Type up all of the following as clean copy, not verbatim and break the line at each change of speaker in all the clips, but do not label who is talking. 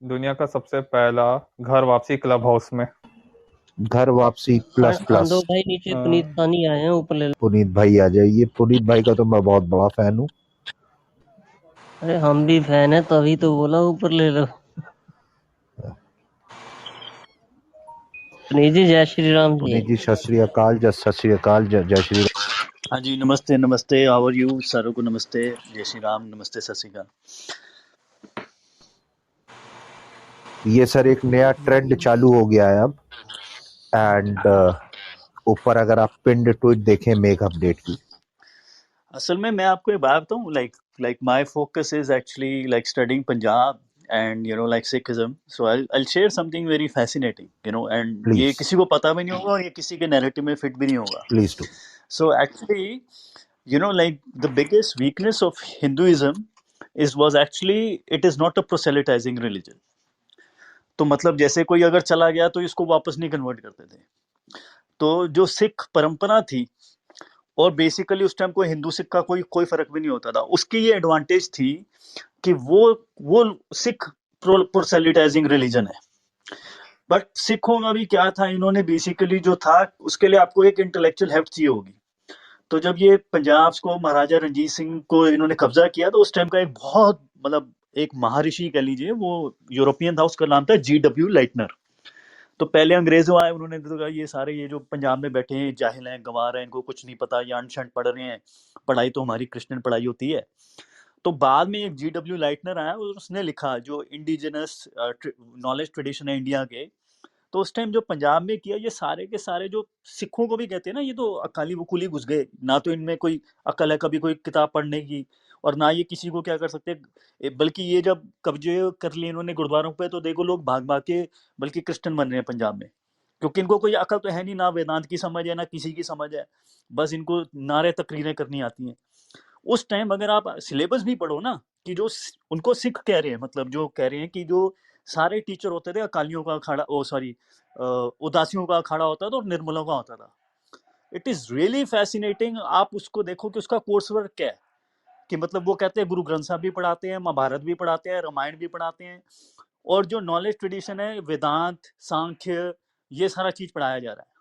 दुनिया का सबसे पहला घर वापसी क्लब हाउस में।
घर वापसी प्लस
आंदो
प्लस।
भाई नीचे पुनीत सानी आए हैं, ऊपर ले लो।
पुनीत भाई आ जाइए। पुनीत भाई का तो मैं बहुत बड़ा फैन हूँ।
अरे हम भी फैन है, तभी तो बोला ऊपर ले लो। पुनीत जी जय श्री राम जी।
पुनीत जी सत श्री अकाल। सत श्री अकाल। जय श्री राम।
हाँ जी, नमस्ते नमस्ते, हाउ आर यू? सारों को नमस्ते, जय श्री राम, नमस्ते, सत श्री अकाल।
ये सर एक नया ट्रेंड चालू हो गया है अब। एंड ऊपर अगर आप पिंड ट्वीट देखें मेक अपडेट की।
असल में मैं आपको एक बात बताऊं, like my focus is actually like studying Punjab and like Sikhism, so I'll share something very fascinating, and ये
प्लीज
किसी को पता भी नहीं होगा और ये किसी के नैरेटिव में फिट भी नहीं होगा.
Please do.
So actually, like the biggest weakness of Hinduism was actually it is not a proselytizing religion. तो मतलब जैसे कोई अगर चला गया तो इसको वापस नहीं कन्वर्ट करते थे. तो जो सिख परंपरा थी, और बेसिकली उस टाइम कोई हिंदू सिख का कोई कोई फर्क भी नहीं होता था. उसकी ये एडवांटेज थी कि वो सिख प्रोसेलिटाइजिंग रिलीजन है. बट सिखों में भी क्या था, इन्होंने बेसिकली जो था उसके लिए आपको एक इंटेलेक्चुअल हेफ्ट चाहिए होगी. तो जब ये पंजाब को महाराजा रंजीत सिंह को इन्होंने कब्जा किया, तो उस टाइम का एक बहुत मतलब एक महर्षि कह लीजिए, वो यूरोपियन था, उसका नाम था GW लाइटनर. तो पहले अंग्रेजों आए, उन्होंने तो कहा ये सारे ये जो पंजाब में बैठे हैं जाहिल हैं, गंवार हैं, इनको कुछ नहीं पता, ये अनशन पढ़ रहे हैं, पढ़ाई तो हमारी क्रिश्चियन पढ़ाई होती है. तो बाद में एक GW लाइटनर आया और उसने लिखा जो इंडिजिनस नॉलेज ट्रेडिशन है इंडिया के. तो उस टाइम जो पंजाब में किया, ये सारे के सारे जो सिखों को भी कहते हैं ना, ये तो अकाली वकूली घुस गए ना, तो इनमें कोई अकल है कभी कोई किताब पढ़ने की, और ना ये किसी को क्या कर सकते. बल्कि ये जब कब्जे कर लिए इन्होंने गुरुद्वारों पे, तो देखो लोग भाग भाग के बल्कि क्रिश्चियन बन रहे हैं पंजाब में, क्योंकि इनको कोई अकल तो है नहीं, ना वेदांत की समझ है ना किसी की समझ है, बस इनको नारे तकरीरें करनी आती हैं. उस टाइम अगर आप सिलेबस भी पढ़ो ना, कि जो उनको सिख कह रहे हैं, मतलब जो कह रहे हैं कि जो सारे टीचर होते थे अकालियों का अखाड़ा, ओ सॉरी उदासियों का अखाड़ा होता था और निर्मलों का होता था. It is really fascinating. आप उसको देखो कि उसका कोर्स वर्क क्या है, कि मतलब वो कहते हैं गुरु ग्रंथ साहब भी पढ़ाते हैं, महाभारत भी पढ़ाते हैं, रामायण भी पढ़ाते हैं, और जो नॉलेज ट्रेडिशन है वेदांत सांख्य, ये सारा चीज पढ़ाया जा रहा है.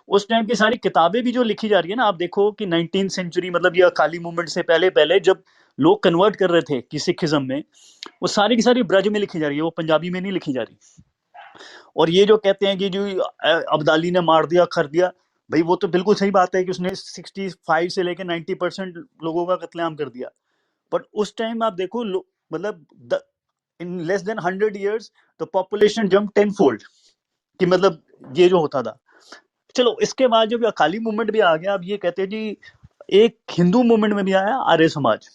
उस टाइम की सारी किताबें भी जो लिखी जा रही है ना, आप देखो कि 19th सेंचुरी, मतलब ये अकाली मूवमेंट से पहले पहले जब लोग कन्वर्ट कर रहे थे कि सिखिज्म में, वो सारी की सारी ब्रज में लिखी जा रही है, वो पंजाबी में नहीं लिखी जा रही. और ये जो कहते हैं कि जो अब्दाली ने मार दिया कर दिया, भाई वो तो बिल्कुल सही बात है कि उसने 65 से लेकर 90% लोगों का कत्लेआम कर दिया. बट उस टाइम आप देखो मतलब in less than 100 years the population jump 10-fold, कि मतलब ये जो होता था. चलो इसके बाद जब अकाली मूवमेंट भी आ गया, अब ये कहते हैं जी एक हिंदू मूवमेंट में भी आया Arya Samaj,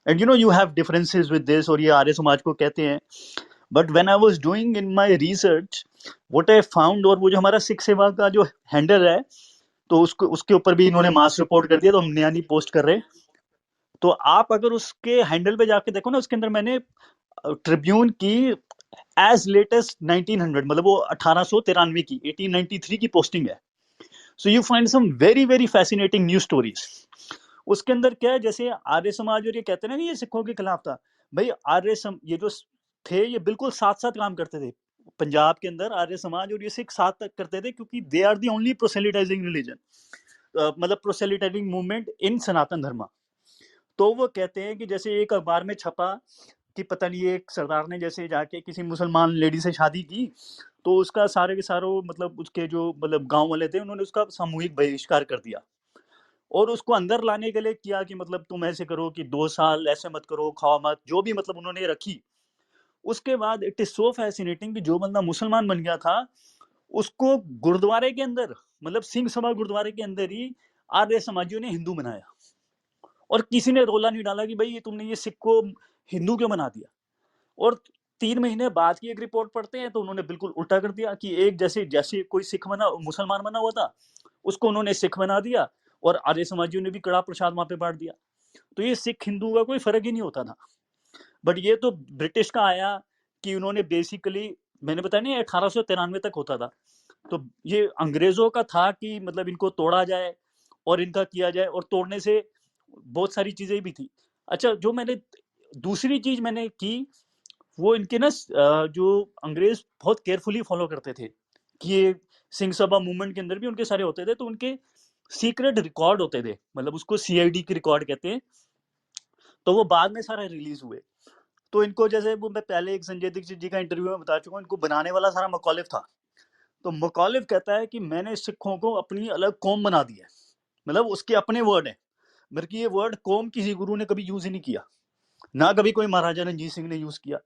and you have differences with this, और ये आर्य समाज को कहते हैं. But when I was doing in my research what I found, और वो जो हमारा सिख सेवा का जो हैंडल है, तो उसको उसके ऊपर भी इन्होंने मास रिपोर्ट कर दिया, तो हम नया नहीं पोस्ट कर रहे. तो आप अगर उसके हैंडल पे जाके देखो ना, उसके अंदर मैंने ट्रिब्यून की एज लेटेस्ट 1900, मतलब वो 1893 की 1893 की पोस्टिंग है. So you find some very very fascinating news stories. उसके अंदर क्या है, जैसे आर्य समाज, और ये कहते हैं ना कि ये सिखों के खिलाफ था. भाई ये जो थे, ये बिल्कुल साथ साथ काम करते थे. पंजाब के अंदर आर्य समाज और ये सिख साथ तक करते थे, क्योंकि they are the only proselytizing religion, मतलब प्रोसेलिटाइजिंग मूवमेंट इन सनातन धर्म. तो वो कहते हैं कि जैसे एक अखबार में छपा कि पता नहीं एक सरदार ने जैसे जाके किसी मुसलमान लेडी से शादी की, तो उसका सारे के सारों मतलब उसके जो मतलब गांव वाले थे, उन्होंने उसका सामूहिक बहिष्कार कर दिया, और उसको अंदर लाने के लिए किया कि मतलब तुम ऐसे करो कि 2 साल ऐसे मत करो, खाओ मत, जो भी मतलब उन्होंने रखी. उसके बाद इट इज सो फैसिनेटिंग कि जो बंदा मुसलमान बन गया था, उसको गुरुद्वारे के अंदर, मतलब सिंह सभा गुरुद्वारे के अंदर ही आर्य समाजियों ने हिंदू बनाया, और किसी ने रोला नहीं डाला कि भाई ये तुमने ये सिख को हिंदू क्यों बना दिया. और 3 महीने बाद की एक रिपोर्ट पढ़ते हैं, तो उन्होंने बिल्कुल उल्टा कर दिया कि एक जैसे जैसे कोई सिख बना मुसलमान बना हुआ था, उसको उन्होंने सिख बना दिया, और आर्य समाजियों ने भी कड़ा प्रसाद वहां पे बांट दिया. तो ये सिख हिंदू का कोई फर्क ही नहीं होता था. बट ये तो ब्रिटिश का आया कि उन्होंने बेसिकली, मैंने बताया नहीं 1893 तक होता था, तो ये अंग्रेजों का था कि मतलब इनको तोड़ा जाए और इनका किया जाए, और तोड़ने से बहुत सारी चीजें भी थी. अच्छा, जो मैंने दूसरी चीज मैंने की, वो इनके ना जो अंग्रेज बहुत केयरफुली फॉलो करते थे कि ये सिंह सभा मूवमेंट के अंदर भी उनके सारे होते थे, तो उनके सीक्रेट रिकॉर्ड होते थे, मतलब उसको सीआईडी के रिकॉर्ड कहते हैं। तो वो बाद में सारा रिलीज हुए। तो इनको जैसे वो मैं पहले एक संजय दीक्षित जी का इंटरव्यू में बता चुका हूँ, इनको बनाने वाला सारा मकौलिफ था। तो मकौलिफ कहता है कि मैंने सिखों को अपनी अलग कौम बना दिया है, मतलब उसके अपने वर्ड है। बल्कि ये वर्ड कौम किसी गुरु ने कभी यूज ही नहीं किया, ना कभी कोई महाराजा रणजीत सिंह ने यूज किया।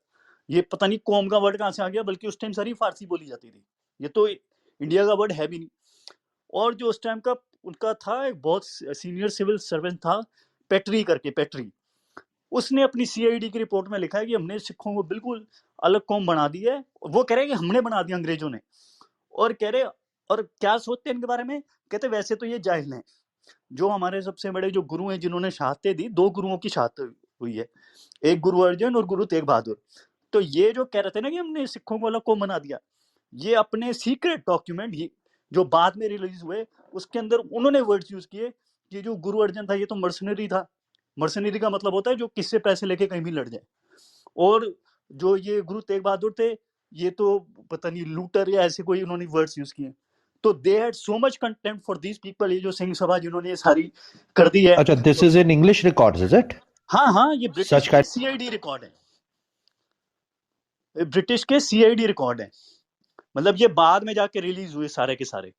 ये पता नहीं कौम का वर्ड कहाँ से आ गया, बल्कि उस टाइम सारी फारसी बोली जाती थी, ये तो इंडिया का वर्ड है भी नहीं। और जो उस टाइम का उनका था एक बहुत सीनियर सिविल सर्वेंट था, पेट्री करके, पेट्री, उसने अपनी सीआईडी की रिपोर्ट में लिखा है कि हमने सिखों को बिल्कुल अलग कौम बना दी है। वो कह रहे हैं कि हमने बना दिया अंग्रेजों ने। और कह रहे, और क्या सोचते हैं इनके बारे में, कहते वैसे तो ये जाहिल हैं। जो हमारे सबसे बड़े जो गुरु हैं जिन्होंने शहादतें दी, दो गुरुओं की शहादत हुई है, एक गुरु अर्जन और गुरु तेग बहादुर। तो ये जो कह रहे थे ना कि हमने सिखों को अलग कौम बना दिया, ये अपने सीक्रेट डॉक्यूमेंट जो बाद में रिलीज हुए उसके अंदर उन्होंने वर्ड्स यूज किए कि जो गुरु अर्जन था ये तो मर्सनरी था। मर्सनरी का मतलब होता है जो किससे पैसे लेके कहीं भी लड़ जाए। और जो ये गुरु तेग बहादुर थे, ये तो पता नहीं लूटर या ऐसे कोई उन्होंने वर्ड्स यूज किए। तो they had so much contempt for these people, ये जो सिंह सभा जिन्होंने ये सारी कर दी है।
अच्छा, this is in English records, is it?
हाँ हाँ, ये ब्रिटिश
Such
के
kind.
सीआईडी रिकॉर्ड है, ब्रिटिश के सीआईडी रिकॉर्ड है, मतलब ये बाद में जाके रिलीज हुए सारे के सारे।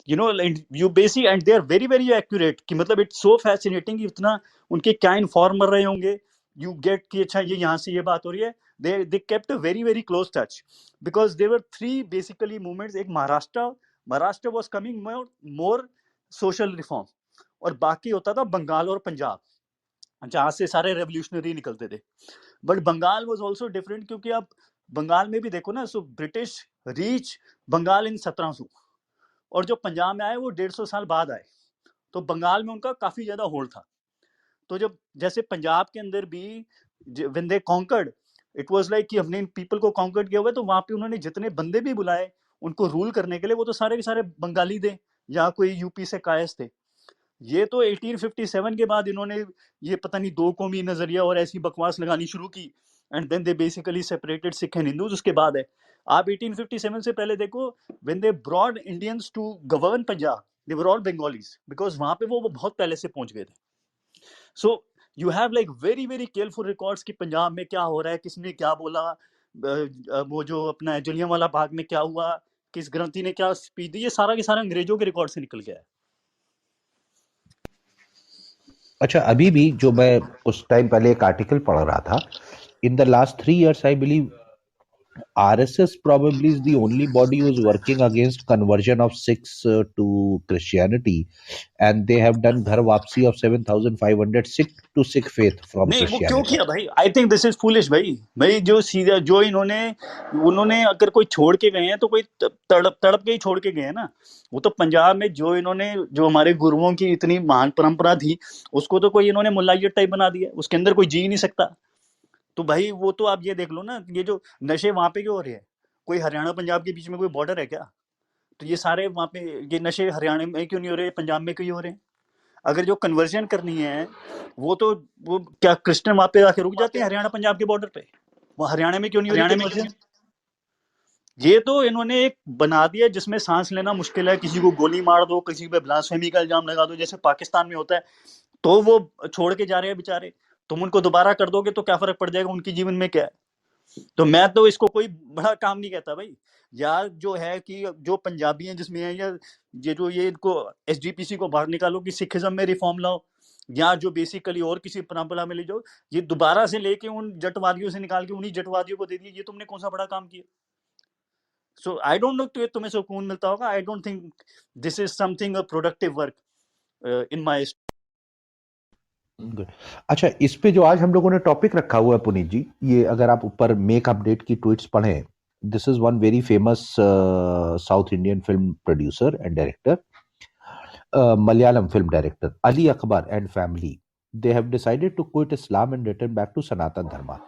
You know you basic and they are very very accurate, कि मतलब इट्स सो फैसिनेटिंग कि इतना उनके क्या इन्फॉर्मर रहे होंगे। यू गेट कि अच्छा ये यहाँ से ये बात हो रही है। They kept a very very close touch, because there were three basically movements. एक Maharashtra was coming more social reform, और बाकी होता था बंगाल और पंजाब, जहाँ से सारे रेवोल्यूशनरी निकलते थे। But Bengal was also different, क्योंकि आप बंगाल में भी देखो ना, so British reach Bengal in 1700, और जो पंजाब में आए वो 150 साल बाद आए। तो बंगाल में उनका काफी ज्यादा होल्ड था। तो जब जैसे पंजाब के अंदर भी when they conquered, it was like कि हमने इन पीपल को कॉन्कर्ड किया हुआ है, तो वहां पे उन्होंने जितने बंदे भी बुलाए उनको रूल करने के लिए, वो तो सारे के सारे बंगाली थे या कोई यूपी से कायस थे। ये तो 1857 के बाद इन्होंने ये पता नहीं दो कौमी नजरिया और ऐसी बकवास लगानी शुरू की, and then they basically separated Sikh and Hindus. उसके बाद है, आप 1857 से पहले देखो, when they brought Indians to govern Punjab, they were all Bengalis, because वहां पे वो बहुत पहले से पहुंच गए थे। So you have like very very careful records कि पंजाब में क्या हो रहा है, किसने क्या बोला, वो जो अपना जलियांवाला बाग में क्या हुआ, किस ग्रंथी ने क्या स्पीच दी, ये सारा के सारा अंग्रेजों के रिकॉर्ड से निकल गया है।
अच्छा, अभी भी जो मैं कुछ टाइम पहले एक आर्टिकल पढ़ रहा था, in the last 3 years, I believe RSS probably is the only body who is working against conversion of Sikhs to Christianity, and they have done Ghar Vapsi of 7,500 Sikh to Sikh faith from
नहीं, वो क्यों
Christianity.
किया भाई? I think this is foolish भाई। भाई जो सीधा जो इन्होंने उन्होंने अगर कोई छोड़ के गए हैं तो कोई तड़प तड़प के ही छोड़ के गए हैं ना। वो तो पंजाब में जो इन्होंने, जो हमारे गुरुओं की इतनी महान परंपरा थी, उसको तो कोई इन्होंने मुल्लायत टाइप बना दिया, उसके अंदर कोई जी नहीं सकता। तो भाई वो तो आप ये देख लो ना, ये जो नशे वहां पे क्यों हो रहे हैं? कोई हरियाणा पंजाब के बीच में कोई बॉर्डर है क्या? तो ये सारे वहां पे ये नशे हरियाणा में क्यों नहीं हो रहे, पंजाब में क्यों हो रहे हैं? अगर जो कन्वर्जन करनी है, वो तो वो क्या क्रिश्चियन वहां पे आके रुक जाते हैं हरियाणा पंजाब के बॉर्डर पे? वो हरियाणा में क्यों नहीं हो रही कन्वर्जन? ये तो इन्होंने एक बना दिया जिसमें सांस लेना मुश्किल है, किसी को गोली मार दो, किसी पे ब्लास्फेमी का इल्जाम लगा दो, जैसे पाकिस्तान में होता है। तो वो छोड़ के जा रहे हैं बेचारे, तुम उनको दोबारा कर दोगे तो क्या फर्क पड़ जाएगा, उनकी जीवन में क्या है? तो मैं तो इसको कोई बड़ा काम नहीं कहता भाई। यार जो है कि जो पंजाबी हैं जिसमें है, या ये जो ये इनको एसजीपीसी को बाहर निकालो कि सिखिज्म में रिफॉर्म लाओ, या जो बेसिकली और किसी परंपरा में ले जाओ, ये दोबारा से लेके उन जटवादियों से निकाल के उन्हीं जटवादियों को दे दिए, ये तुमने कौन सा बड़ा काम किया? सो आई डोंट नो तुम्हें सुकून मिलता होगा। I don't think this is something a productive work in my.
Good. अच्छा, इस पे जो आज हम लोगों ने टॉपिक रखा हुआ है पुनीत जी, ये अगर आप ऊपर मेक अपडेट की ट्वीट्स पढ़ें, this is one very famous south Indian film producer and director, Malayalam film director Ali Akbar and family. They have decided to quit Islam and return back to Sanatan Dharma.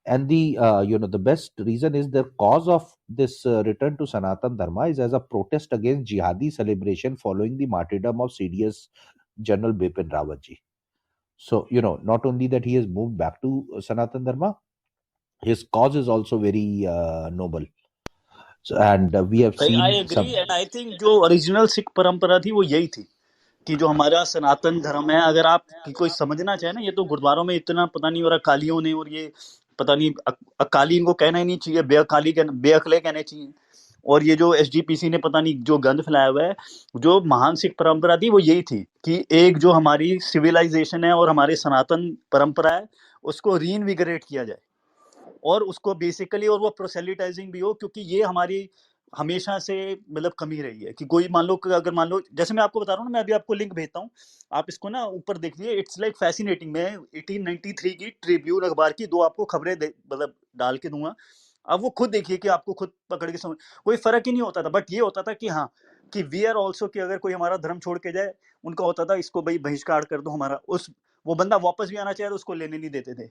And the best reason is the cause of this return to Sanatan Dharma is as a protest against jihadi celebration following the martyrdom of CDS General Bipin Rawat ji. So, not only that he has moved back to Sanatan Dharma, His cause is also very noble. So, and we have
I
seen
agree
some.
And I think जो original Sikh परंपरा थी वो यही थी कि जो हमारा सनातन धर्म है, अगर आप कि कोई समझना चाहे ना, ये तो गुरुद्वारों में इतना पता नहीं हो रहा अकालियों ने, और ये पता नहीं अकाली इनको कहना ही नहीं चाहिए, बेअकाली बेअकले कहने चाहिए। और ये जो एसजीपीसी ने पता नहीं जो गंद फैलाया हुआ है, जो महान सिख परंपरा थी वो यही थी कि एक जो हमारी सिविलाइजेशन है और हमारी सनातन परंपरा है, उसको रीइन्विगरेट किया जाए, और उसको बेसिकली, और वो प्रोसेलिटाइजिंग भी हो, क्योंकि ये हमारी हमेशा से मतलब कमी रही है कि कोई मान लो अगर मान लो, जैसे मैं आपको बता रहा हूँ ना, मैं अभी आपको लिंक भेजता हूँ, आप इसको ना ऊपर देखिए, इट्स लाइक फैसिनेटिंग। मैं 1893 की ट्रिब्यून अखबार की दो आपको खबरें मतलब डाल के दूंगा, अब वो खुद देखिए कि आपको खुद पकड़ के समझ, कोई फर्क ही नहीं होता था, बट ये होता था कि हाँ, कि वी आर ऑल्सो, कि अगर कोई हमारा धर्म छोड़ के जाए, उनका होता था इसको भाई बहिष्कार कर दो हमारा, उस वो बंदा वापस भी आना चाहे तो उसको लेने नहीं देते थे।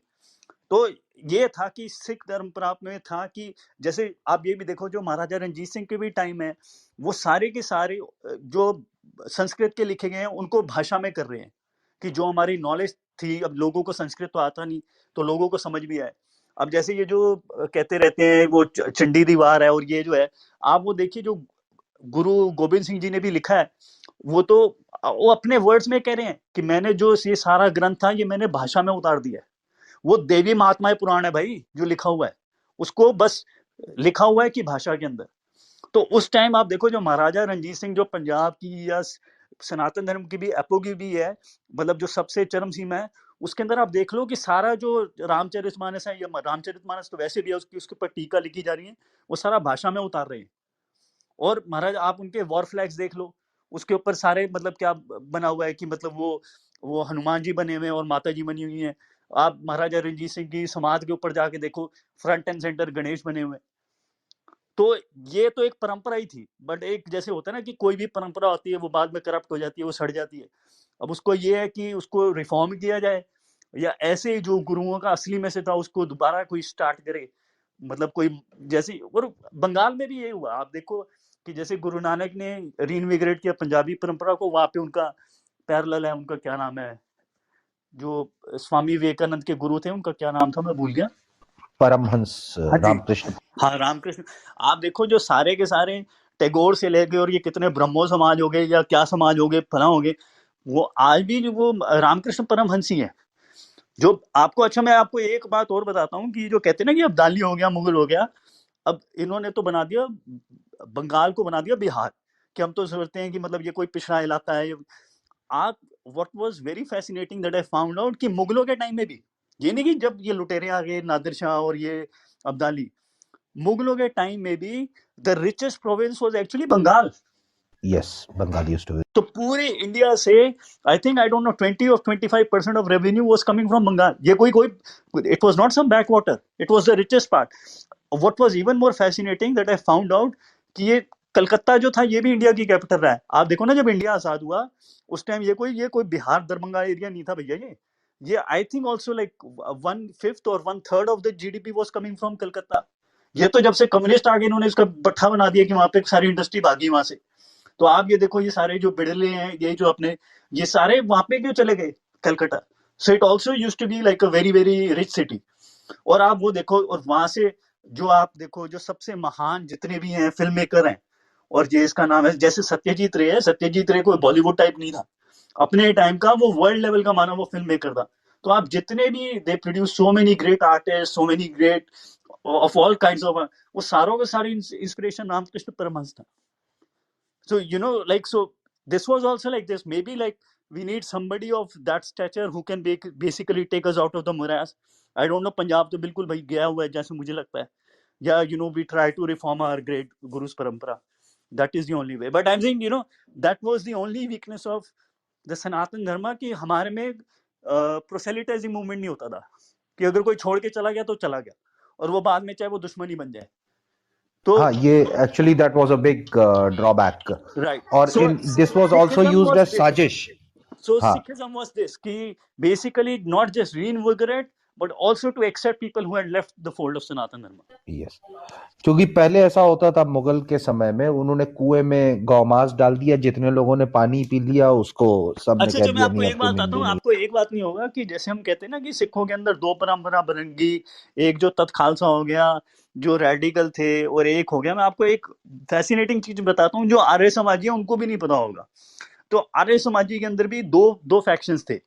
तो ये था कि सिख धर्म प्राप्त में था कि जैसे आप ये भी देखो, जो महाराजा रंजीत सिंह के भी टाइम है, वो सारे के सारे जो संस्कृत के लिखे गए हैं उनको भाषा में कर रहे हैं, कि जो हमारी नॉलेज थी, अब लोगों को संस्कृत तो आता नहीं, तो लोगों को समझ भी आए। अब जैसे ये जो कहते रहते हैं वो चंडी दीवार है, और ये जो है, आप वो देखिए, जो गुरु गोविंद सिंह जी ने भी लिखा है, वो तो वो अपने वर्ड्स में कह रहे हैं कि मैंने जो ये सारा ग्रंथ था ये मैंने भाषा में उतार दिया है। वो देवी महात्माएं पुराण है भाई, जो लिखा हुआ है उसको बस लिखा हुआ है कि भाषा के अंदर। तो उस टाइम आप देखो, जो महाराजा रंजीत सिंह, जो पंजाब की या सनातन धर्म की भी एपोगी भी है, मतलब जो सबसे चरम सीमा है, उसके अंदर आप देख लो कि सारा जो रामचरितमानस है, या रामचरितमानस तो वैसे भी है, उसकी उसके ऊपर टीका लिखी जा रही है, वो सारा भाषा में उतार रहे हैं। और महाराज आप उनके वॉर फ्लैग्स देख लो, उसके ऊपर सारे मतलब क्या बना हुआ है कि मतलब वो हनुमान जी बने हुए हैं और माता जी बनी हुई हैं। आप महाराजा रंजीत सिंह की समाधि के ऊपर जाके देखो, फ्रंट एंड सेंटर गणेश बने हुए हैं। तो ये तो एक परंपरा ही थी, बट एक जैसे होता है ना कि कोई भी परंपरा होती है वो बाद में करप्ट हो जाती है, वो सड़ जाती है। अब उसको ये है कि उसको रिफॉर्म किया जाए, या ऐसे ही जो गुरुओं का असली में से था उसको दोबारा कोई स्टार्ट करे, मतलब कोई जैसे। और बंगाल में भी ये हुआ, आप देखो कि जैसे गुरु नानक ने रीइन्विगरेट किया पंजाबी परंपरा को, वहां पे उनका पैरेलल है, उनका क्या नाम है, जो स्वामी विवेकानंद के गुरु थे, उनका क्या नाम था मैं भूल गया।
परमहंस
हाँ जी,
रामकृष्ण।
हाँ रामकृष्ण। आप देखो जो सारे के सारे टैगोर से लेके, और ये कितने ब्रह्मो समाज हो गए या क्या समाज हो गए, फला हो गए, वो आज भी जो वो रामकृष्ण परमहंस ही है जो आपको। अच्छा मैं आपको एक बात और बताता हूँ कि जो कहते हैं ना कि अब्दाली हो गया, मुगल हो गया, अब इन्होंने तो बना दिया बंगाल को, बना दिया बिहार, कि हम तो सोचते हैं कि मतलब ये कोई पिछड़ा इलाका है। आप what was very fascinating that I found out कि मुगलों के टाइम में भी, ये नहीं कि जब ये लुटेरे आ गए नादिर शाह और ये अब्दाली, मुगलों के टाइम में भी the richest province was actually Bengal.
Yes, Bengal used to be.
तो पूरे इंडिया से I think I don't know 20 और 25% of revenue was coming from Bengal. ये कोई कोई it was not some back water, it was the richest part. What was even more fascinating that I found out कि ये कलकत्ता जो था ये भी इंडिया की कैपिटल रहा है। आप देखो ना, जब इंडिया आजाद हुआ उस टाइम ये कोई बिहार दरभंगा एरिया नहीं था भैया। ये आई थिंक ऑल्सो लाइक 1/5 और 1/3 of the GDP was coming from Calcutta. ये तो जब से कम्युनिस्ट आ गए इन्होंने इसका भट्ठा बना दिया कि वहां पे सारी इंडस्ट्री भागी वहां से। तो आप ये देखो, ये सारे जो बिड़ले हैं, ये जो अपने, ये सारे वहां पे क्यों चले गए Calcutta. So it also used to be like a very very rich city. और आप वो देखो, और वहां से जो आप देखो, जो सबसे महान जितने भी हैं फिल्म मेकर हैं, और ये इसका नाम है जैसे सत्यजीत रे है, सत्यजीत रे कोई बॉलीवुड टाइप नहीं था, अपने टाइम का वो वर्ल्ड लेवल का माना वो फिल्म मेकर था। तो आप जितने भी they produce so many great artist, so many great of all kinds of, वो सारों के सारी इंस्पिरेशन रामकृष्ण परमहंस था। So like, so this was also like this, maybe like we need somebody of that stature who can basically take us out of the morass. I don't know, Punjab तो बिल्कुल भाई गया हुआ है जैसे मुझे लगता है, या we try to reform our great gurus parampara. That is the only way, but I'm saying that was the only weakness of the Sanatan Dharma, कि हमारे में proselytizing movement नहीं होता था, कि अगर कोई छोड़ के चला गया तो चला गया, और वो बाद में चाहे वो दुश्मनी बन जाए। तो
ये actually that was a big drawback.
right,
और
so
this was also
Sikhism
used
was
as
this.
sajish.
So
हाँ,
Sikhism was this, कि basically not just reinvigorate, but also to accept people who had left the fold of Sanatan Dharma.
Yes, क्योंकि पहले ऐसा होता था मुगल के समय में, उन्होंने कुएं में गौमांस डाल दिया, जितने लोगों ने पानी पी लिया उसको सब ने
अच्छा,
कह
मैं
दिया
आपको
नहीं
एक
अब
बात
तुम
बताता
हिंदू
हूँ,
नहीं।
आपको एक बात नहीं होगा कि जैसे हम कहते हैं ना कि सिखों के अंदर दो परंपरा बरंगी, एक जो तत् खालसा हो गया जो रेडिकल थे, और एक हो गया, मैं आपको एक फैसिनेटिंग चीज बताता हूँ जो आर्य समाजी है उनको भी नहीं पता होगा। तो आर्य समाजी के अंदर भी दो दो फैक्शंस थे।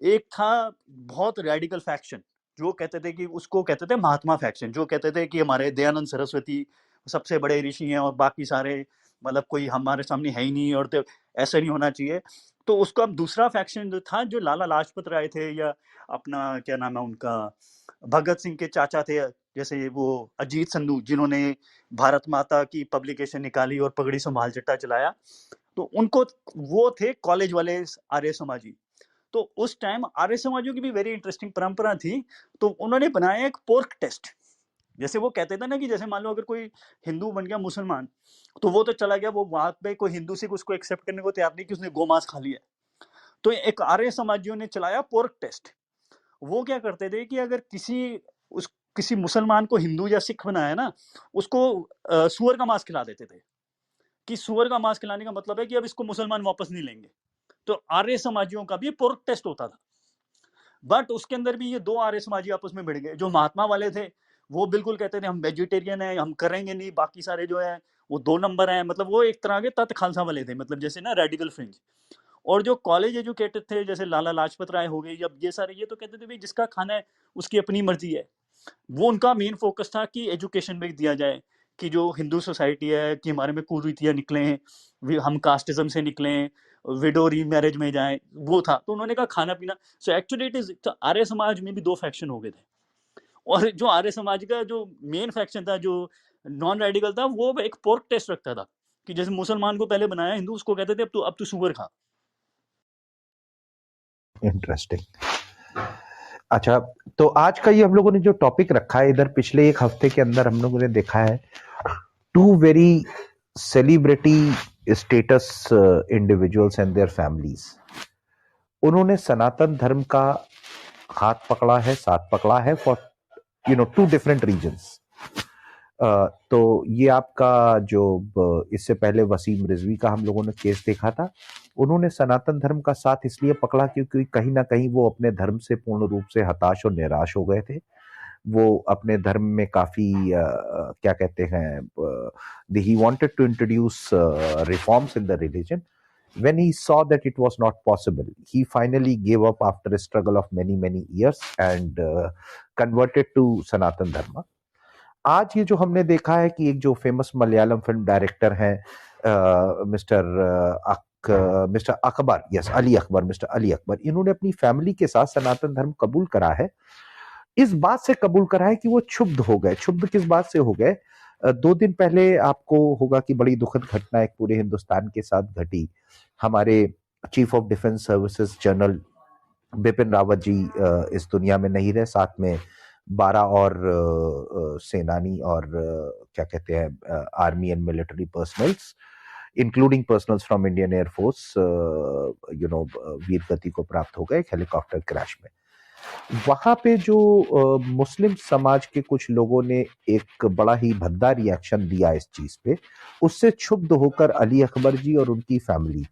एक था बहुत रेडिकल फैक्शन जो कहते थे कि उसको कहते थे महात्मा फैक्शन, जो कहते थे कि हमारे दयानंद सरस्वती सबसे बड़े ऋषि हैं और बाकी सारे मतलब कोई हमारे सामने है ही नहीं, और तो ऐसा नहीं होना चाहिए। तो उसका अब दूसरा फैक्शन जो था, जो लाला लाजपत राय थे, या अपना क्या नाम है उनका, भगत सिंह के चाचा थे, जैसे वो अजीत संधू जिन्होंने भारत माता की पब्लिकेशन निकाली और पगड़ी संभाल चट्टा चलाया, तो उनको वो थे कॉलेज वाले आर्य समाजी। तो उस टाइम आर्य समाजियों की भी वेरी इंटरेस्टिंग परंपरा थी। तो उन्होंने बनाया एक पोर्क टेस्ट। जैसे वो कहते थे ना कि जैसे मान लो अगर कोई हिंदू बन गया मुसलमान, तो वो तो चला गया, वो वहां पे कोई हिंदू सिख उसको एक्सेप्ट करने को तैयार नहीं कि उसने गोमांस खा लिया। तो एक आर्य समाजियों ने चलाया पोर्क टेस्ट। वो क्या करते थे कि अगर किसी मुसलमान को हिंदू या सिख बनाया ना, उसको सुअर का मांस खिला देते थे, कि सुअर का मांस खिलाने का मतलब है कि अब इसको मुसलमान वापस नहीं लेंगे। तो आर्य समाजियों का भी पोर्क टेस्ट होता था। बट उसके अंदर भी ये दो आर्य समाजी आपस में भिड़ गए। जो महात्मा वाले थे वो बिल्कुल कहते थे हम वेजिटेरियन है, हम करेंगे नहीं, बाकी सारे जो है वो दो नंबर है, मतलब वो एक तरह के तत् खालसा वाले थे, मतलब जैसे ना रेडिकल फ्रिंज। और जो कॉलेज एजुकेटेड थे जैसे लाला लाजपत राय हो गए, जब ये सारे, ये तो कहते थे भाई जिसका खाना है उसकी अपनी मर्जी है। वो उनका मेन फोकस था कि एजुकेशन में दिया जाए, कि जो हिंदू सोसाइटी है कि हमारे में कुरीतियाँ निकले हैं, हम कास्टिज्म से निकले हैं, विडो री मैरिज में जाए, वो था। तो उन्होंने कहा खाना पीना। So actually it is, Arya Samaj में भी दो फैक्शन हो गए थे। और जो आर्य समाज का जो मेन फैक्शन था, जो नॉन रेडिकल था, वो एक पोर्क टेस्ट रखता था, कि जैसे मुसलमान को पहले बनाया हिंदू, उसको कहते थे अब तू सुअर खा।
इंटरेस्टिंग। अच्छा, तो आज का ये हम लोगों ने जो टॉपिक रखा है, इधर पिछले एक हफ्ते के अंदर हम लोगों ने देखा है to very celebrity status individuals and their families. उन्होंने सनातन धर्म का हाथ पकड़ा है, साथ पकड़ा है फॉर टू डिफरेंट रीजन्स। तो ये आपका जो इससे पहले वसीम रिजवी का हम लोगों ने केस देखा था, उन्होंने सनातन धर्म का साथ इसलिए पकड़ा क्योंकि कहीं ना कहीं वो अपने धर्म से पूर्ण रूप से हताश और निराश हो गए थे। वो अपने धर्म में काफी क्या कहते हैं, he wanted to introduce reforms in the religion. When he saw that it was not possible, he finally gave up after a struggle of many years and converted to Sanatan Dharma. आज ये जो हमने देखा है कि एक जो famous Malayalam film director हैं mister Akbar, yes Ali Akbar, mister Ali Akbar, इन्होंने अपनी फैमिली के साथ सनातन धर्म कबूल करा है। इस बात से कबूल करा है कि वो क्षुब्ध हो गए। क्षुब्ध किस बात से हो गए? 2 दिन पहले आपको होगा कि बड़ी दुखद घटना एक पूरे हिंदुस्तान के साथ घटी। हमारे chief of defence services general Bipin Rawat ji इस दुनिया में नहीं रहे, साथ में 12 और सेनानी और क्या कहते हैं army and military personnels, including personnels from Indian air force वीर गति को प्राप्त हो गए हेलीकॉप्टर क्रैश में। वहां पे जो मुस्लिम समाज के कुछ लोगों ने एक बड़ा ही भद्दा रिएक्शन दिया इस चीज पे, उससे क्षुब्ध होकर अली अकबर जी और उनकी फैमिली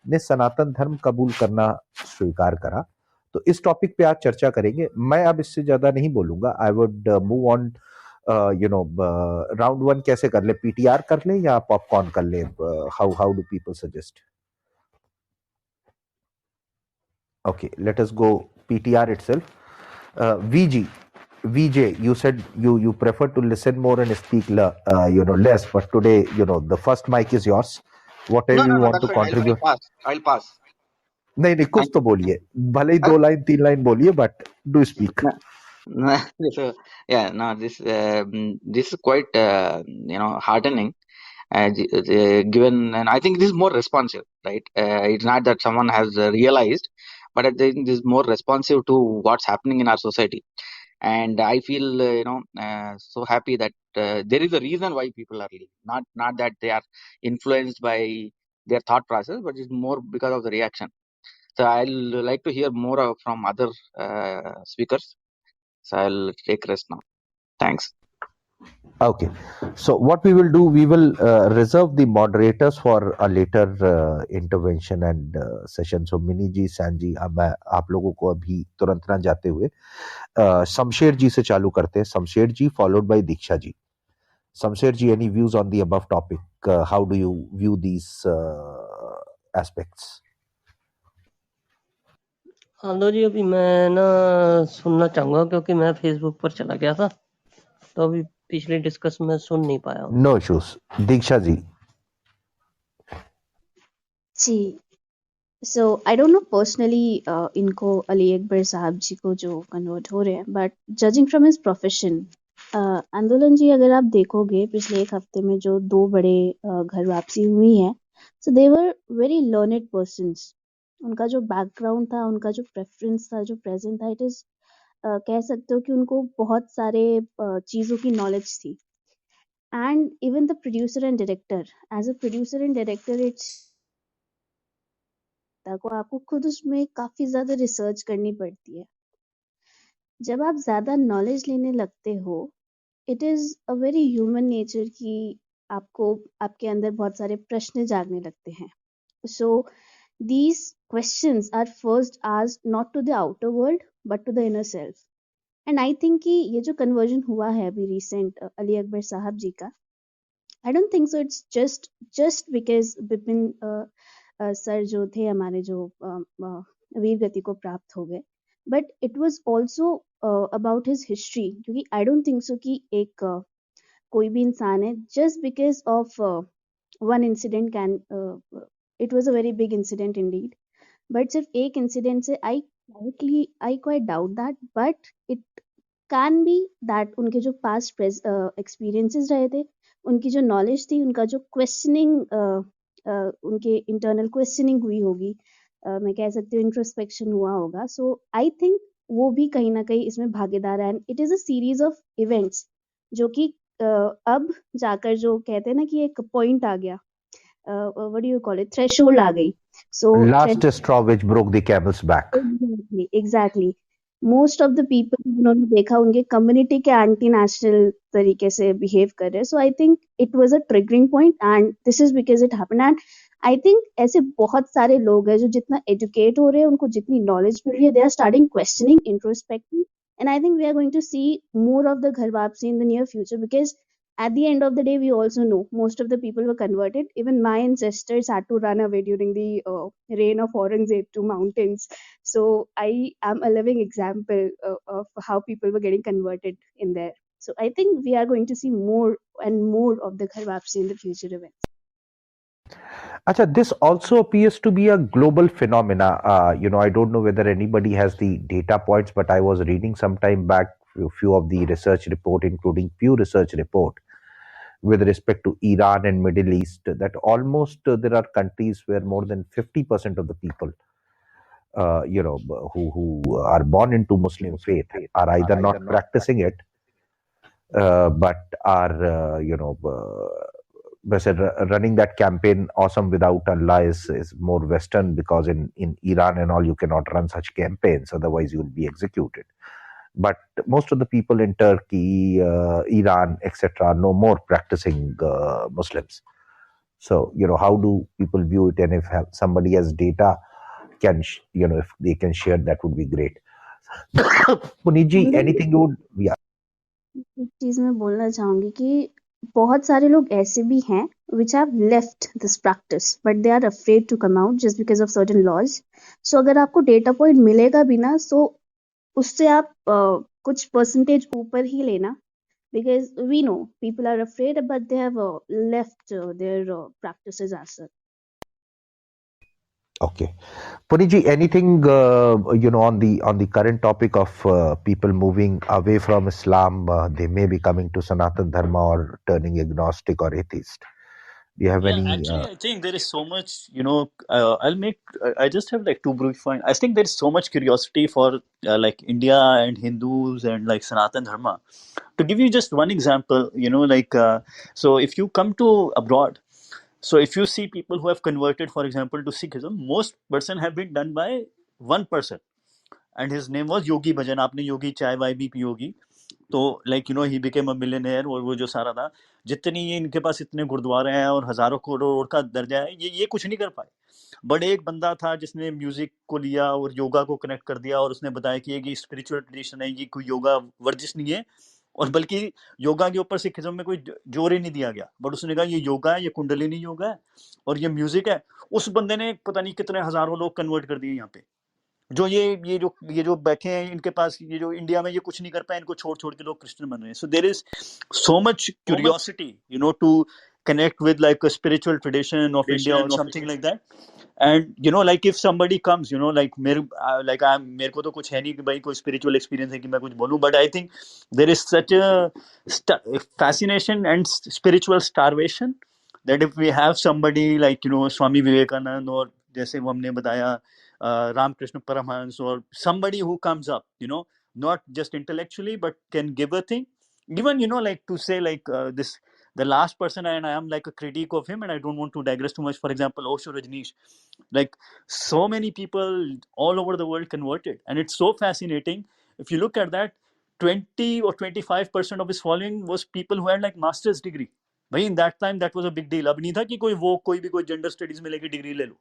ने सनातन धर्म कबूल करना स्वीकार करा। तो इस टॉपिक पे आज चर्चा करेंगे। मैं अब इससे ज्यादा नहीं बोलूंगा। I would move on. Round 1 कैसे कर ले? पीटीआर कर ले या पॉपकॉर्न कर ले? How how do people suggest? Okay, let us go PTR itself. VG, VJ, you said you prefer to listen more and speak less, but today the first mic is yours.
No,
Whatever
no,
you
no,
want
that's
to
fine. I'll
contribute.
pass. I'll pass.
नहीं नहीं, कुछ
Thank
तो
you.
बोलिए, भले ही
Uh,
2 line 3 line बोलिए, but do speak.
no, no, so, yeah, no, this is quite heartening. Given, and I think this is more responsive, right? It's not that someone has realized, but I think this is more responsive to what's happening in our society. And I feel so happy that there is a reason why people are leaving. Not that they are influenced by their thought process, but it's more because of the reaction. So I'll like to hear more from other speakers. So I'll take rest now. Thanks.
Okay. So what we will do, we will reserve the moderators for a later intervention and session. So Mini ji, Sain ji, अब मैं आप लोगों को अभी तुरंत ना जाते हुए शमशेर जी से चालू करते हैं. शमशेर जी followed by Diksha ji. Shamsher ji, any views on the above topic? How do you view these aspects?
हाँ दो जी, अभी मैं ना सुनना चाहूंगा क्योंकि मैं फेसबुक पर चला गया था, तो अभी पिछले डिस्कस में सुन नहीं पाया हूँ.
No issues. दीक्षा जी.
जी, so I don't know personally इनको अली अकबर साहब जी को जो कन्वर्ट हो रहे हैं, but judging from his profession, आंदोलन जी अगर आप देखोगे पिछले एक हफ्ते में जो दो बड़े घर वापसी हुई है, सो दे वर वेरी लर्नेड पर्सन्स. उनका जो बैकग्राउंड था, उनका जो प्रेफरेंस था, जो प्रेजेंट था, इट इज कह सकते हो कि उनको बहुत सारे चीज़ों की नॉलेज थी. And even the producer and director, as a producer and director, it's को आपको खुद उसमें काफी ज्यादा रिसर्च करनी पड़ती है. जब आप ज्यादा नॉलेज लेने लगते हो, it is a very human nature कि आपको आपके अंदर बहुत सारे प्रश्न जागने लगते हैं. So these questions are first asked not to the outer world but to the inner self. And I think कि ये जो कन्वर्जन हुआ है अभी रिसेंट अली अकबर साहब जी का, I don't think so it's just because Bipin sir जो थे हमारे, जो वीर गति को प्राप्त हो गए, but it was also about his history. क्योंकि आई डोंट थिंक सो कि एक कोई भी इंसान है just because of one incident can, it was a very big incident Indeed, but सिर्फ एक इंसिडेंट से I quite doubt that, but it can be that उनके जो पास्ट एक्सपीरियंसेस रहे थे, उनकी जो नॉलेज थी, उनका जो क्वेश्चनिंग, उनके इंटरनल क्वेश्चनिंग हुई होगी, मैं कह सकती हूँ इंट्रोस्पेक्शन हुआ होगा. सो आई थिंक वो भी कहीं ना कहीं इसमें भागीदार है. And it is a series of events जो कि अब जाकर जो कहते हैं ना कि एक पॉइंट आ गया, what do you call it, threshold आ गई. So
Last straw which broke the camel's back.
Exactly most of the people जिन्होंने देखा, उनके कम्युनिटी के एंटी नेशनल तरीके से बिहेव कर रहे हैं. So I think it was a triggering point and this is because it happened. And I think ऐसे बहुत सारे लोग हैं जो जितना एजुकेट हो रहे हैं, उनको जितनी नॉलेज मिल रही है, they are starting questioning, introspecting. And I think we are going to see more of the ghar wapsi in the near future, because at the end of the day we also know most of the people were converted. Even my ancestors had to run away during the reign of Aurangzeb to mountains. So I am a living example of how people were getting converted in there. So I think we are going to see more and more of the Ghar Vapsi in the future events.
Acha, this also appears to be a global phenomena. I don't know whether anybody has the data points, but I was reading some time back few of the research report, including Pew Research report, with respect to Iran and Middle East, that almost there are countries where more than 50% of the people, who are born into Muslim faith are either not practicing it, but are, running that campaign awesome without Allah is more Western, because in Iran and all you cannot run such campaigns, otherwise you will be executed. But most of the people in Turkey, Iran, etc., are no more practicing Muslims. So how do people view it? And if somebody has data, if they can share, that would be great. Puniji, anything you would? Yeah.
एक चीज मैं बोलना चाहूंगी कि बहुत सारे लोग ऐसे भी हैं which have left this practice but they are afraid to come out just because of certain laws. So अगर आपको डेटा पॉइंट मिलेगा भी ना, so उससे आप कुछ परसेंटेज ऊपर ही लेना, because we know people are afraid but they have left their practices as such.
Okay. Puniji, anything on the current topic of people moving away from Islam, they may be coming to Sanatan Dharma or turning agnostic or atheist. Do you have
Yeah,
any?
actually, I think there is so much, I just have like two brief points. I think there is so much curiosity for like India and Hindus and like Sanatan Dharma. To give you just one example, so if you come to abroad, so if you see people who have converted, for example, to Sikhism, most person have been done by one person. and his name was Yogi Bhajan. आपने योगी चाय वाय भी P होगी. तो like he became a millionaire, और वो जो सारा था, जितनी ये इनके पास इतने गुरुद्वारे हैं और हजारों करोड़ का दर्जा है, ये कुछ नहीं कर पाए. बट एक बंदा था जिसने म्यूजिक को लिया और योगा को कनेक्ट कर दिया, और उसने बताया कि ये स्पिरिचुअल ट्रेडिशन है, ये कोई योगा वर्जिश नहीं है, और बल्कि योगा के ऊपर सिखिज्म में कोई जोर ही नहीं दिया गया, बट उसने कहा ये योगा है, ये कुंडलिनी योगा है, और ये म्यूजिक है. उस बंदे ने पता नहीं कितने हजारों लोग कन्वर्ट कर दिए यहाँ पे. जो ये जो बैठे हैं, इनके पास ये जो इंडिया में ये कुछ नहीं कर पाए, इनको छोड़ छोड़ के लोग क्रिश्चियन बन रहे हैं. So there is so much curiosity, to connect with like a spiritual tradition of India or something like that. And like if somebody comes, like मेरे को तो कुछ है नहीं कि भाई कोई spiritual experience है कि मैं कुछ बोलूं, but I think there is such a fascination and spiritual starvation that if we have somebody like Swami Vivekanand, और जैसे वो हमने बताया Ramakrishna Paramahansa, or somebody who comes up, not just intellectually but can give a thing, even like to say like this, the last person, and I am like a critique of him and I don't want to digress too much. For example, Osho Rajneesh, like so many people all over the world converted, and it's so fascinating. If you look at that, 20 or 25% of his following was people who had like master's degree. भाई in that time that was a big deal. अब नहीं था कि कोई भी कोई gender studies में लेके डिग्री ले लो.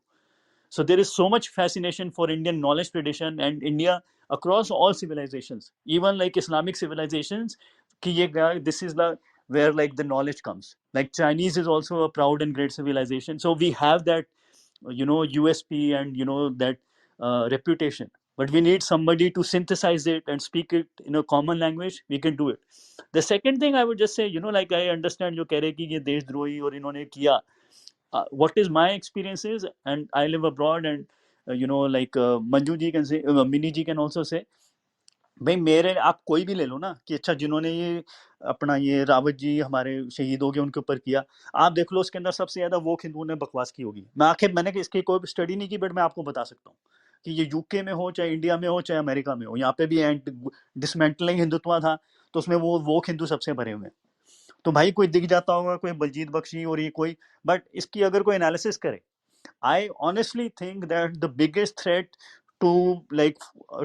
So there is so much fascination for Indian knowledge tradition and India across all civilizations, even like Islamic civilizations. कि ये this is the where like the knowledge comes. Like Chinese is also a proud and great civilization. So we have that USP and that reputation. But we need somebody to synthesize it and speak it in a common language. We can do it. The second thing I would just say, like I understand जो कह रहे कि ये देशद्रोही और इन्होंने किया. What is my experience is, and I live abroad, and like Manju ji can say, Mini ji can also say, भाई मेरे आप कोई भी ले लो ना कि अच्छा जिन्होंने ये अपना ये रावत जी हमारे शहीद हो गए उनके ऊपर किया, आप देख लो उसके अंदर सबसे ज्यादा वो हिंदुओं ने बकवास की होगी. मैंने इसकी कोई स्टडी नहीं की, बट मैं आपको बता सकता हूँ कि ये यूके में हो, चाहे इंडिया में हो, चाहे अमेरिका में हो, यहाँ पे भी डिसमेंटलिंग हिंदुत्व था, तो उसमें वो हिंदू सबसे भरे हुए हैं. तो भाई कोई दिख जाता होगा, कोई बलजीत बख्शी और ये कोई, बट इसकी अगर कोई एनालिसिस करे, I honestly think that the biggest threat to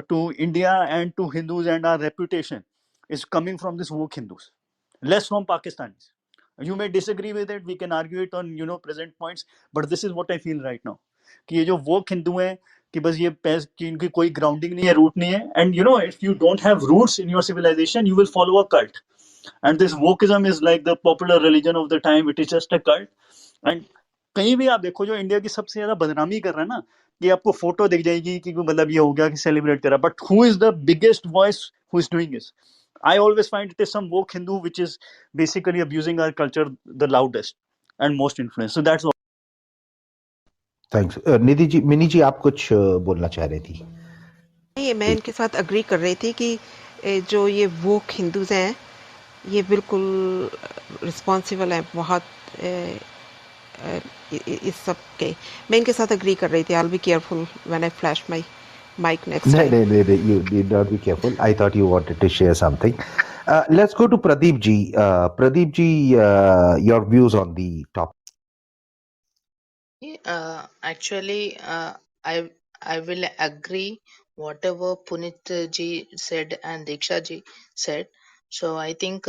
to India and to Hindus and our reputation is coming from this woke Hindus, less from Pakistanis. You may disagree with it. We can argue it on present points, but this is what I feel right now. कि ये जो woke Hindu हैं कि बस ये कि इनकी कोई grounding नहीं है, root नहीं है, and if you don't have roots in your civilization, you will follow a cult. And this wokeism is like the popular religion of the time. It is just a cult. And कहीं भी आप देखो, जो India की सबसे ज्यादा बदनामी कर रहा है ना, कि आपको फोटो दिख जाएगी कि मतलब ये हो गया कि सेलिब्रेट करा, but who is the biggest voice who is doing this? I always find it is some woke Hindu which is basically abusing our culture the loudest and most influence. So that's all.
Thanks. Nidhi ji, Mini ji, आप कुछ बोलना चाह रही थी?
नहीं, मैं इनके साथ अग्री कर रही थी कि जो ये वोक हिंदूज हैं ये बिल्कुल रिस्पॉन्सिबल हैं बहुत इस सब के. मैं इनके साथ अग्री कर रही थी. I will be careful when I flash my mic next time.
No, you need not be careful. I thought you wanted to share something. Let's go to Pradeep ji. Pradeep ji, your views on the topic.
Actually, I will agree whatever Punit ji said and Diksha ji said. So I think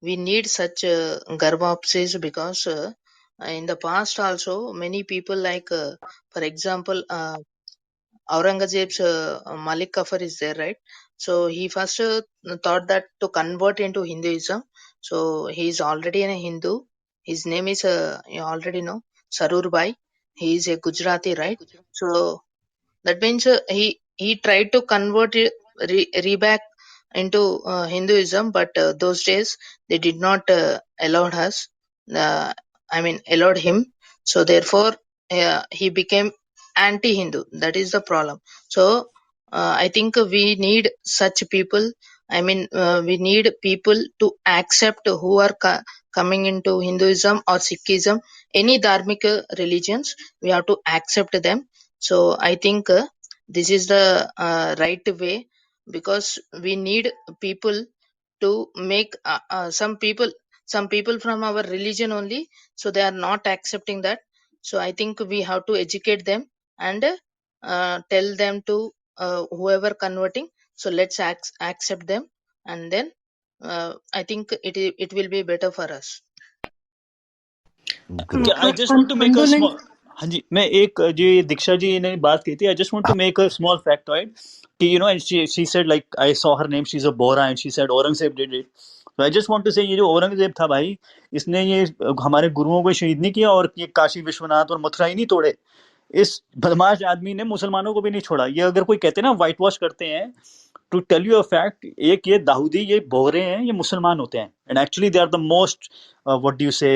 we need such Ghar Vapsis because in the past also many people like, for example, Aurangzeb's Malik Kafur is there, right? So he first thought that to convert into Hinduism. So he is already a Hindu. His name is you already know, Sarur Bai. He is a Gujarati, right? So that means he tried to convert it back into Hinduism, but those days they did not allow us. Allowed him. So therefore, he became anti-Hindu. That is the problem. So I think we need such people. We need people to accept who are coming into Hinduism or Sikhism, any dharmic religions. We have to accept them. So I think this is the right way, because we need people to make some people from our religion only, so they are not accepting that. So I think we have to educate them and tell them to whoever converting. So let's accept them, and then I think it will be better for us.
Great.
I just want to make a
आंदोलन
small. हाँ जी, मैं एक जो ये दीक्षा जी ने बात की थी, I just want to make a small factoid कि and she said like I saw her name, she's a Bohra, and she said Aurangzeb did it. So I just want to say ये जो औरंगजेब था भाई, इसने ये हमारे गुरुओं को शहीद नहीं किया और ये काशी विश्वनाथ और मथुरा ही नहीं तोड़े, इस बदमाश आदमी ने मुसलमानों को भी नहीं छोड़ा। ये अगर कोई कहते हैं ना व्हाइट वॉश करते हैं, to tell you a fact, एक ये दाऊदी, ये बोहरे हैं, ये मुसलमान होते हैं, and actually they are the most what do you say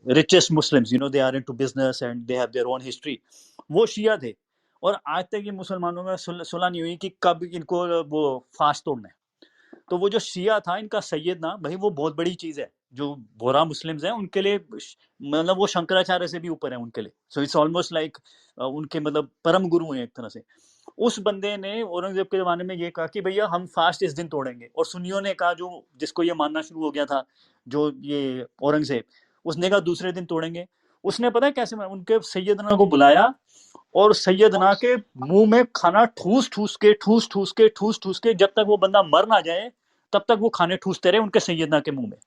richest Muslims, they are into business and they have their own history. वो शिया थे, और आज तक ये मुसलमानों में सुलह नहीं हुई कि कब इनको वो फास्ट तोड़ना है। तो वो जो शिया था इनका सैयद ना भाई, वो बहुत बड़ी चीज है। जो बोरा मुस्लिम्स हैं उनके लिए मतलब वो शंकराचार्य से भी ऊपर है उनके लिए। सो इट्स ऑलमोस्ट लाइक उनके मतलब परम गुरु हैं एक तरह से। उस बंदे ने औरंगजेब के जमाने में ये कहा कि भैया हम फास्ट इस दिन तोड़ेंगे, और सुन्नियों ने कहा, जो जिसको ये मानना शुरू हो गया था, जो ये औरंगजेब, उसने कहा दूसरे दिन तोड़ेंगे। उसने पता है कैसे, उनके सैयदना को बुलाया और सैयदना के मुंह में खाना ठूस ठूस के ठूस ठूस के ठूस ठूस के, जब तक वो बंदा मर ना जाए तब तक वो खाने ठूसते रहे उनके सैयदना के मुंह में।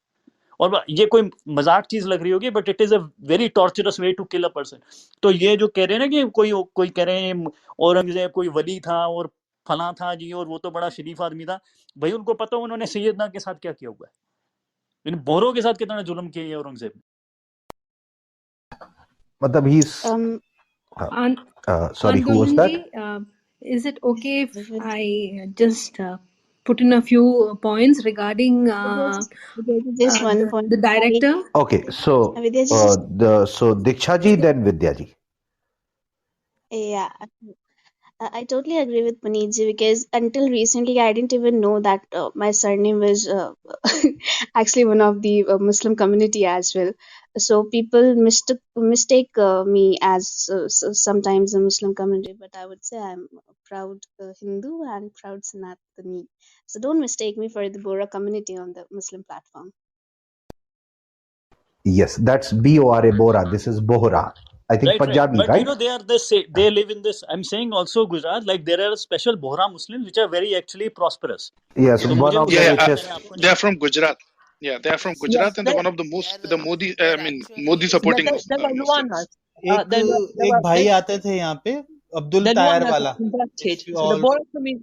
और ये कोई मजाक चीज लग रही होगी, but it is a very torturous way to kill a person. तो ये जो कह रहे हैं ना कि कोई कोई कह रहे हैं औरंगजेब कोई वली था और फला था जी, और वो तो बड़ा शरीफ आदमी था, भाई उनको पता उन्होंने सैयदना के साथ क्या किया हुआ है, इन बोरों के साथ कितना जुल्म किया है औरंगजेब ने।
मतलब ही
Um,
sorry, who was
आंदोलन
that?
Ji, is it okay if
Vivid,
I just put in a few points regarding
just one point.
the director?
Okay, so
Vidya ji, just
Diksha ji, then Vidya ji.
yeah. I totally agree with Puneet ji, because until recently I didn't even know that my surname was actually one of the Muslim community as well. So people mistake me as sometimes a Muslim community, but I would say I'm a proud Hindu and proud Sanatani. So don't mistake me for the Bora community on the Muslim platform.
Yes, that's Bora, Bora. This is Bohra. I think
Right,
Punjabi,
but
right?
they are they live in this. I'm saying also Gujarat, like there are special Bohra Muslims which are very actually prosperous.
Yes,
तो
one
मुझे
of
उसके
the
Yeah,
बारे में
richest.
मैंने आपको
they
नहीं
are from Gujarat. Yeah, they are from
Yes,
Gujarat, and they're one of the most, the Modi supporting
they were
Muslims.
Luanas.
एक
They
एक
were
भाई आते थे यहाँ पे, अब्दुल
the
तायर
Luanas that
वाला,
converted.
If you
So
all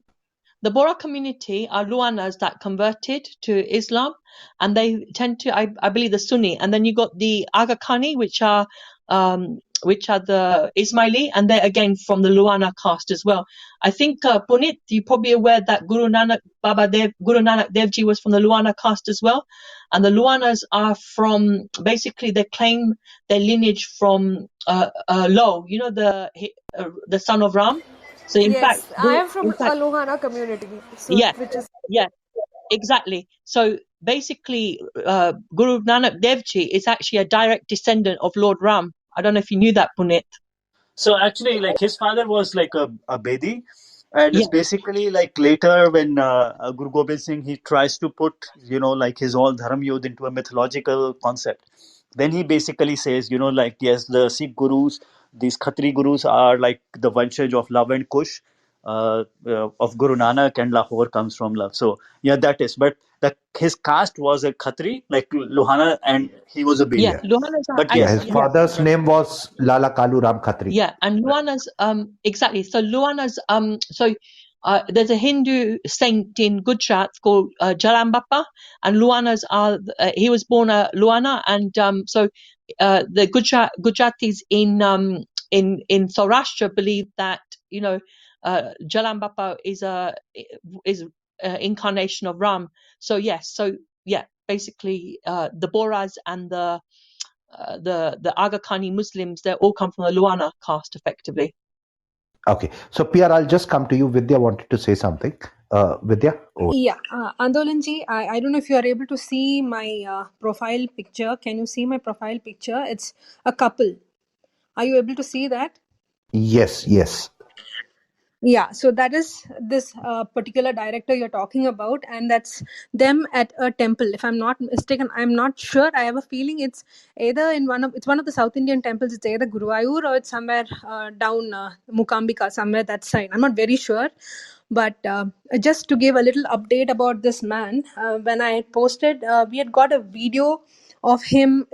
the Bora community are Luanas that converted to Islam, and they tend to, I believe, the Sunni, and then you got the Aga Khani, which are the Ismaili, and they're again from the Luana caste as well. I think Punit, you're probably aware that Guru Nanak Dev Ji was from the Luana caste as well, and the Luanas are from, basically they claim their lineage from Lo, the son of Ram. So in fact,
Yes, I am from a Lohana community, so
yeah,
which is
yeah, exactly. So basically, Guru Nanak Dev Ji is actually a direct descendant of Lord Ram. I don't know if you knew that, Punit.
So actually, like his father was like a Bedi, and it's
Yeah,
basically like later when Guru Gobind Singh, he tries to put like his whole Dharm Yudh into a mythological concept. Then he basically says, like yes, the Sikh gurus, these Khatri gurus are like the vanshaj of Love and Kush, of Guru Nanak, and Lahore comes from love. So yeah, that is. But his caste was a Khatri, like Lohana, and he was a
yeah.
Bedi.
Yeah,
Luhanas are,
But
yeah.
and
His
yes,
yeah,
father's name was Lala Kalu Ram Khatri.
yeah, and Luanas, exactly. So Luanas, there's a Hindu saint in Gujarat called Jalambappa, and Luanas are. He was born a Luana, and so the Gujaratis in Saurashtra believe that Jalambappa is incarnation of Ram. So yes, basically the Boras and the Aga Khani Muslims, they all come from the Luana caste, effectively.
Okay, so Pierre, I'll just come to you. Vidya wanted to say something. Vidya, over.
Yeah, Andolan ji, I don't know if you are able to see my profile picture. Can you see my profile picture? It's a couple. Are you able to see that?
Yes, yes.
Yeah, so that is this particular director you're talking about, and that's them at a temple. If I'm not mistaken, I'm not sure. I have a feeling it's either in one of the South Indian temples. It's either Guruvayur or it's somewhere down Mukambika, somewhere that side. I'm not very sure. But just to give a little update about this man, when I posted, we had got a video of him,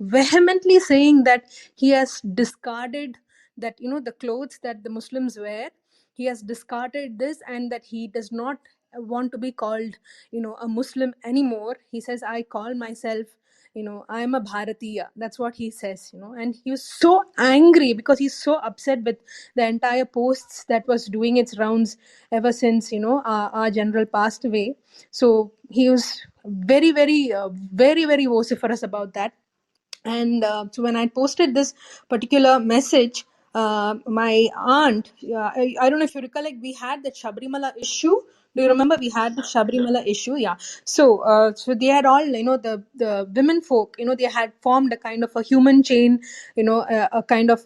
vehemently saying that he has discarded that, the clothes that the Muslims wear. He has discarded this, and that he does not want to be called, a Muslim anymore. He says, I call myself, I am a Bharatiya. That's what he says, and he was so angry because he's so upset with the entire posts that was doing its rounds ever since, our general passed away. So he was very, very, very, very vociferous about that. And so when I posted this particular message, my aunt, I don't know if you recollect, we had the Shabrimala issue. Do you remember we had the Shabrimala issue? Yeah. So they had all, the women folk, they had formed a kind of a human chain, a kind of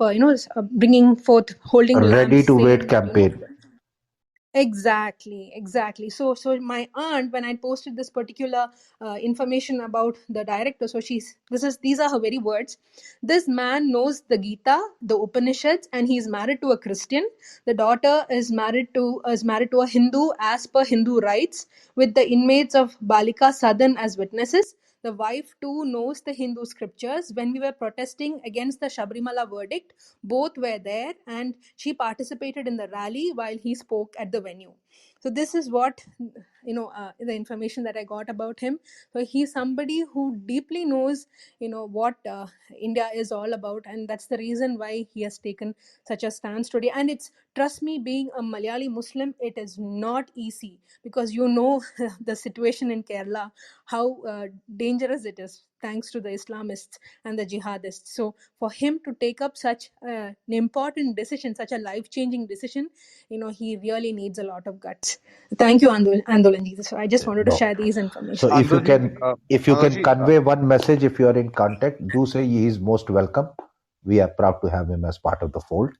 bringing forth, holding
Ready
lamps,
to
saying
wait
that,
campaign.
Exactly. So my aunt, when I posted this particular information about the director, so these are her very words. This man knows the Gita, the Upanishads, and he's married to a Christian. The daughter is married to a Hindu as per Hindu rites, with the inmates of Balika Sadan as witnesses. The wife too knows the Hindu scriptures. When we were protesting against the Shabrimala verdict, both were there, and she participated in the rally while he spoke at the venue. So this is what, the information that I got about him. So he's somebody who deeply knows, what India is all about, and that's the reason why he has taken such a stance today. And it's, trust me, being a Malayali Muslim, it is not easy, because the situation in Kerala, how dangerous it is, thanks to the Islamists and the jihadists. So for him to take up such an important decision, such a life-changing decision, he really needs a lot of guts. Thank you, Andolanji. So I just wanted to
No.
share these
So
information.
if you can
Anurji,
convey one message, if you are in contact, do say he is most welcome. We are proud to have him as part of the fold.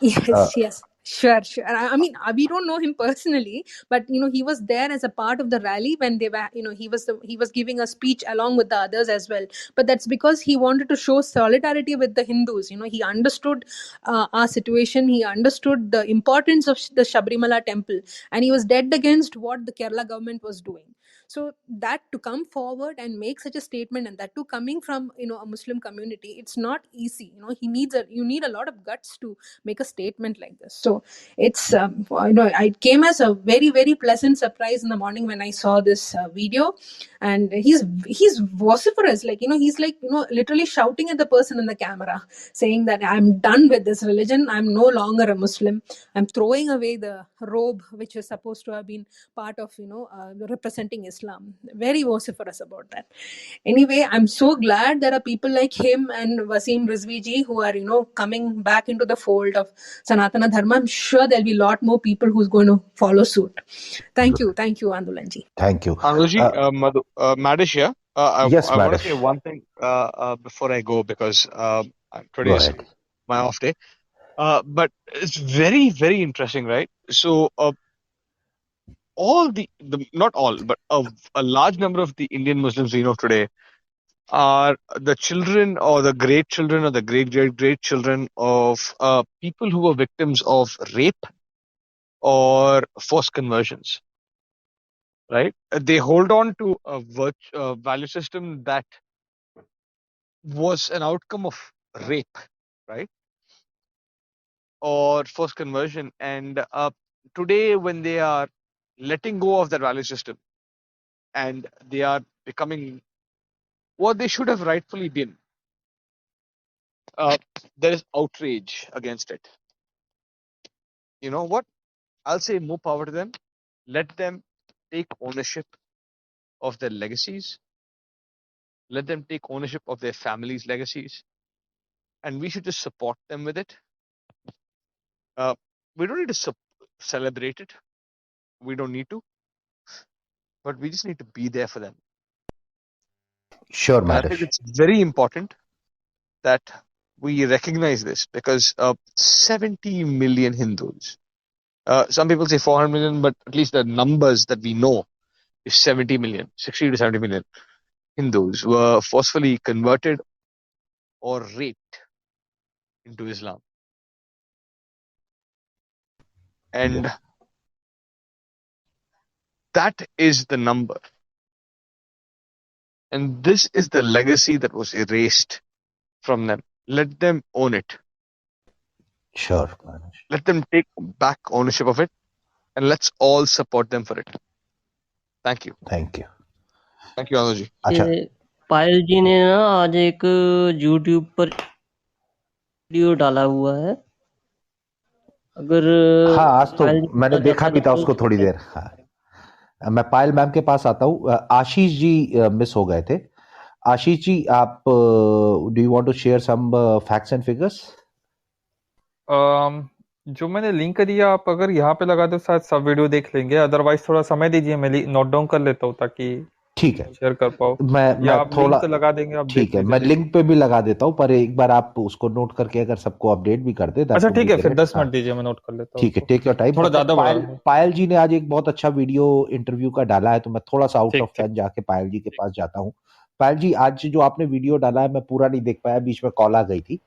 Yes, sure. I mean, we don't know him personally, but he was there as a part of the rally when they were, he was giving a speech along with the others as well. But that's because he wanted to show solidarity with the Hindus. He understood our situation. He understood the importance of the Shabrimala temple, and he was dead against what the Kerala government was doing. So that, to come forward and make such a statement, and that too coming from a Muslim community, it's not easy. You need a lot of guts to make a statement like this. So it's I came as a very, very pleasant surprise in the morning when I saw this video. And he's vociferous, like he's like literally shouting at the person in the camera, saying that I'm done with this religion, I'm no longer a Muslim, I'm throwing away the robe which is supposed to have been part of representing Islam. Very vociferous about that. Anyway, I'm so glad there are people like him and Wasim Rizvi ji who are coming back into the fold of Sanatana Dharma. I'm sure there'll be a lot more people who's going to follow suit. Thank you, Andolanji.
Thank you.
Anuji, Madish here.
Yes,
I want to say
Madish.
one thing before I go, because today
Go
is
ahead.
my off day. But it's very, very interesting, right? So all not all, but a large number of the Indian Muslims we know today are the children or the great children or the great great great children of people who were victims of rape or forced conversions, right? They hold on to a value system that was an outcome of rape, right, or forced conversion, and today when they are letting go of that value system and they are becoming what they should have rightfully been, uh, there is outrage against it. You know what? I'll say more power to them. Let them take ownership of their legacies. Let them take ownership of their families' legacies, and we should just support them with it. Uh, we don't need to celebrate it. We don't need to, but we just need to be there for them.
Sure,
And I think
Madish.
it's very important that we recognize this, because 70 million Hindus Some people say 400 million, but at least the numbers that we know is 70 million, 60 to 70 million Hindus were forcefully converted or raped into Islam. And
Yeah,
that is the number. And this is the legacy that was erased from them. Let them own it.
sure, Manish.
Let them take back ownership of it, and let's all support them for it. Thank you.
Thank you.
Thank you, Anuji.
अच्छा,
ये पायल जी ने ना आज एक YouTube पर video डाला हुआ है। अगर
हाँ, आज तो
पायल जी के
मैंने
पास
देखा
जाता
भी
है
था
तो
उसको थोड़ी देर। हाँ, मैं पायल मैम के पास आता हूँ। आशीष जी मिस हो गए थे। आशीष जी, आप do you want to share some facts and figures?
जो मैंने लिंक दिया, आप अगर यहाँ पे लगा दो शायद सब वीडियो देख लेंगे, अदरवाइज थोड़ा समय दीजिए, मैं नोट डाउन कर लेता हूँ ताकि
ठीक है,
शेयर कर पाओ,
मैं
या आप
थोड़ा,
लिंक लगा देंगे, आप
ठीक
देख
है,
लीजिए
मैं
लिंक।
लिंक पे भी लगा देता हूँ, पर एक बार आप उसको नोट करके अगर सबको अपडेट भी कर दे, दैट
अच्छा
वुड बी
ठीक है, फिर
ग्रेट।
10
हाँ,
मिनट दीजिए, मैं नोट कर लेता हूँ
ठीक है,
उसको,
टेक योर टाइम।
थोड़ा
बट
ज्यादा बड़ा
पायल
है।
पायल जी ने आज एक बहुत अच्छा वीडियो इंटरव्यू का डाला है, तो मैं थोड़ा सा आउट
ठीक
ऑफ
ठीक।
टर्न जाके पायल जी के पास जाता हूँ। पायल जी, आज जो आपने वीडियो डाला है मैं पूरा नहीं देख पाया, बीच में कॉल आ गई थी,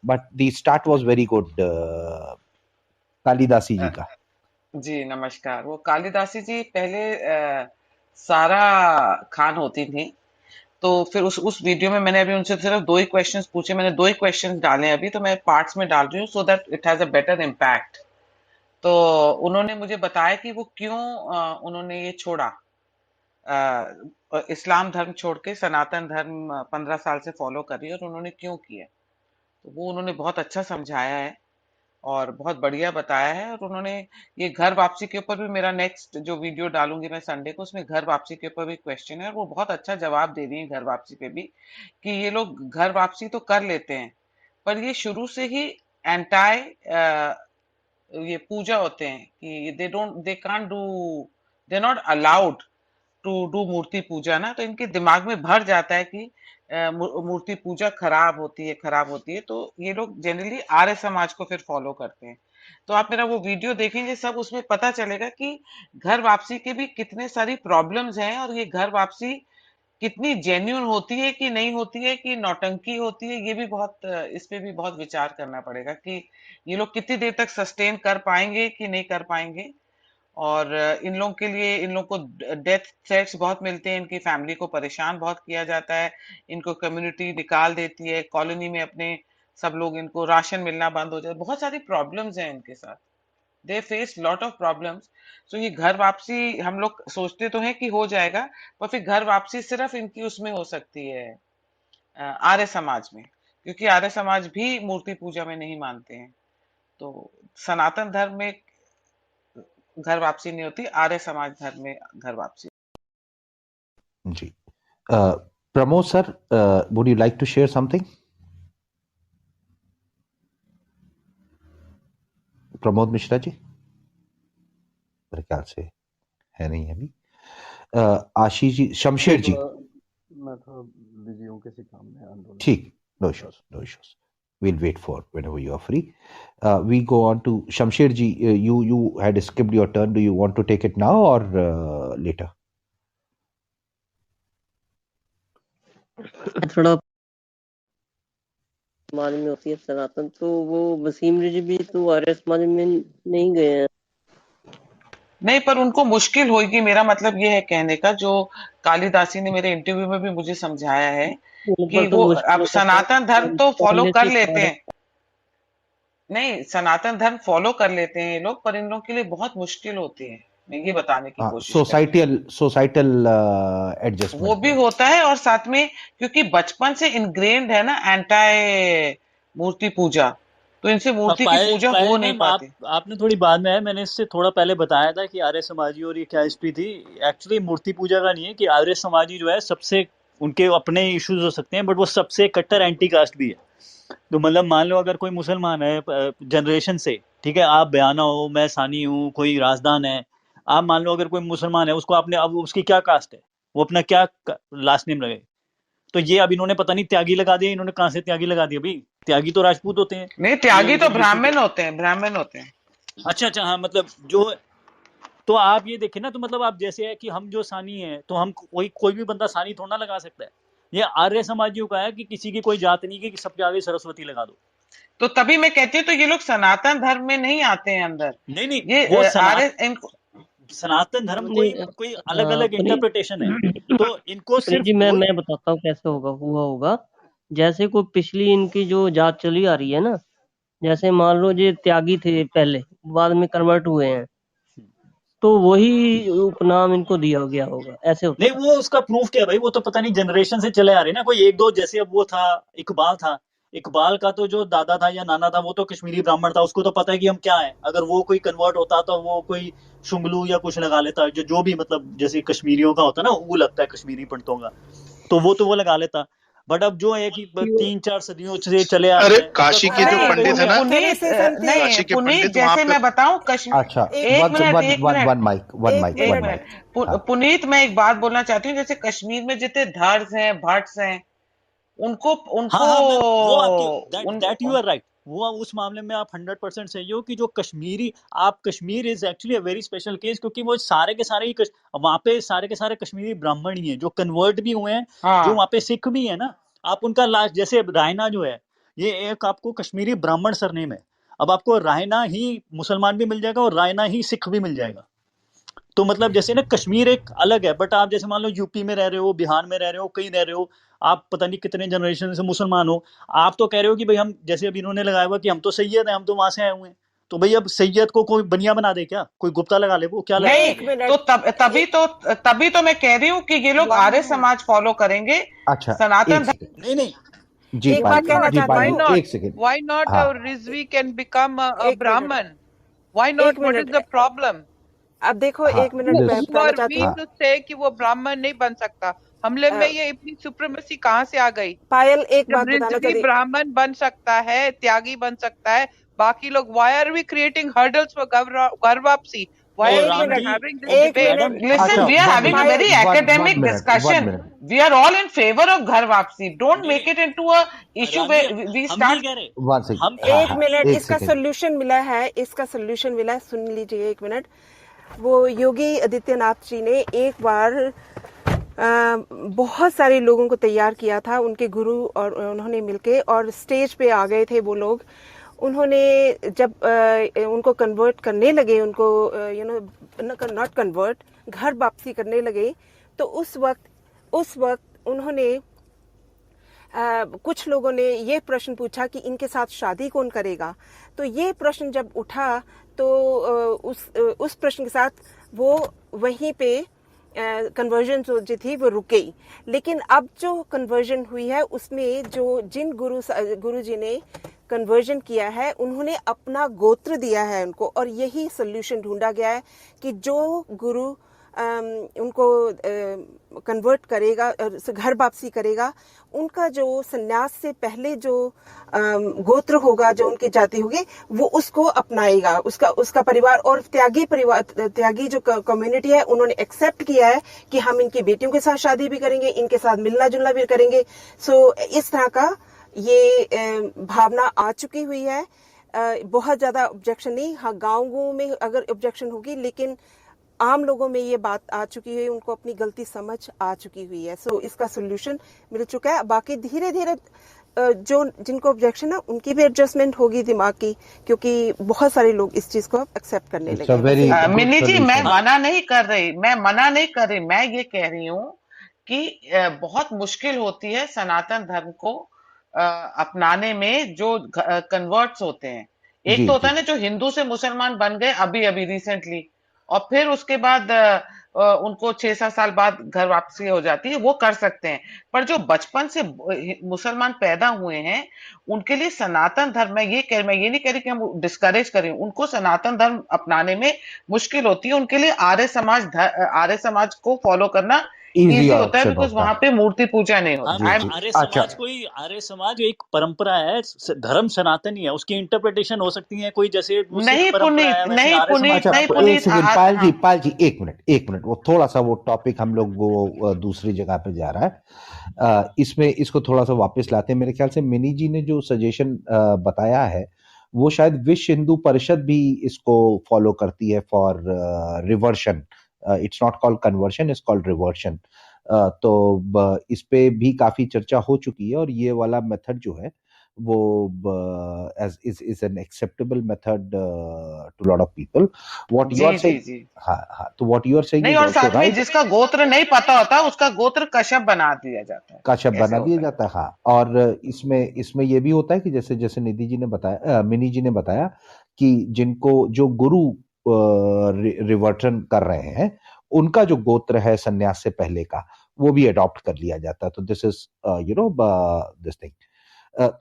but the start was very good. Kalidasi ji का।
जी नमस्कार। वो कालिदासी जी पहले सारा खान होती थी, तो फिर उस वीडियो में मैंने अभी उनसे सिर्फ 2 ही क्वेश्चंस पूछे, मैंने 2 ही क्वेश्चंस डाले हैं अभी, तो मैं पार्ट्स में डाल रही हूँ so that it has a better impact. तो उन्होंने मुझे बताया कि वो क्यों उन्होंने ये छोड़ा, इस्लाम धर्म छोड़ के सनातन धर्म 15 साल से फॉलो कर रही है, और उन्होंने क्यों किया। तो वो उन्होंने बहुत अच्छा समझाया है और बहुत बढ़िया बताया है। और उन्होंने ये घर वापसी के ऊपर भी, मेरा नेक्स्ट जो वीडियो डालूंगी मैं संडे को, उसमें घर वापसी के ऊपर भी क्वेश्चन है, और वो बहुत अच्छा जवाब दे रही है घर वापसी पे भी, कि ये लोग घर वापसी तो कर लेते हैं, पर ये शुरू से ही एंटाई ये पूजा होते हैं, कि they can't do, they not allowed to do मूर्ति पूजा ना। तो इनके दिमाग में भर जाता है कि मूर्ति पूजा खराब होती है, खराब होती है, तो ये लोग जनरली आर्य समाज को फिर फॉलो करते हैं। तो आप मेरा वो वीडियो देखेंगे, सब उसमें पता चलेगा कि घर वापसी के भी कितने सारी प्रॉब्लम्स हैं, और ये घर वापसी कितनी जेन्युइन होती है कि नहीं होती है, कि नौटंकी होती है। ये भी बहुत इस पे भी बहुत विचार करना पड़ेगा कि ये लोग कितनी देर तक सस्टेन कर पाएंगे कि नहीं कर पाएंगे। और इन लोगों के लिए, इन लोगों को डेथ थ्रेट्स बहुत मिलते हैं, इनकी फैमिली को परेशान बहुत किया जाता है, इनको कम्युनिटी निकाल देती है, कॉलोनी में अपने सब लोग, इनको राशन मिलना बंद हो जाए, बहुत सारी प्रॉब्लम्स हैं इनके साथ, they face lot of problems. So ये घर वापसी हम लोग सोचते तो हैं कि हो जाएगा, पर फिर घर वापसी सिर्फ इनकी उसमें हो सकती है आर्य समाज में, क्योंकि आर्य समाज भी मूर्ति पूजा में नहीं मानते हैं। तो सनातन धर्म में घर वापसी नहीं होती, आर्य समाज धर्म में घर वापसी।
जी, Pramod sir, would you like to share something? Pramod Mishra ji, मेरे ख्याल से है नहीं अभी। आशीष जी, शमशेर जी।
मैं थोड़ा बिजी हूँ किसी काम में, आंदोलन।
ठीक, no issues, no issues, we'll wait for whenever you are free. We go on to Shamsher ji. You had skipped your turn. Do you want to take it now or later?
थोड़ा समाज में होती है सनातन, तो वो वसीम जी भी तो आर्य समाज में नहीं गए हैं।
नहीं, पर उनको मुश्किल होगी, मेरा मतलब ये है कहने का, जो कालिदासी ने मेरे इंटरव्यू में भी मुझे समझाया है कि
ऊपर तो
वो
मुश्किल
अब
होता है,
सनातन धर्म तो फॉलो
पहले
कर
से
लेते
आर्य।
हैं, नहीं सनातन धर्म फॉलो कर लेते हैं ये लोग, पर इन लोगों के लिए बहुत मुश्किल होती है, मैं ये बताने की कोशिश कर रही हूँ।
सोसाइटल
वो
एडजस्टमेंट
भी होता है, और साथ में क्योंकि बचपन से इनग्रेन्ड है ना एंटाई मूर्ति पूजा, तो इनसे मूर्ति की पूजा हो
पायल
नहीं
मैम,
पाती।
आपने थोड़ी बाद में आए, मैंने इससे थोड़ा पहले बताया था कि आर्य समाजी और ये क्या हिस्ट्री थी। एक्चुअली मूर्ति पूजा का नहीं है, कि आर्य समाजी जो है सबसे, उनके अपने इश्यूज हो सकते हैं, बट वो सबसे कट्टर एंटी कास्ट भी है। तो मतलब मान लो अगर कोई मुसलमान है जनरेशन से, ठीक है, आप बयाना हो, मैं सानी हूँ, कोई राजदान है, आप मान लो अगर कोई मुसलमान है, उसको आपने, अब उसकी क्या कास्ट है, वो अपना क्या लास्ट नेम लगे, तो ये अब इन्होंने पता नहीं त्यागी लगा दिया, इन्होंने कहाँ से त्यागी लगा दिया। अभी त्यागी तो राजपूत होते हैं,
नहीं,
ये
त्यागी तो
इधर यूपी के।
ब्राह्मण होते हैं, ब्राह्मण होते हैं।
अच्छा अच्छा, हाँ मतलब जो, तो आप ये देखें ना, तो मतलब आप जैसे है कि हम जो सानी है, तो हम कोई कोई भी बंदा सानी थोड़ा ना लगा सकता है। ये आर्य समाजियों का है कि किसी की कोई जात नहीं कि सबके आगे सरस्वती लगा दो।
तो तभी मैं कहती हूँ तो ये लोग सनातन धर्म में नहीं आते हैं अंदर।
नहीं नहीं,
ये
वो
आर्य इनको
सनातन धर्म
पुनीत
कोई कोई अलग अलग
पुनीत
इंटरप्रिटेशन है, तो इनको
पुनीत
सिर्फ
जी, मैं
दो।
मैं बताता हूँ कैसे हुआ होगा। जैसे कोई पिछली इनकी जो जात चली आ रही है ना, जैसे मान लो ये त्यागी थे पहले, बाद में कन्वर्ट हुए हैं, तो वही उपनाम इनको दिया गया होगा, ऐसे होता
नहीं,
है।
वो उसका प्रूफ क्या है भाई, वो तो पता नहीं जनरेशन से चले आ रहे हैं ना, कोई एक दो, जैसे अब वो था इकबाल था, इकबाल का तो जो दादा था या नाना था वो तो कश्मीरी ब्राह्मण था, उसको तो पता है कि हम क्या है। अगर वो कोई कन्वर्ट होता तो वो कोई शुंगलू या कुछ लगा लेता, जो जो भी मतलब जैसे कश्मीरियों का होता है ना, वो लगता है कश्मीरी पंडितों का, तो वो लगा लेता। बट अब जो है कि 3-4 सदियों से चले आ रहे
अरे
हैं, उनका
काशी
कोई
के जो
आइडिया
नहीं
नहीं
पंडित है
है।
ना,
कैन आई
पुनीत
से समथिंग?
नहीं
काशी के
पुनीत,
पंडित वहां
जैसे
पे।
मैं बताऊं कश्मीर,
अच्छा,
एक
एक मिनट
वन
एक
one
minute
one mike, one
एक
माइक,
एक
वन
मिनट
माइक।
मिनट,
हाँ,
पुनीत मैं एक बात बोलना चाहती हूँ, जैसे कश्मीर में जितने धर्स हैं भट्ट हैं, उनको
हाँ
उनको
हाँ, मैं वो आपकी दैट
उन
दैट यू आर राइट, वो उस मामले में आप 100% सही हो कि जो कश्मीरी, आप Kashmir is actually a very special case, क्योंकि वो सारे के सारे ही वहाँ पे सारे के सारे कश्मीरी ब्राह्मण ही हैं जो कन्वर्ट भी हुए हैं, जो वहाँ
हाँ
पे सिख भी है ना। आप उनका लास्ट, जैसे रायना जो है, ये एक आपको कश्मीरी ब्राह्मण सरनेम है। अब आपको रायना ही मुसलमान भी मिल जाएगा और रायना ही सिख भी मिल जाएगा। तो मतलब जैसे ना कश्मीर एक अलग है, बट आप जैसे मान लो यूपी में रह रहे हो, बिहार में रह रहे हो, कहीं रह रहे हो, आप पता नहीं कितने जनरेशन से मुसलमान हो, आप तो कह रहे हो कि भाई हम, जैसे अभी इन्होंने लगाया हुआ कि हम तो सैयद हैं, हम तो वहां से आए हुए हैं। तो भाई अब सैयद को कोई बनिया बना दे क्या, कोई गुप्ता लगा ले, वो क्या लगाएगा
नहीं,
एक
वो।
तो
मिनट।
तभी तो मैं कह रही हूँ कि ये लोग
वन
आर्य
मिनट।
समाज फॉलो करेंगे,
अच्छा,
सनातन
एक
धर्म।
सेकंड।
नहीं नहीं,
जी
एक
पाल,
बात
जी
कहना
जी
चाहती
पाल
Why
जी,
हूँ।
not?
एक सेकंड।
Why not
हाँ,
Rizvi can become a
एक मिनट।
Brahman? Why not?
एक
What is
minute.
the problem?
अब देखो,
हाँ,
एक मिनट मैं
दिस,
बताना
For
चाहती
we
हूँ।
हाँ,
to say कि वो ब्राह्मण नहीं बन सकता, हमले में
अ,
ये इतनी सुप्रीमेसी कहाँ से आ गई?
पायल, एक
जब
बात बताना
रिजवी
चाहती।
ब्राह्मण बन सकता है, त्यागी बन सकता है, बाकी लोग, why are we creating hurdles for ghar wapsi? Why
oh
are
एक
we
राम
even
मिनट।
जी,
having this
ओ
एक
debate?
मिनट।
मैडम,
Listen,
अच्छा,
we are
one
having a
minute,
Payal,
very
one
academic
minute, one
discussion.
Minute.
We are all in favor of Ghar Vapsi. Don't
नहीं
make
नहीं,
it into a issue
Ram ji,
where we
हम नहीं
start.
कह रहे,
one second,
हम कह
हाँ
रहे
एक
हैं
हाँ,
कि
मिनट।
एक
इसका
सेकंड।
सोल्यूशन मिला है, इसका सोल्यूशन मिला है, सुन लीजिए एक मिनट। वो योगी आदित्यनाथ जी ने एक बार बहुत सारे लोगों को तैयार किया था, उनके गुरु, और उन्होंने मिलके और स्टेज पे आ गए थे वो लोग। उन्होंने जब उनको कन्वर्ट करने लगे, उनको नॉट कन्वर्ट, घर वापसी करने लगे, तो उस वक्त उन्होंने कुछ लोगों ने ये प्रश्न पूछा कि इनके साथ शादी कौन करेगा। तो ये प्रश्न जब उठा, तो उस प्रश्न के साथ वो वहीं पे कन्वर्जन जो थी वो रुक गई। लेकिन अब जो कन्वर्जन हुई है उसमें जिन गुरु जी ने कन्वर्जन किया है, उन्होंने अपना गोत्र दिया है उनको, और यही सोल्यूशन ढूंढा गया है कि जो गुरु उनको कन्वर्ट करेगा, घर वापसी करेगा, उनका जो सन्यास से पहले जो गोत्र होगा, जो उनकी जाति होगी, वो उसको अपनाएगा, उसका परिवार और त्यागी जो कम्युनिटी है, उन्होंने एक्सेप्ट किया है कि हम इनकी बेटियों के साथ शादी भी करेंगे, इनके साथ मिलना जुलना भी करेंगे। सो इस तरह का ये भावना आ चुकी हुई है। बहुत ज्यादा ऑब्जेक्शन नहीं, हाँ गाँवों में अगर ऑब्जेक्शन होगी, लेकिन आम लोगों में ये बात आ चुकी है, उनको अपनी गलती समझ आ चुकी हुई है। सो इसका सोल्यूशन मिल चुका है। बाकी धीरे धीरे जो जिनको ऑब्जेक्शन है उनकी भी एडजस्टमेंट होगी दिमाग की, क्योंकि बहुत सारे लोग इस चीज को एक्सेप्ट करने
इट्स
लगे
अ
हैं। बस
वेरी
इतना।
गुड
मिनी जी, मैं
सॉल्यूशन।
हाँ
मना नहीं कर रही, मैं ये कह रही हूँ कि बहुत मुश्किल होती है सनातन धर्म को अपनाने में, जो कन्वर्ट्स होते हैं। एक
जी
तो होता
जी,
है ना जो हिंदू से मुसलमान बन गए अभी अभी रिसेंटली, और फिर उसके बाद उनको 6-7 साल बाद घर वापसी हो जाती है, वो कर सकते हैं। पर जो बचपन से मुसलमान पैदा हुए हैं, उनके लिए सनातन धर्म, मैं ये नहीं कह रही कि हम डिस्करेज करें, उनको सनातन धर्म अपनाने में मुश्किल होती है। उनके लिए आर्य समाज को फॉलो करना
इजी
इजी होता है,
ऑप्शन
बिकॉज
होता
वहां
है।
पे मूर्ति पूजा नहीं
हम
होती।
जी
आई
जी,
एम
अच्छा,
आर्य समाज एक परंपरा है, धर्म सनातनी है, उसकी इंटरप्रिटेशन हो सकती है कोई, जैसे वो सिख परंपरा है वैसे आर्य समाज
अच्छा,
परंपरा है।
एक सेकंड, पायल जी,
हाँ
पायल जी, एक मिनट, एक मिनट। वो थोड़ा सा वो टॉपिक हम लोग वो दूसरी जगह पे जा रहा है। इसमें इसको थोड़ा सा वापस लाते हैं। मेरे ख्याल से मिनी जी ने जो सजेशन बताया है वो शायद विश्व हिंदू परिषद भी इसको फॉलो करती है for reversion. It's not called conversion, it's called reversion. तो इस पे भी काफी चर्चा हो चुकी है, और ये वाला मेथड जो है वो as is an acceptable method to lot of people. What you are
जी जी
सेइंग,
जी।
हाँ हाँ, तो व्हाट यू आर सेइंग
नहीं,
इज
और
आल्सो
साथ में
राइट.
जिसका गोत्र नहीं पता होता उसका गोत्र कश्यप बना दिया जाता है,
काशप
ऐसे
बना दिया
होता है।
जाता है, हाँ. और इसमें ये भी होता है कि जैसे जैसे निधि जी ने बताया, मिनी जी ने बताया, कि जिनको जो गुरु रिवर्टन कर रहे हैं, उनका जो गोत्र है सन्यास से पहले का, वो भी अडॉप्ट कर लिया जाता है. तो दिस इज दिस थिंग.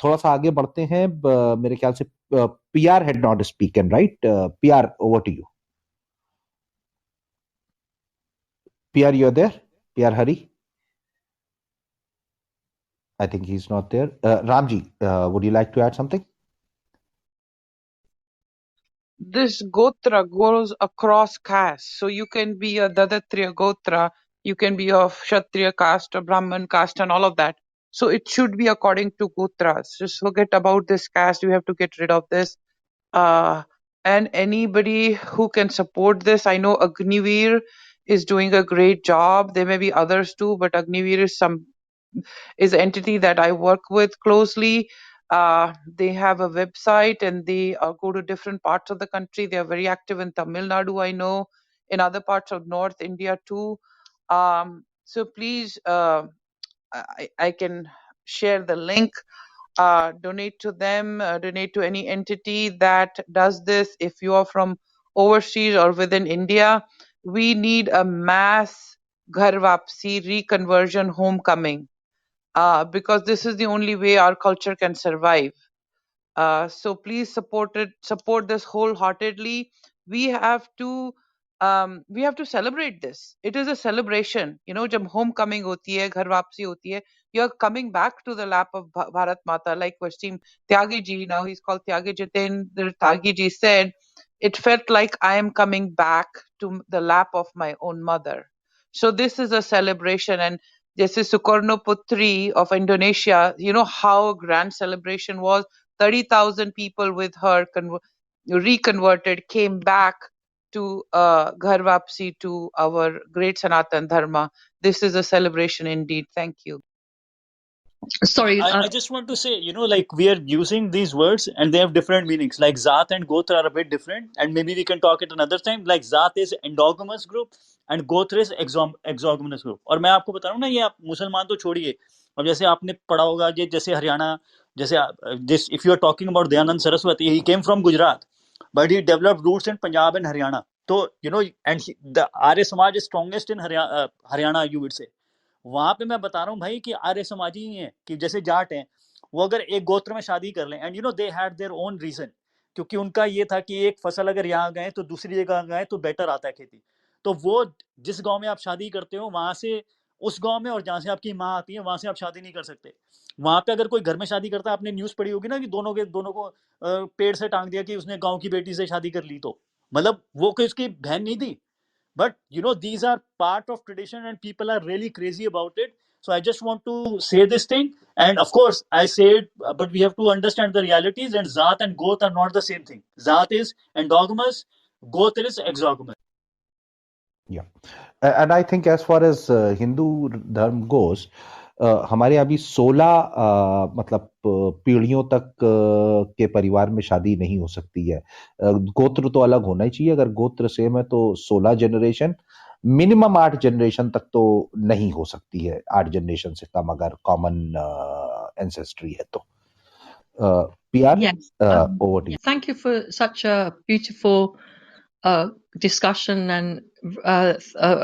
थोड़ा सा आगे बढ़ते हैं. मेरे ख्याल से PR had not spoken, right? PR, over to you. PR, you are there? PR Hari? I think he's not there. Ramji, would you like to add something?
This gotra goes across caste. So you can be a Dadatriya gotra, you can be of Kshatriya caste or Brahman caste and all of that. So it should be according to gotras. Just forget about this caste. We have to get rid of this. And anybody who can support this, I know Agniveer is doing a great job. There may be others too, but Agniveer is an entity that I work with closely. They have a website and they go to different parts of the country. They are very active in Tamil Nadu, I know, in other parts of North India too. So please, I can share the link. Donate to them, donate to any entity that does this. If you are from overseas or within India, we need a mass Ghar Vapsi reconversion homecoming, because this is the only way our culture can survive. So please support this wholeheartedly. We have to celebrate this. It is a celebration. जब homecoming होती है, घर वापसी होती है, you're coming back to the lap of Bharat Mata, like Vasim Tyagi ji, now he's called Tyagi Jitendra Tyagi ji, said, it felt like I am coming back to the lap of my own mother. So this is a celebration. And this is Sukarno Putri of Indonesia. You know how grand celebration was. 30,000 people with her reconverted came back to Ghar Vapsi, to our great Sanatan Dharma. This is a celebration indeed. Thank you.
Sorry,
I just want to say, like we are using these words and they have different meanings. Like Zat and Gotra are a bit different, and maybe we can talk it another time. Like Zat is endogamous group and Gotra is exogamous group. और मैं आपको बता रहा हूँ ना, ये आप मुसलमान तो छोड़िए, अब जैसे आपने पढ़ा होगा ये, जैसे हरियाणा, जैसे this, if you are talking about Dayanand Saraswati, he came from Gujarat, but he developed roots in Punjab and Haryana. So and the Arya Samaj is strongest in Haryana, you would say. वहां पे मैं बता रहा हूँ भाई कि आर्य समाजी ही हैं, कि जैसे जाट हैं, वो अगर एक गोत्र में शादी कर लें, and they had their own reason, क्योंकि उनका ये था कि एक फसल अगर यहाँ गए तो दूसरी जगह गए तो बेटर आता है खेती, तो वो जिस गांव में आप शादी करते हो वहां से उस गांव में, और जहाँ से आपकी माँ आती है वहां से आप शादी नहीं कर सकते. वहां पे अगर कोई घर में शादी करता है, आपने न्यूज पढ़ी होगी ना कि दोनों को पेड़ से टांग दिया कि उसने गांव की बेटी से शादी कर ली, तो मतलब वो कोई उसकी बहन नहीं थी. But these are part of tradition and people are really crazy about it. So I just want to say this thing, and of course I say it, but we have to understand the realities, and Zat and Goth are not the same thing. Zat is endogamous, Goth is exogamous.
Yeah. And I think as far as Hindu dharma goes, हमारे अभी 16 मतलब पीढ़ियों तक के परिवार में शादी नहीं हो सकती है. गोत्र तो अलग होना ही चाहिए. अगर गोत्र सेम है तो 16 जनरेशन, मिनिमम 8 जनरेशन तक तो नहीं हो सकती है. 8 जनरेशन से कम अगर कॉमन एंसेस्ट्री है तो. PR,
yes.
over to you.
Thank you for such a beautiful discussion and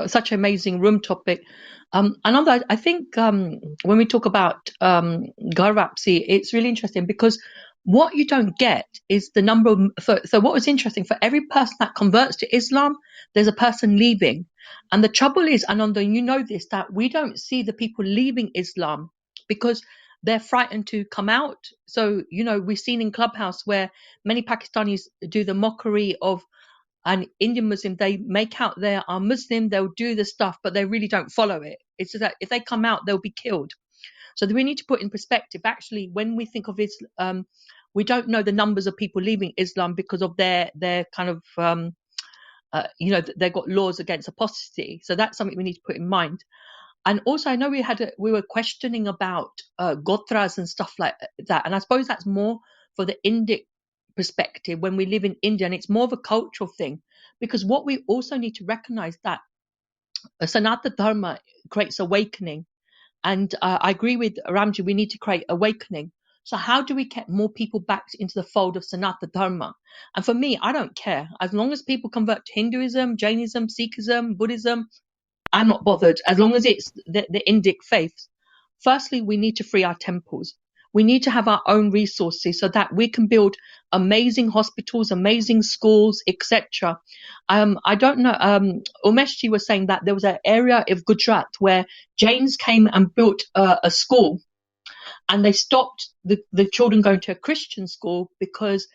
such an amazing room topic. Ananda, I think when we talk about Ghar Vapsi, it's really interesting because what you don't get is the number of. So what was interesting, for every person that converts to Islam, there's a person leaving. And the trouble is, Ananda, you know this, that we don't see the people leaving Islam because they're frightened to come out. So, we've seen in Clubhouse where many Pakistanis do the mockery of an Indian Muslim. They make out they are Muslim, they'll do the stuff, but they really don't follow it. It's just that if they come out, they'll be killed. So we need to put in perspective, actually, when we think of We don't know the numbers of people leaving Islam because of their kind of they've got laws against apostasy. So that's something we need to put in mind. And also, I know we were questioning about gotras and stuff like that, and I suppose that's more for the Indic perspective when we live in India, and it's more of a cultural thing, because what we also need to recognize that Sanatana Dharma creates awakening, and I agree with Ramji. We need to create awakening. So how do we get more people back into the fold of Sanatana Dharma? And for me, I don't care as long as people convert to Hinduism, Jainism, Sikhism, Buddhism. I'm not bothered as long as it's the Indic faiths. Firstly, we need to free our temples. We need to have our own resources so that we can build amazing hospitals, amazing schools, etc. I don't know. Umeshji was saying that there was an area of Gujarat where Jains came and built a school, and they stopped the children going to a Christian school because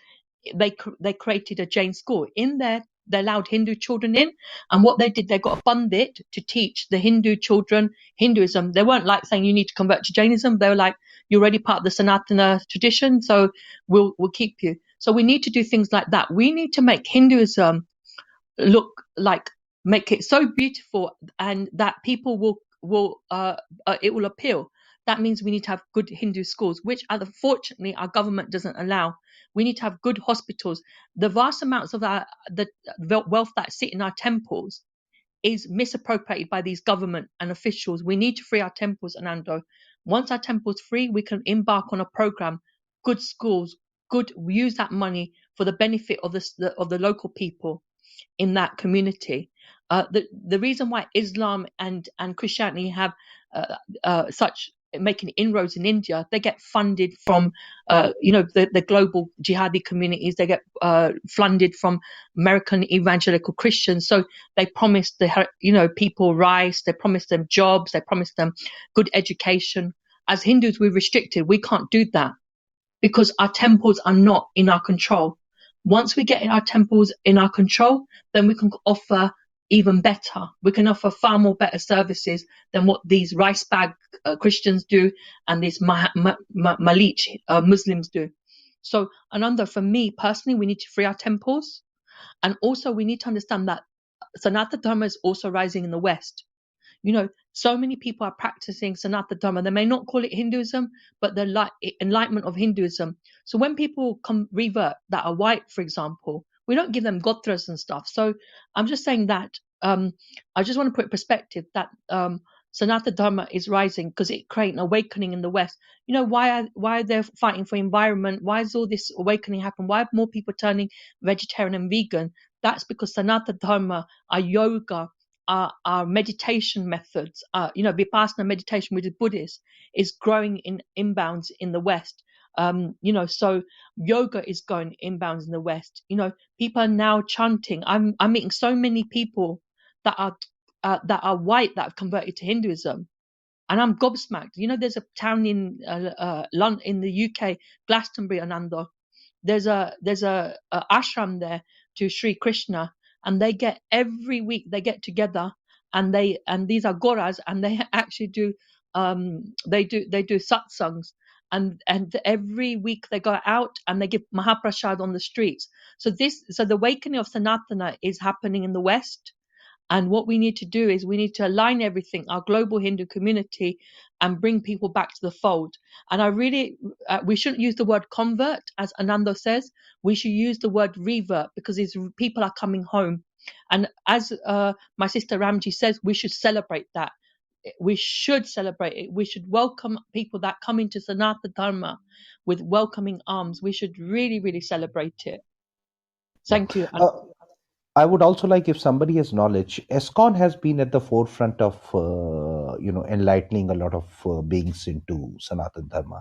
they created a Jain school. In there, they allowed Hindu children in, and what they did, they got a pundit to teach the Hindu children Hinduism. They weren't like saying you need to convert to Jainism. They were like, you're already part of the Sanatana tradition, so we'll keep you. So we need to do things like that. We need to make Hinduism look like, make it so beautiful, and that people will it will appeal. That means we need to have good Hindu schools, which unfortunately our government doesn't allow. We need to have good hospitals. The vast amounts of the wealth that sit in our temples is misappropriated by these government and officials. We need to free our temples, Anando. Once our temples free, we can embark on a program, good schools, we use that money for the benefit of the local people in that community. The reason why Islam and Christianity have such making inroads in India, they get funded from the global jihadi communities. They get funded from American evangelical Christians. So they promise the people rice, they promise them jobs, they promise them good education. As Hindus, we're restricted. We can't do that because our temples are not in our control. Once we get our temples in our control, then we can offer even better. We can offer far more better services than what these rice bag Christians do and these Malich Muslims do. So, Ananda, for me personally, we need to free our temples. And also we need to understand that Sanatana Dharma is also rising in the West. So many people are practicing Sanatana Dharma. They may not call it Hinduism, but the enlightenment of Hinduism. So when people revert that are white, for example, we don't give them gotras and stuff. So I'm just saying that I just want to put in perspective that Sanatana Dharma is rising because it creates an awakening in the West. Why are they fighting for environment? Why is all this awakening happen? Why are more people turning vegetarian and vegan? That's because Sanatana Dharma, our yoga, our meditation methods, Vipassana meditation, which is Buddhist, is growing in inbounds in the West. So yoga is going inbounds in the West. People are now chanting. I'm meeting so many people that are white that have converted to Hinduism, and I'm gobsmacked. There's a town in London, in the UK, Glastonbury, Ananda. There's a ashram there to Sri Krishna, and they get every week they get together, and these are goras, and they actually do they do satsangs, and every week they go out and they give mahaprasad on the streets. So the awakening of Sanatana is happening in the West. And what we need to do is we need to align everything, our global Hindu community, and bring people back to the fold. And we shouldn't use the word convert, as Anando says. We should use the word revert, because these people are coming home. And as my sister Ramji says, we should celebrate that. We should celebrate it. We should welcome people that come into Sanatana Dharma with welcoming arms. We should really, really celebrate it. Thank you.
I would also like, if somebody has knowledge, ESCON has been at the forefront of, enlightening a lot of beings into Sanatana Dharma.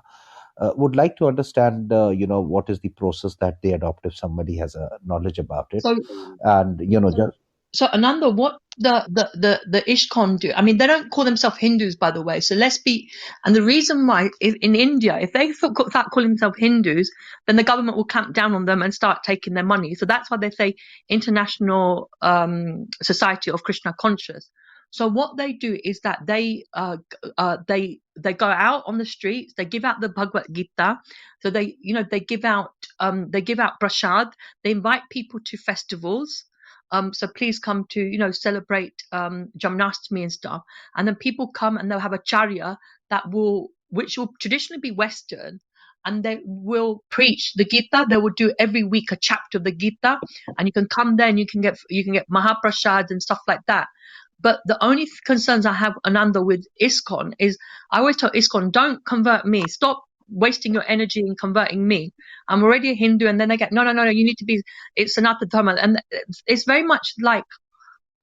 Would like to understand, what is the process that they adopt if somebody has a knowledge about it.
So
And, just
So Ananda, what the ISKCON do? I mean, they don't call themselves Hindus, by the way. So and the reason why in India, if they start calling themselves Hindus, then the government will clamp down on them and start taking their money. So that's why they say International Society of Krishna Conscious. So what they do is that they go out on the streets, they give out the Bhagavad Gita, so they give out prasad, they invite people to festivals. So please come to celebrate Jamnastami and stuff, and then people come and they'll have a charya which will traditionally be Western, and they will preach the Gita. They will do every week a chapter of the Gita, and you can come there and you can get Mahaprasad and stuff like that. But the only concerns I have, Ananda, with ISKCON is I always tell ISKCON, don't convert me. Stop wasting your energy in converting me. I'm already a Hindu. And then they get, no, you need to be, it's Sanatana Dharma. And it's very much like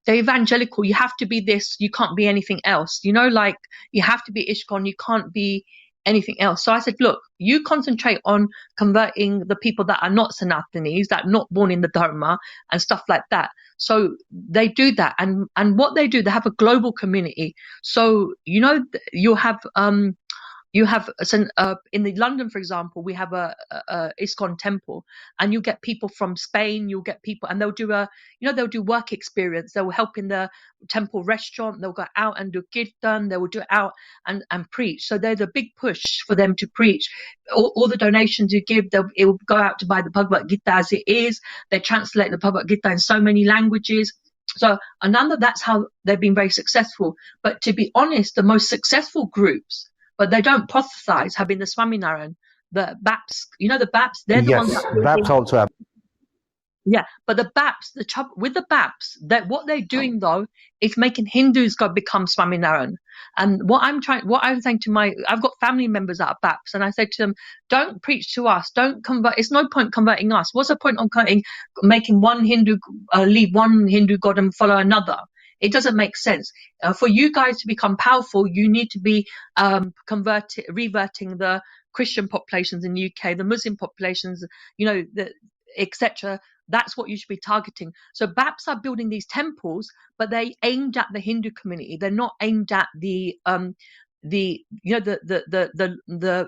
the evangelical, you have to be this, you can't be anything else. Like you have to be ISKCON, you can't be anything else. So I said, look, you concentrate on converting the people that are not Sanatanis, that are not born in the Dharma and stuff like that. So they do that. And what they do, they have a global community. So, you'll have, in the London, for example, we have a ISKCON temple, and you get people from Spain, you'll get people, and they'll do work experience. They will help in the temple restaurant. They'll go out and do kirtan. They will do out and preach. So there's a big push for them to preach. All the donations you give, it will go out to buy the Bhagavad Gita as it is. They translate the Bhagavad Gita in so many languages. So Ananda, that's how they've been very successful. But to be honest, the most successful groups, but they don't prophesize, have been the Swaminarayan, the BAPS. The BAPS, they're the ones
Yes,
that are
BAPS
building.
also have.
Yeah, but the BAPS, the trouble with the BAPS, that what they're doing though is making Hindus go become Swaminarayan. And what I'm saying to I've got family members that are BAPS, and I said to them, don't preach to us, don't convert. It's no point converting us. What's the point of making one Hindu leave one Hindu god and follow another? It doesn't make sense. For you guys to become powerful, you need to be reverting the Christian populations in the UK, the Muslim populations, etc. That's what you should be targeting. So BAPS are building these temples, but they aimed at the Hindu community. They're not aimed at the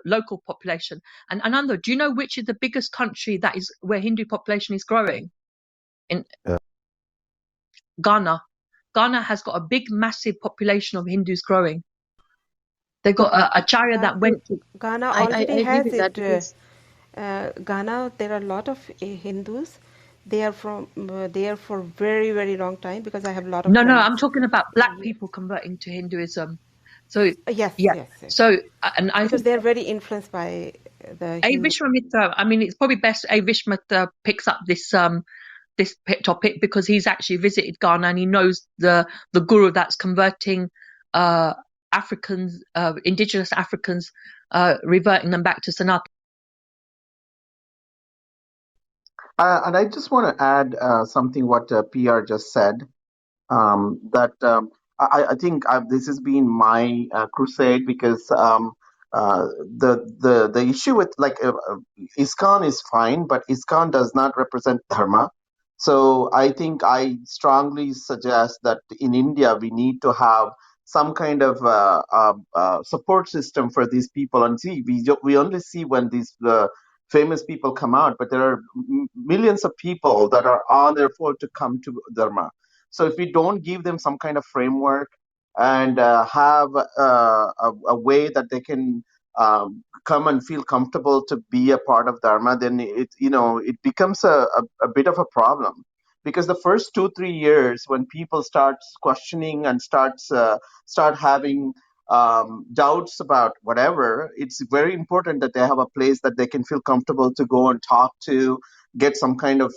local population. And Ananda, do you know which is the biggest country that is where Hindu population is growing? In Ghana. Ghana has got a big, massive population of Hindus growing. They got a acharya that went to.
Ghana
I
already
agree
has
with that
it.
because
Ghana, there are a lot of Hindus. They are there for very, very long time because I have a lot of
No,
friends.
I'm talking about black people converting to Hinduism. So
Yes,
yeah.
yes, yes.
So and I
Because
think
they're very influenced by the
A
Hindu.
Vishwamitra, I mean, it's probably best A Vishwamitra picks up this topic because he's actually visited Ghana and he knows the guru that's converting Africans, indigenous Africans, reverting them back to Sanat.
And I just want to add something what PR just said. That I think this has been my crusade because the issue with ISKCON is fine, but ISKCON does not represent Dharma. So I think I strongly suggest that in India we need to have some kind of support system for these people. And see, we only see when these famous people come out, but there are millions of people that are on their foot to come to Dharma. So if we don't give them some kind of framework and have a way that they can come and feel comfortable to be a part of Dharma, then it becomes a bit of a problem. Because the first 2-3 years, when people start questioning and start having doubts about whatever, it's very important that they have a place that they can feel comfortable to go and talk to, get some kind of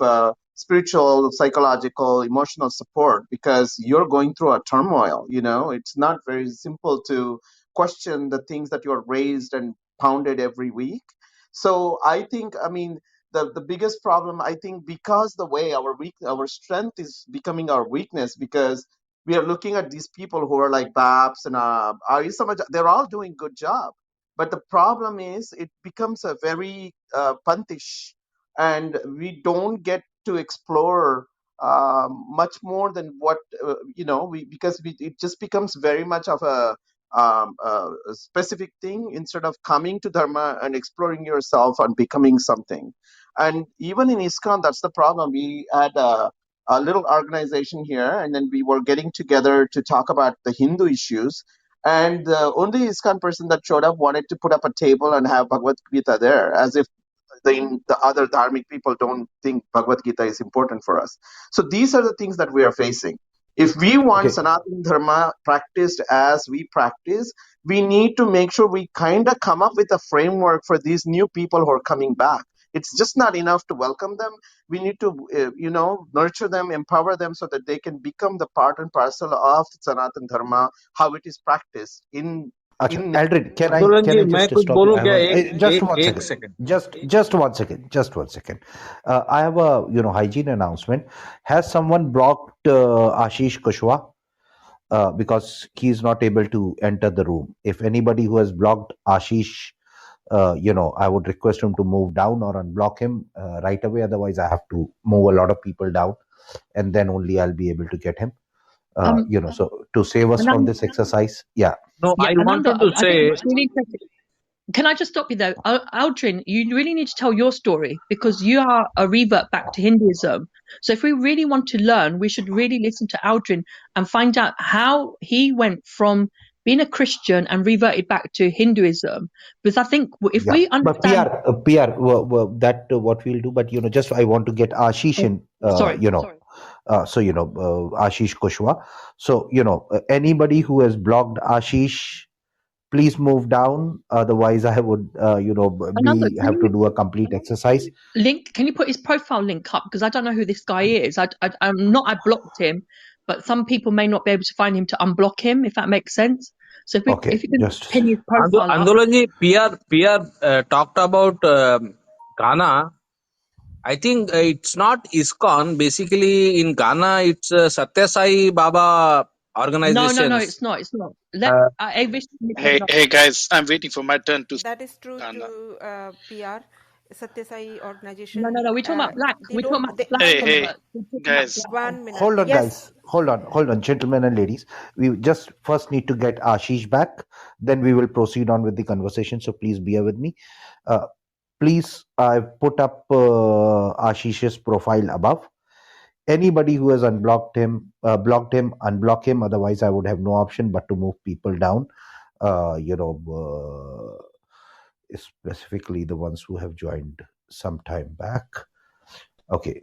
spiritual, psychological, emotional support, because you're going through a turmoil. It's not very simple to question the things that you're raised and pounded every week. So I think, the biggest problem, I think, because the way our strength is becoming our weakness, because we are looking at these people who are like Babs and Arya Samaj, they're all doing good job. But the problem is it becomes a very pantish, and we don't get to explore much more than what it just becomes very much of a specific thing instead of coming to Dharma and exploring yourself and becoming something. And even in ISKCON, that's the problem. We had a little organization here, and then we were getting together to talk about the Hindu issues. And the only ISKCON person that showed up wanted to put up a table and have Bhagavad Gita there, as if the other dharmic people don't think Bhagavad Gita is important for us. So these are the things that we are facing. If we want
Okay.
Sanatana Dharma practiced as we practice, we need to make sure we kind of come up with a framework for these new people who are coming back. It's just not enough to welcome them. We need to, nurture them, empower them so that they can become the part and parcel of Sanatana Dharma, how it is practiced in
अच्छा
in
Aldrin
आंदोलन
can
ji
I
मैं
just
कुछ
stop you?
बोलूं
I have
क्या?
just one
एक
second.
Second.
Just one second. I have a hygiene announcement. Has someone blocked Ashish Kushwa because he is not able to enter the room? If anybody who has blocked Ashish, I would request him to move down or unblock him right away. Otherwise, I have to move a lot of people down, and then only I'll be able to get him. So to save us from
Ananda,
this exercise, yeah.
No,
yeah,
I
Ananda,
wanted to
I
say.
think it's really interesting. Can I just stop you there? Aldrin, you really need to tell your story because you are a revert back to Hinduism. So if we really want to learn, we should really listen to Aldrin and find out how he went from being a Christian and reverted back to Hinduism. Because I think if
Yeah,
we
but
understand,
PR, that what we'll do. But just I want to get Ashish
oh,
in.
sorry,
So Ashish Kushwa. So anybody who has blocked Ashish, please move down. Otherwise, I would we
Ananda,
have to do a complete exercise.
can you put his profile link up? Because I don't know who this guy is. I blocked him, but some people may not be able to find him to unblock him, if that makes sense. So
Okay,
if you can
just
pin his profile up.
आंदोलन जी, PR talked about Ghana. I think it's not ISKCON. Basically, in Ghana, it's Satya Sai Baba
No,
organizations.
it's not. It's not. Let
Uh,
Avish.
Hey guys, I'm waiting for my turn to
That is true
Ghana.
to PR, Satyasai
No,
organization.
no, no. We're talking about black.
They
We're talking
don't.
about
They,
black
Hey
converts. We're talking about
guys.
black converts.
1 minute.
hold on,
Yes.
guys. Hold on, gentlemen and ladies. We just first need to get Ashish back. Then we will proceed on with the conversation. So please bear with me. Please, I've put up Ashish's profile above. Anybody who has unblocked him, blocked him, unblock him. Otherwise, I would have no option but to move people down. Specifically the ones who have joined some time back. Okay.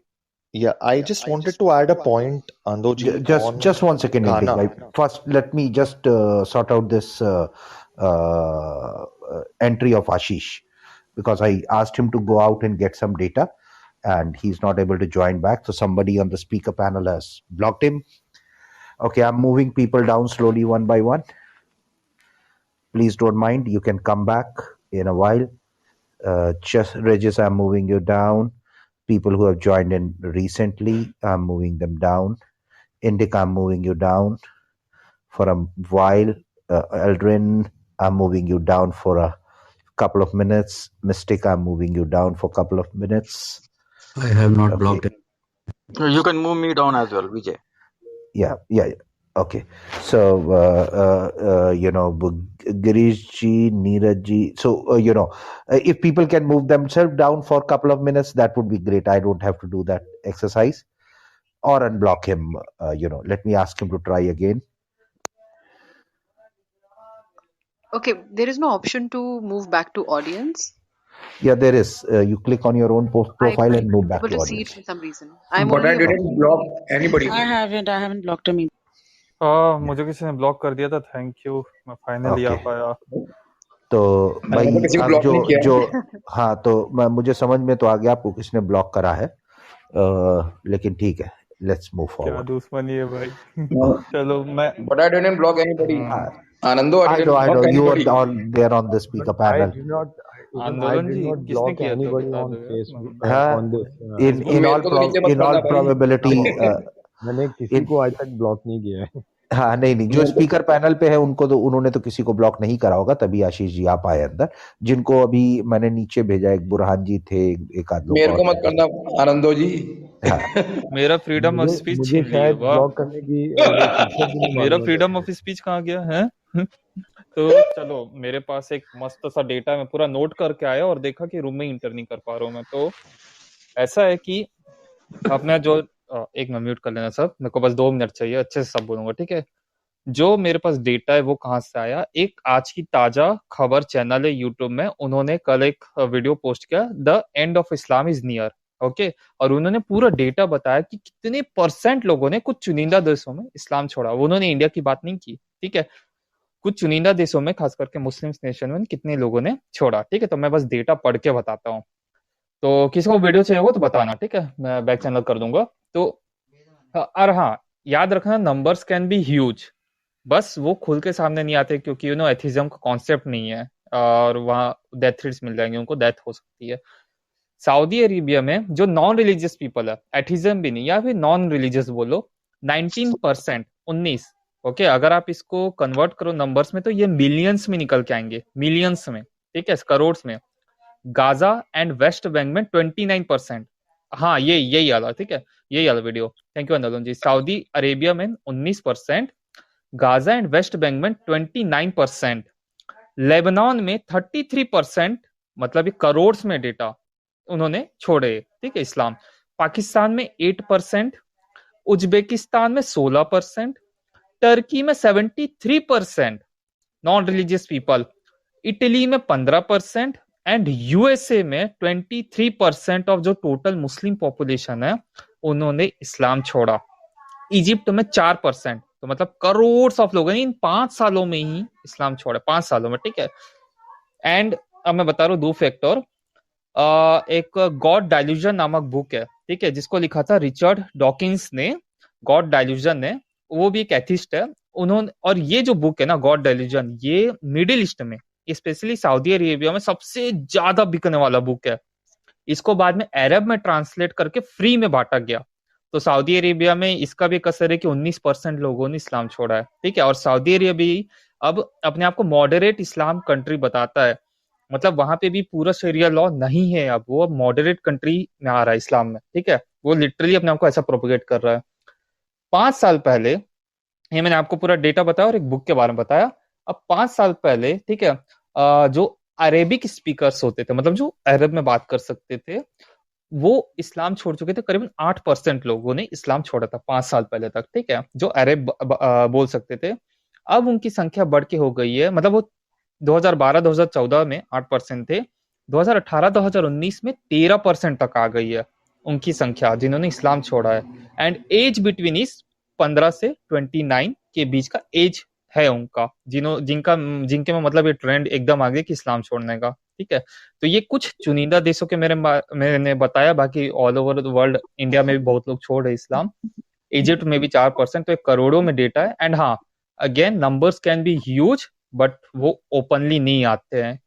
Yeah, I just wanted to add a point, Andoji, on
Just 1 second, Nitik.
Ghana.
First, let me just sort out this entry of Ashish, because I asked him to go out and get some data and he's not able to join back. So somebody on the speaker panel has blocked him. Okay, I'm moving people down slowly one by one. Please don't mind. You can come back in a while. Just Regis, I'm moving you down. People who have joined in recently, I'm moving them down. Indica, I'm moving you down for a while. Eldrin, I'm moving you down for a couple of minutes. Mystic, I'm moving you down for a couple of minutes.
I have not
Okay.
blocked it.
You can move me down as well, Vijay.
Yeah. Okay. So, Girish ji, Neeraj ji. So, if people can move themselves down for a couple of minutes, that would be great. I don't have to do that exercise or unblock him. Let me ask him to try again.
Okay, there is no option to move back to audience.
Yeah, there is. You click on your own profile and move back
Able
to
to see it
audience.
for some reason. I'm
But I
only able
didn't block anybody.
I haven't blocked him.
मुझे किसी ने block कर दिया था, thank you, मैं finally आ
Okay.
पाया।
तो
मैंने
भाई
तो किसी को
अब
ब्लॉक नहीं किया
जो
है।
हाँ, तो मुझे समझ में तो आ गया आपको किसने ब्लॉक करा है, लेकिन ठीक है, लेट्स मूव
क्या
फॉरवर्ड।
दुश्मनी है भाई।
No,
चलो मैं
but I didn't block anybody. Anando, I
I
didn't block
know you
anybody.
are on there on the speaker
I
panel.
did not. Even I
आंदोलन
did
जी
not
किसने
block
किया था
anybody
बता
on
दो यार, मैं
Facebook
हाँ,
on this.
in
तो मेरे को तो नीचे मत करना भाई।
probability
मैंने किसी
in
को आज तक ब्लॉक नहीं किया है।
हाँ, नहीं, जो
मेरे को
स्पीकर पैनल पे है उन्होंने तो किसी को ब्लॉक नहीं करा होगा, तभी आशीष जी आ पाए अंदर। जिनको अभी मैंने नीचे भेजा, एक बुरहान जी थे, एक आध लोग
मेरे
और
को मत
थे।
करना आनंदो जी।
हाँ,
मेरा फ्रीडम ऑफ स्पीच
मुझे
छीन लिए,
शायद
वाह।
ब्लॉक करने की वो फीचर भी नहीं
मेरा
मालूम है
फ्रीडम ऑफ
कैसे।
स्पीच कहाँ गया है? तो चलो, मेरे पास एक मस्त सा डेटा मैं पूरा नोट करके आया और देखा कि रूम में इंटर नहीं कर पा रहा हूँ मैं। तो ऐसा है कि अपना जो एक मिनट म्यूट कर लेना सब, मेरे को बस 2 मिनट चाहिए, अच्छे से सब बोलूंगा, ठीक है। जो मेरे पास डेटा है वो कहाँ से आया, एक आज की ताजा खबर चैनल है यूट्यूब में, उन्होंने कल एक वीडियो पोस्ट किया, the end of Islam is near. Okay, और उन्होंने पूरा डेटा बताया कि कितने परसेंट लोगों ने कुछ चुनिंदा देशों में इस्लाम छोड़ा। उन्होंने इंडिया की बात नहीं की, ठीक है, कुछ चुनिंदा देशों में, खास करके मुस्लिम नेशन में कितने लोगों ने छोड़ा, ठीक है। तो मैं बस डेटा पढ़ के बताता हूँ, तो किसी को वीडियो चाहिए होगा तो बताना, ठीक है, मैं बैक चैनल कर दूंगा। तो और हाँ, याद रखना, नंबर्स कैन बी ह्यूज, बस वो खुल के सामने नहीं आते क्योंकि एथिज्म का कॉन्सेप्ट नहीं है, और वहाँ डेथ थ्रेट्स मिल जाएंगे, उनको डेथ हो सकती है। सऊदी अरेबिया में जो नॉन रिलीजियस पीपल है, एथिज्म भी नहीं, या फिर नॉन रिलीजियस बोलो, 19%, 19। ओके, अगर आप इसको कन्वर्ट करो नंबर्स में तो ये मिलियंस में निकल के आएंगे, मिलियंस में, ठीक है, करोड़ में। गाजा एंड वेस्ट बैंक में 29%। हाँ, ये यही वाला, ठीक है, यही वाला वीडियो। थैंक यू अंदोलन जी। सऊदी अरेबिया में 19%, गाजा एंड वेस्ट बैंक में 29%, लेबनान में 33%, मतलब ये करोड़ में डेटा उन्होंने छोड़े, ठीक है, इस्लाम। पाकिस्तान में 8%, उज्बेकिस्तान में 16%, टर्की में 73% नॉन रिलीजियस पीपल, इटली में 15%, एंड यूएसए में 23% ऑफ जो टोटल मुस्लिम पॉपुलेशन है उन्होंने इस्लाम छोड़ा। इजिप्ट में 4%, तो मतलब करोड़ ऑफ लोगों ने इन 5 सालों में ही इस्लाम छोड़ा, 5 सालों में, ठीक है। एंड अब मैं बता रहा हूँ दो फैक्टर। एक गॉड डाइल्यूजन नामक बुक है, ठीक है, जिसको लिखा था रिचर्ड डॉकिंस ने, गॉड डाइल्यूजन ने, वो भी एक एथिस्ट है। उन्होंने, और ये जो बुक है ना गॉड डाइल्यूजन, ये मिडिल ईस्ट में, स्पेशली सऊदी अरेबिया में सबसे ज्यादा बिकने वाला बुक है। इसको बाद में अरब में ट्रांसलेट करके फ्री में बांटा गया। तो सऊदी अरेबिया में इसका भी एक असर है कि 19% लोगों ने इस्लाम छोड़ा है, ठीक है। और सऊदी अरेबिया अब अपने आप को मॉडरेट इस्लाम कंट्री बताता है, मतलब वहां पे भी पूरा शरिया लॉ नहीं है, अब वो अब मॉडरेट कंट्री में आ रहा है इस्लाम में, ठीक है। वो लिटरली अपने आप को ऐसा प्रोपोगेट कर रहा है। 5 साल पहले, ये मैंने आपको पूरा डेटा बताया और एक बुक के बारे में बताया। अब 5 साल पहले, ठीक है, जो अरेबिक स्पीकर्स होते थे, मतलब जो अरब में बात कर सकते थे, वो इस्लाम छोड़ चुके थे। करीबन 8% लोगों ने इस्लाम छोड़ा था 5 साल पहले तक, ठीक है, जो अरब बोल सकते थे। अब उनकी संख्या बढ़ के हो गई है, मतलब वो 2012-2014 में 8% थे, 2018-2019 में 13% तक आ गई है उनकी संख्या जिन्होंने इस्लाम छोड़ा है। एंड एज बिटवीन इस 15 से 29 के बीच का एज है उनका, जिनके में मतलब ये ट्रेंड एकदम आ गया कि इस्लाम छोड़ने का, ठीक है। तो ये कुछ चुनिंदा देशों के मैंने बताया, बाकी all over the world, India में भी बहुत लोग छोड़ रहे इस्लाम, इजिप्ट में भी 4%, तो एक करोड़ों में डेटा है। एंड हाँ, again numbers can be huge, but वो ओपनली नहीं आते हैं,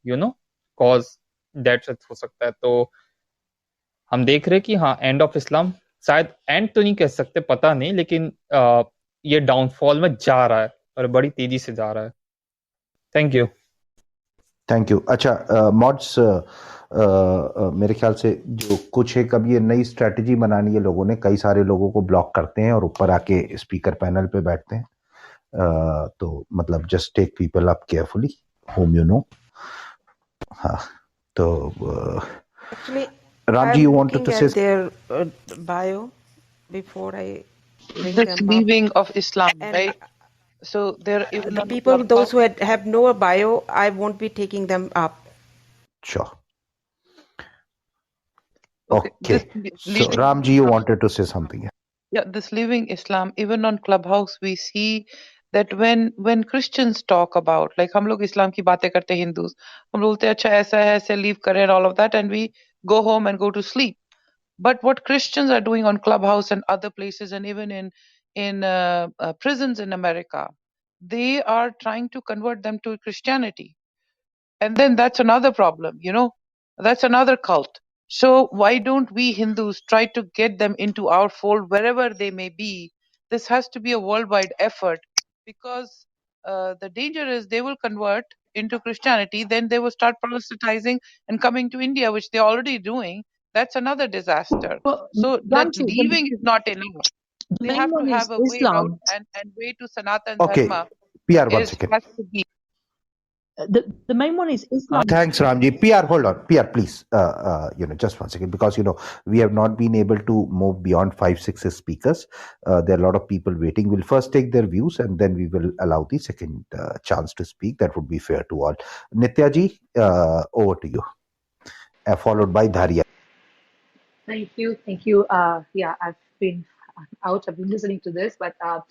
कॉज दैट्स हो सकता है। तो हम देख रहे हैं कि हाँ, एंड ऑफ इस्लाम, शायद एंड तो नहीं कह सकते, पता नहीं, लेकिन ये डाउनफॉल में जा रहा है और बड़ी तेजी से जा रहा है। Thank you.
Thank you. अच्छा मॉड्स, मेरे ख्याल से जो कुछ एक अब ये नई स्ट्रेटजी बनानी है लोगों ने, कई सारे लोगों को ब्लॉक करते हैं और ऊपर आके स्पीकर पैनल पे बैठते हैं। तो मतलब just take people up carefully home हाँ, तो
Actually,
Ram ji,
I'm
you wanted
looking
to say?
at their bio before I bring
This
them up.
leaving of Islam,
And
right? So they're even
the
on
people, those
Clubhouse.
who have no bio, I won't be taking them up.
Sure.
Okay,
Okay. So
leaving
Ram ji, you wanted to say something?
Yeah, this leaving Islam, even on Clubhouse, we see that when Christians talk about, like हम लोग इस्लाम की बातें करते हैं Hindus, हम बोलते हैं अच्छा ऐसा है, ऐसे leave करें and all of that, and we go home and go to sleep. But what Christians are doing on Clubhouse and other places, and even in prisons in America, they are trying to convert them to Christianity. And then that's another problem, that's another cult. So why don't we Hindus try to get them into our fold wherever they may be? This has to be a worldwide effort, because the danger is they will convert into Christianity, then they will start proselytizing and coming to India, which they're already doing. That's another disaster.
But
So that
Ramji,
leaving is not enough.
the
They
main
have to
one
have
is
a way out,
Islam.
and way to Sanatan
Okay,
Dharma
PR 1
is
second.
has to be.
the main one is Islam.
Thanks, Ramji. PR, hold on. PR, please. Just 1 second, because we have not been able to move beyond 5, 6 speakers. There are a lot of people waiting. We'll first take their views and then we will allow the second chance to speak. That would be fair to all. Nitya ji, over to you. Followed by Dharia.
Thank you. Thank you. Yeah, I've been out. I've been listening to this, but uh,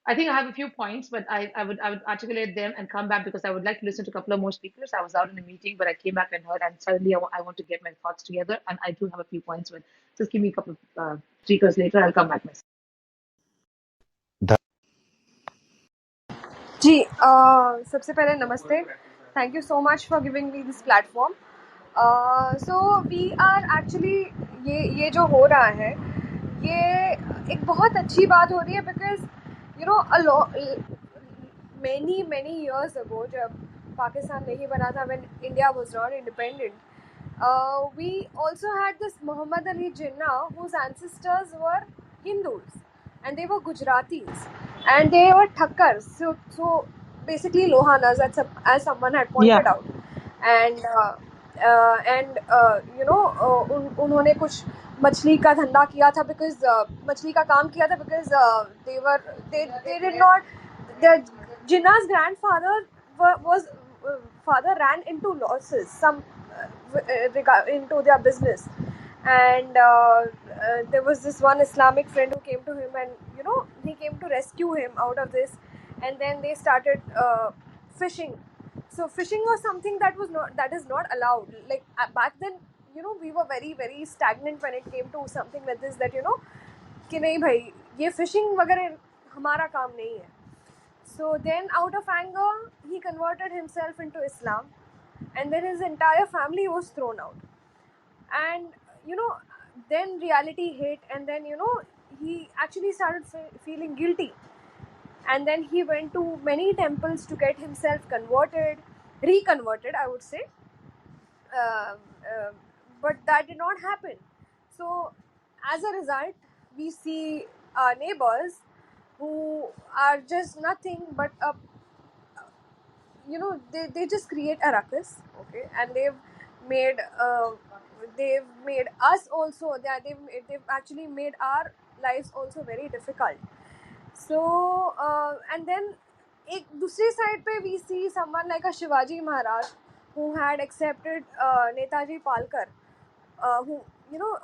I think I have a few points, but I would articulate them and come back because I would like to listen to a couple of more speakers. I was out in a meeting, but I came back and heard, and suddenly I want to get my thoughts together, and I do have a few points, but just give me a couple of speakers later. I'll come back myself.
जी सबसे पहले नमस्ते. Thank you so much for giving me this platform. So we are actually ये जो हो रहा है ये एक बहुत अच्छी बात हो रही है बिकॉज many years ago जब पाकिस्तान नहीं बना था, when India was not independent, we also had this Muhammad Ali Jinnah whose ancestors were Hindus and they were Gujaratis and they were Thakkars, so basically Lohanas, as someone had pointed
Yeah.
out. And उन्होंने कुछ मछली का धंधा किया था because मछली का काम किया था because they did not, the Jinnah's grandfather father ran into losses into their business, and there was this one Islamic friend who came to him, and he came to rescue him out of this, and then they started fishing. So fishing was something that is not allowed. Like back then, we were very very stagnant when it came to something like this, that कि नहीं भाई ये fishing वगैरह हमारा काम नहीं है. So then out of anger he converted himself into Islam, and then his entire family was thrown out. And then reality hit, and then he actually started feeling guilty, and then he went to many temples to get himself reconverted, I would say. uh, uh, but that did not happen. So as a result, we see our neighbors who are just nothing but they just create a ruckus, okay, and made they've made us also, they've actually made our lives also very difficult. So and then एक दूसरी side पे we see someone like a Shivaji Maharaj who had accepted Netaji Palkar, who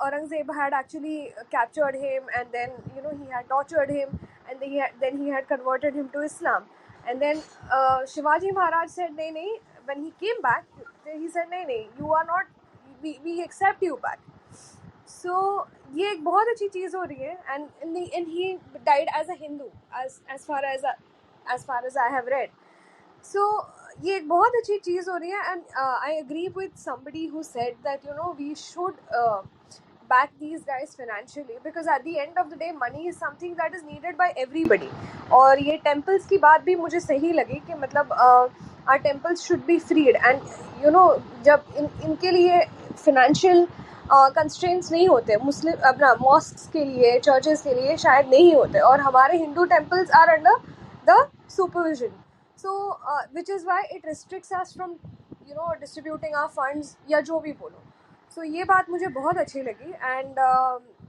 Aurangzeb had actually captured him, and then he had tortured him, and then he had converted him to Islam, and then Shivaji Maharaj said nahi nahi. When he came back, he said nahi nahi, you are not, we accept you back. So ये एक बहुत अच्छी चीज़ हो रही है, and he died as a Hindu, as far as I have read. So ये एक बहुत अच्छी चीज़ हो रही है, and I agree with somebody who said that we should back these guys financially, because at the end of the day money is something that is needed by everybody. और ये temples की बात भी मुझे सही लगी कि मतलब our temples should be freed, and जब इनके लिए financial कंस्ट्रेंट्स नहीं होते, मुस्लिम अपना मॉस्क्स के लिए, चर्चेस के लिए शायद नहीं होते, और हमारे Hindu temples are under the supervision. So which is why it restricts us from distributing our funds या जो भी बोलो. So ये बात मुझे बहुत अच्छी लगी, and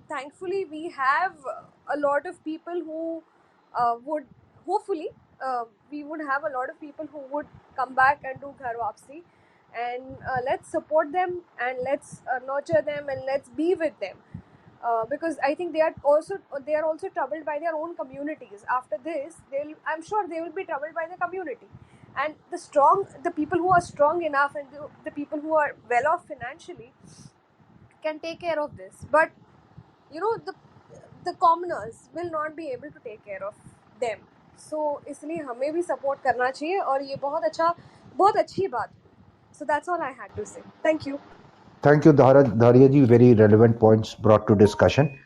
thankfully we have a lot of people who would hopefully we would have a lot of people who would come back and do Ghar Vapsi, and let's support them, and let's nurture them, and let's be with them, because I think they are also troubled by their own communities. After this, I'm sure they will be troubled by the community, and the people who are strong enough, and the people who are well off financially can take care of this. But the commoners will not be able to take care of them. So इसलिए हमें भी support करना चाहिए, और ये बहुत अच्छी बात. So that's all I had to say. Thank you.
Thank you, Dharia ji. Very relevant points brought to discussion.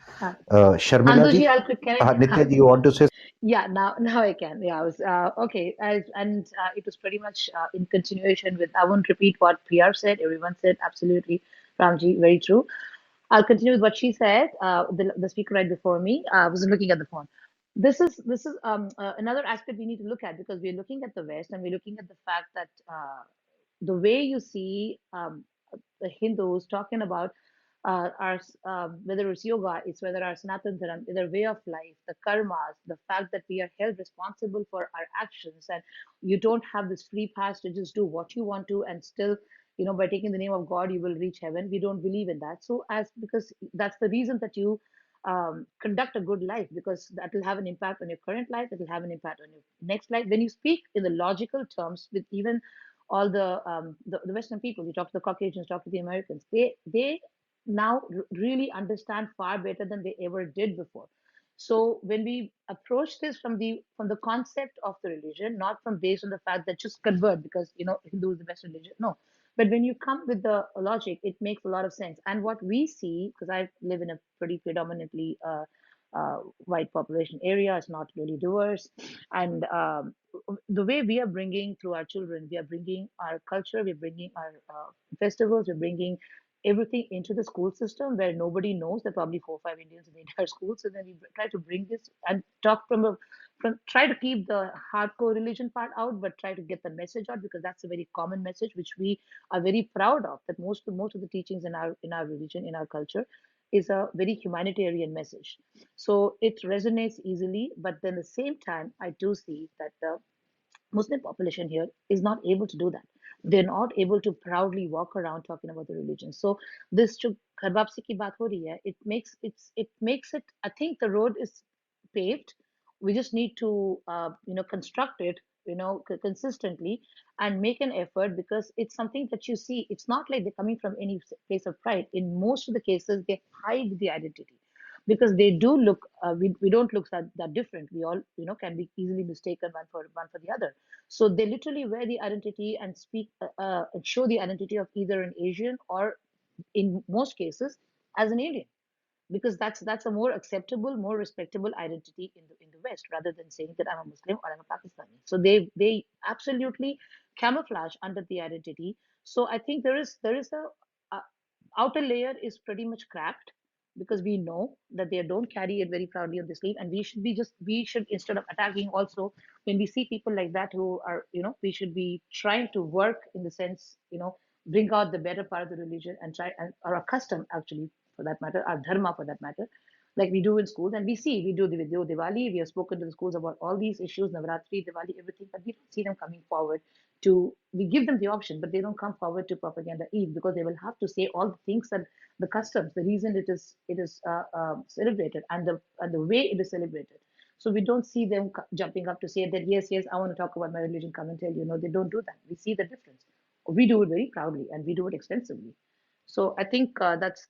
Sharmila ji, Nitya ji, you want to say?
Yeah, now I can. Yeah, I was okay. It was pretty much in continuation with. I won't repeat what PR said. Everyone said absolutely, Ramji, very true. I'll continue with what she said. The speaker right before me. I wasn't looking at the phone. This is another aspect we need to look at, because we're looking at the West and we're looking at the fact that the way you see the Hindus talking about whether it's yoga, it's whether our Sanatan Dharam, their way of life, the karmas, the fact that we are held responsible for our actions, and you don't have this free pass to just do what you want to and still, by taking the name of God, you will reach heaven. We don't believe in that. So, because that's the reason that you conduct a good life, because that will have an impact on your current life, it will have an impact on your next life. When you speak in the logical terms with even all the Western people, you talk to the Caucasians, talk to the Americans, they now really understand far better than they ever did before. So when we approach this from the concept of the religion, not from based on the fact that just convert because Hindu is the best religion, no. But when you come with the logic, it makes a lot of sense. And what we see, because I live in a pretty predominantly white population area, it's not really diverse, and the way we are bringing through our children, we are bringing our culture, we're bringing our festivals, we're bringing everything into the school system where nobody knows. There are probably 4 or 5 Indians in the entire school. So then we try to bring this and talk from try to keep the hardcore religion part out, but try to get the message out, because that's a very common message which we are very proud of. That most of the teachings in our religion, in our culture, is a very humanitarian message. So it resonates easily, but then at the same time, I do see that the Muslim population here is not able to do that. They're not able to proudly walk around talking about the religion. So this जो घर वापसी की बात हो रही है, it makes it. I think the road is paved. We just need to construct it consistently and make an effort, because it's something that you see. It's not like they're coming from any place of pride. In most of the cases, they hide the identity, because they do look we don't look that different. We all can be easily mistaken one for the other. So they literally wear the identity and speak and show the identity of either an Asian, or in most cases as an Indian, because that's a more acceptable, more respectable identity in the West, rather than saying that I'm a Muslim or I'm a Pakistani. So they absolutely camouflage under the identity. So I think there is a outer layer is pretty much cracked, because we know that they don't carry it very proudly on the sleeve, and we should, instead of attacking, also when we see people like that who are, we should be trying to work in the sense, bring out the better part of the religion, and try and or a custom, actually, for that matter, our dharma for that matter, like we do in schools. And we do the video Diwali. We have spoken to the schools about all these issues, Navratri, Diwali, everything, but we don't see them coming forward we give them the option, but they don't come forward to propaganda Eid, because they will have to say all the things that the customs, the reason it is celebrated, and the way it is celebrated. So we don't see them jumping up to say that yes, I want to talk about my religion. Come and tell you. No, they don't do that. We see the difference. We do it very proudly, and we do it extensively. So I think that's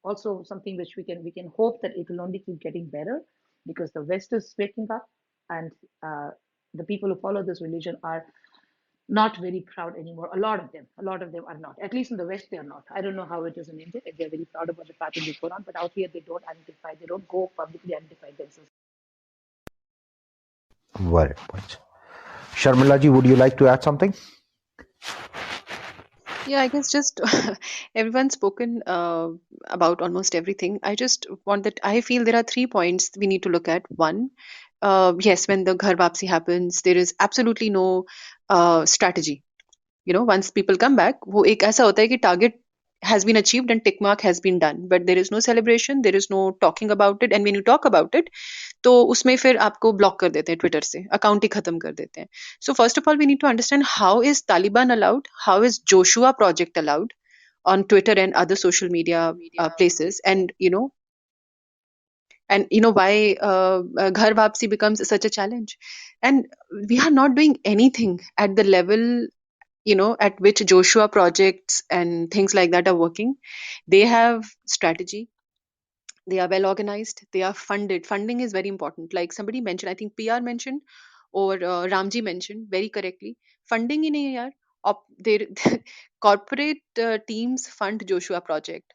also something which we can hope that it will only keep getting better, because the West is waking up, and uh, the people who follow this religion are not very proud anymore. A lot of them are not. At least in the West, they are not. I don't know how it is in India. If they're very proud about the path they put on, but out here they don't identify. They don't go publicly identify themselves.
Valid points. Sharmila ji, would you like to add something?
Yeah, I guess just everyone's spoken about almost everything. I just want that I feel there are 3 points we need to look at. One, yes, when the Ghar Vapsi happens, there is absolutely no strategy. Once people come back, वो एक ऐसा होता है कि target has been achieved and tick mark has been done, but there is no celebration, there is no talking about it, and when you talk about it, तो उसमें फिर आपको ब्लॉक कर देते हैं ट्विटर से, अकाउंट ही खत्म कर देते हैं. So first of all, we need to understand how is Taliban allowed, how is Joshua project allowed on Twitter and other social media places, and why Ghar Vapsi becomes such a challenge, and we are not doing anything at the level at which Joshua projects and things like that are working. They have strategy, they are well organized, they are funded. Funding is very important. Like somebody mentioned, I think PR mentioned, or Ramji mentioned very correctly, funding in AR. Their corporate teams fund Joshua project,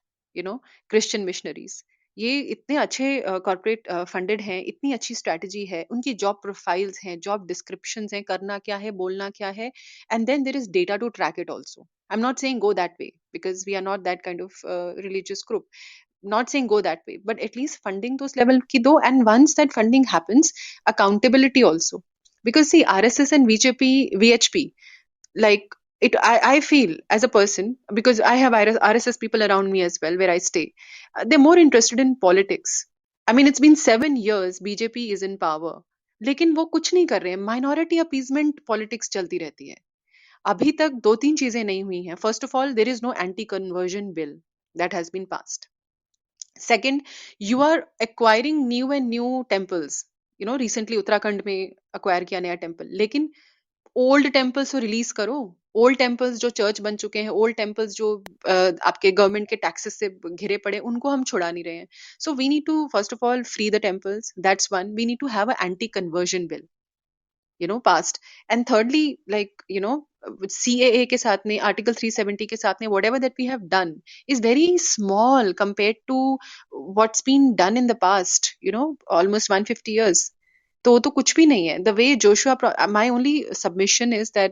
Christian missionaries. ये इतने अच्छे corporate funded हैं, इतनी अच्छी strategy है, उनकी job profiles हैं, job descriptions हैं, करना क्या है, बोलना क्या है, and then there is data to track it also. I am not saying go that way, because we are not that kind of religious group, not saying go that way, but at least funding those level ki do. And once that funding happens, accountability also. Because see, RSS and VHP, like I feel as a person, because I have RSS people around me as well where I stay, they're more interested in politics. I mean, it's been 7 years BJP is in power, लेकिन वो कुछ नहीं कर रहे हैं. Minority appeasement politics चलती रहती है. अभी तक दो तीन चीजें नहीं हुई हैं. First of all, there is no anti conversion bill that has been passed. Second, you are acquiring new and new temples. Recently Uttarakhand में acquire किया नया temple, लेकिन ओल्ड टेम्पल्स को रिलीज करो. ओल्ड टेम्पल्स जो चर्च बन चुके हैं, ओल्ड टेम्पल्स जो आपके गवर्नमेंट के टैक्सेस से घिरे पड़े, उनको हम छुड़ा नहीं रहे हैं. So we need to first of all free the temples. That's one. We need to have a anti conversion bill passed. And thirdly, with CAA के साथ में, Article 370 के साथ में, whatever that we have done is very small compared to what's been done in the past, almost 150 years. तो कुछ भी नहीं है. The way Joshua, my only submission is that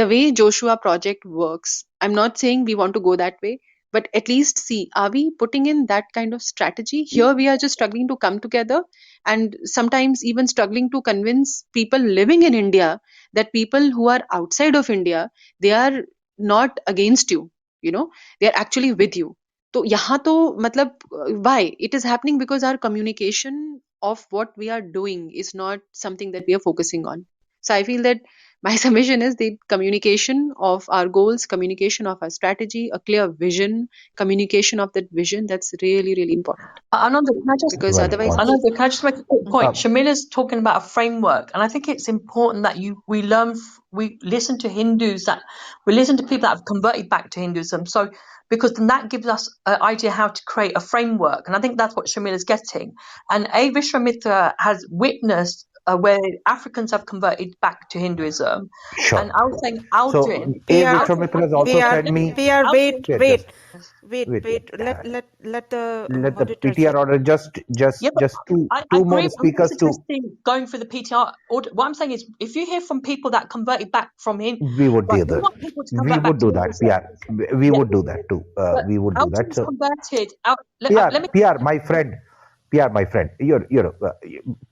the way Joshua project works, I'm not saying we want to go that way, but at least see, are we putting in that kind of strategy? Here we are just struggling to come together, and sometimes even struggling to convince people living in India that people who are outside of India, they are not against you, they are actually with you. तो यहाँ तो मतलब why it is happening? Because our communication of what we are doing is not something that we are focusing on. So I feel that my submission is the communication of our goals, communication of our strategy, a clear vision, communication of that vision. That's really, really important.
Ananda, can I just
Because otherwise,
Ananda, can I just make a quick point? Shamila's talking about a framework, and I think it's important that we listen to Hindus, that we listen to people that have converted back to Hinduism. So because then that gives us an idea how to create a framework, and I think that's what Shamila's getting. And A. Vishwamitra has witnessed where Africans have converted back to Hinduism,
Sure.
and I was saying Aldrin.
A. Vishwamitra has also said me.
Wait.
Yeah,
Let the
let the
moderator
PTR
say.
order just
Yeah, but
two
I
more
agree. I'm
speakers
not
to.
suggesting going for the PTR order. What I'm saying is, if you hear from people that converted back from him,
We would
right?
do
We
that.
want people to
We
convert back
would
to
do that.
Hinduism.
PR. We
Yeah,
would do that too.
but
We would do that.
Aldrin's
So
converted. Let me.
PR, my friend. PR, my friend.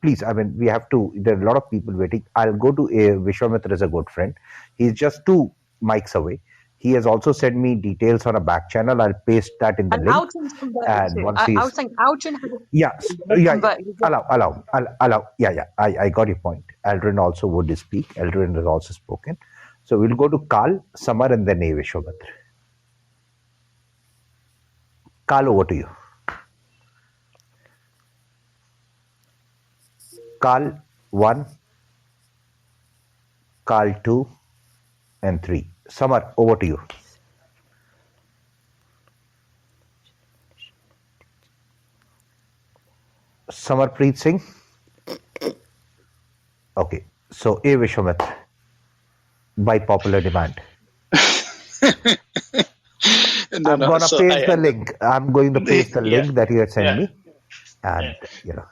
Please. I mean, we have to. There are a lot of people waiting. I'll go to a Vishwamitra is a good friend. He's just 2 mics away. He has also sent me details on a back channel. I'll paste that in the
And
link.
Aldrin's converted
And
too.
once
I
he's
was saying Aldrin
yeah,
has
yeah.
converted as well.
Allow. Yeah. I got your point. Aldrin also would speak. Aldrin has also spoken. So we'll go to Kal, Samar, and then A. Vishwamitra. Kal, over to you. Kal 1, Kal 2, and 3. Samar, over to you. Samarpreet Singh. Okay. So A. Vishwamitra, by popular demand.
No,
I'm
no.
gonna
So
paste the link. I'm going to paste the
yeah,
link that you had sent
yeah,
me, and
yeah.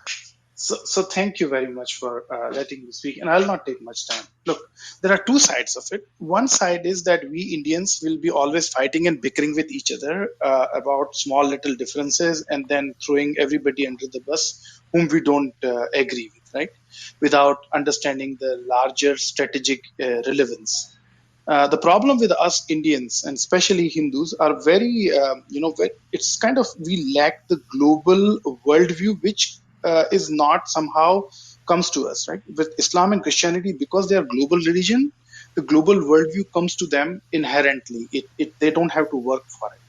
So thank you very much for letting me speak, and I'll not take much time. Look, there are two sides of it. One side is that we Indians will be always fighting and bickering with each other about small little differences, and then throwing everybody under the bus whom we don't agree with, right? Without understanding the larger strategic relevance. The problem with us Indians and especially Hindus are very, it's kind of we lack the global worldview, which is not somehow comes to us, right? With Islam and Christianity, because they are global religion, the global worldview comes to them inherently. They don't have to work for it.